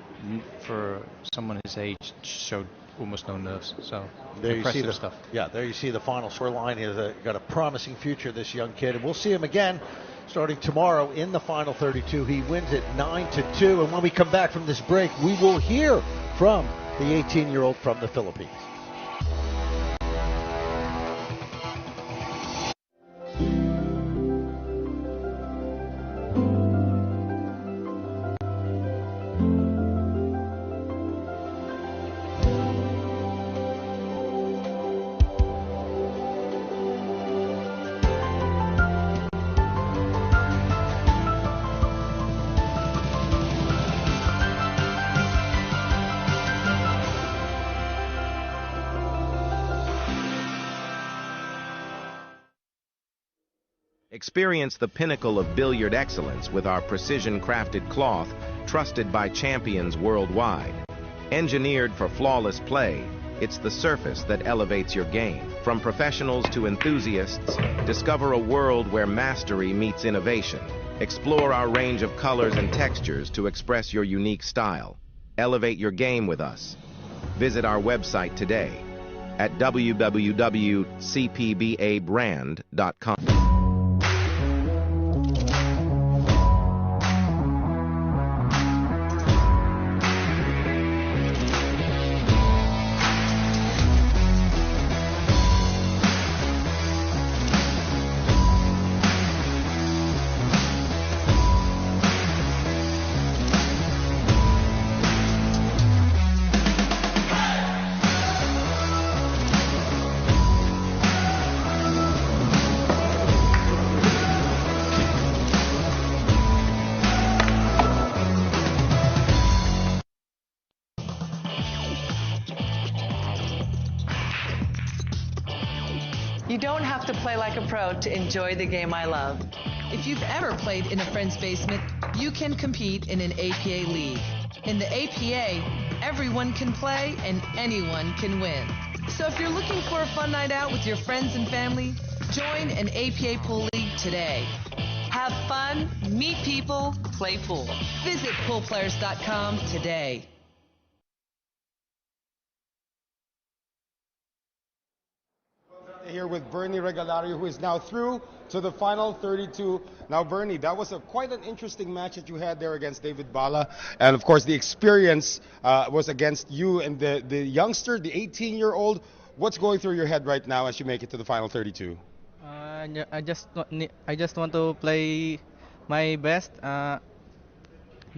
for someone his age, showed almost no nerves. So there you see the stuff. Yeah, there you see the final scoreline. He's got a promising future, this young kid, and we'll see him again starting tomorrow in the final 32. He wins it 9-2, and when we come back from this break, we will hear from the 18-year-old from the Philippines. Experience the pinnacle of billiard excellence with our precision-crafted cloth, trusted by champions worldwide. Engineered for flawless play, it's the surface that elevates your game. From professionals to enthusiasts, discover a world where mastery meets innovation. Explore our range of colors and textures to express your unique style. Elevate your game with us. Visit our website today at www.cpbabrand.com. You don't have to play like a pro to enjoy the game I love. If you've ever played in a friend's basement, you can compete in an APA league. In the APA, everyone can play and anyone can win. So if you're looking for a fun night out with your friends and family, join an APA pool league today. Have fun, meet people, play pool. Visit poolplayers.com today. Here with Bernie Regalario, who is now through to the final 32. Now, Bernie, that was quite an interesting match that you had there against David Bala. And, of course, the experience was against you and the youngster, the 18-year-old. What's going through your head right now as you make it to the final 32? I just want to play my best.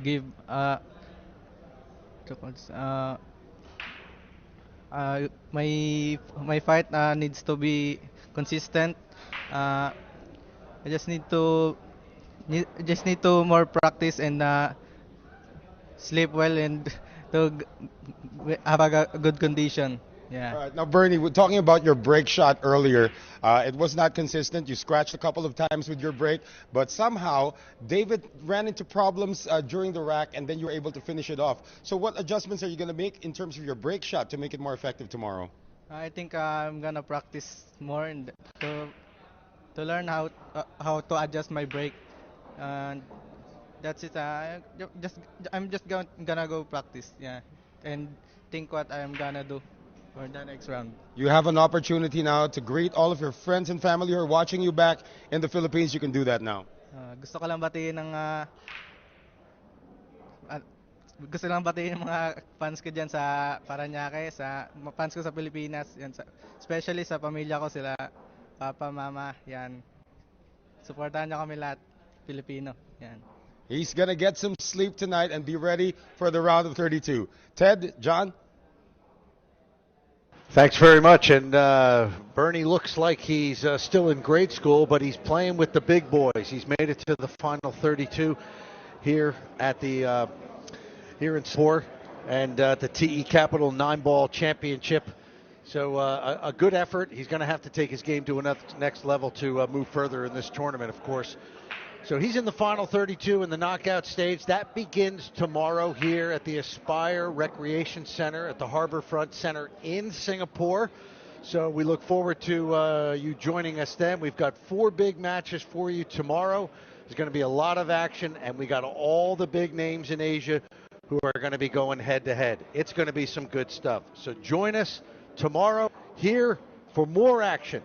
Give my fight needs to be consistent. I just need to more practice and sleep well and to have a good condition. Yeah. All right. Now, Bernie, we're talking about your break shot earlier. It was not consistent. You scratched a couple of times with your break, but somehow David ran into problems during the rack, and then you were able to finish it off. So what adjustments are you going to make in terms of your break shot to make it more effective tomorrow? I think I'm gonna practice more and to learn how to adjust my break. And that's it. I'm just gonna go practice. Yeah, and think what I'm gonna do for the next round. You have an opportunity now to greet all of your friends and family who are watching you back in the Philippines. You can do that now. Gusto ko lang batiin ng gusto lang batiin ng mga fans ko diyan sa Parañaque, sa fans ko sa Pilipinas, yan, especially sa pamilya ko, sila papa, mama, yan. Suportahan niyo kami lahat, Pilipino. Yan. He's going to get some sleep tonight and be ready for the round of 32. Ted, John? Thanks very much. And Bernie looks like he's still in grade school, but he's playing with the big boys. He's made it to the final 32 here at the here in Singapore and the TE Capital Nineball Championship. So a good effort. He's going to have to take his game to another next level to move further in this tournament, of course. So he's in the final 32 in the knockout stage. That begins tomorrow here at the Aspire Recreation Center at the Harborfront Center in Singapore. So we look forward to you joining us then. We've got 4 big matches for you tomorrow. There's going to be a lot of action, and we got all the big names in Asia who are going to be going head-to-head. It's going to be some good stuff. So join us tomorrow here for more action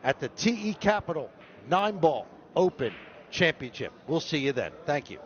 at the TE Capital Nineball Open Championship. We'll see you then. Thank you.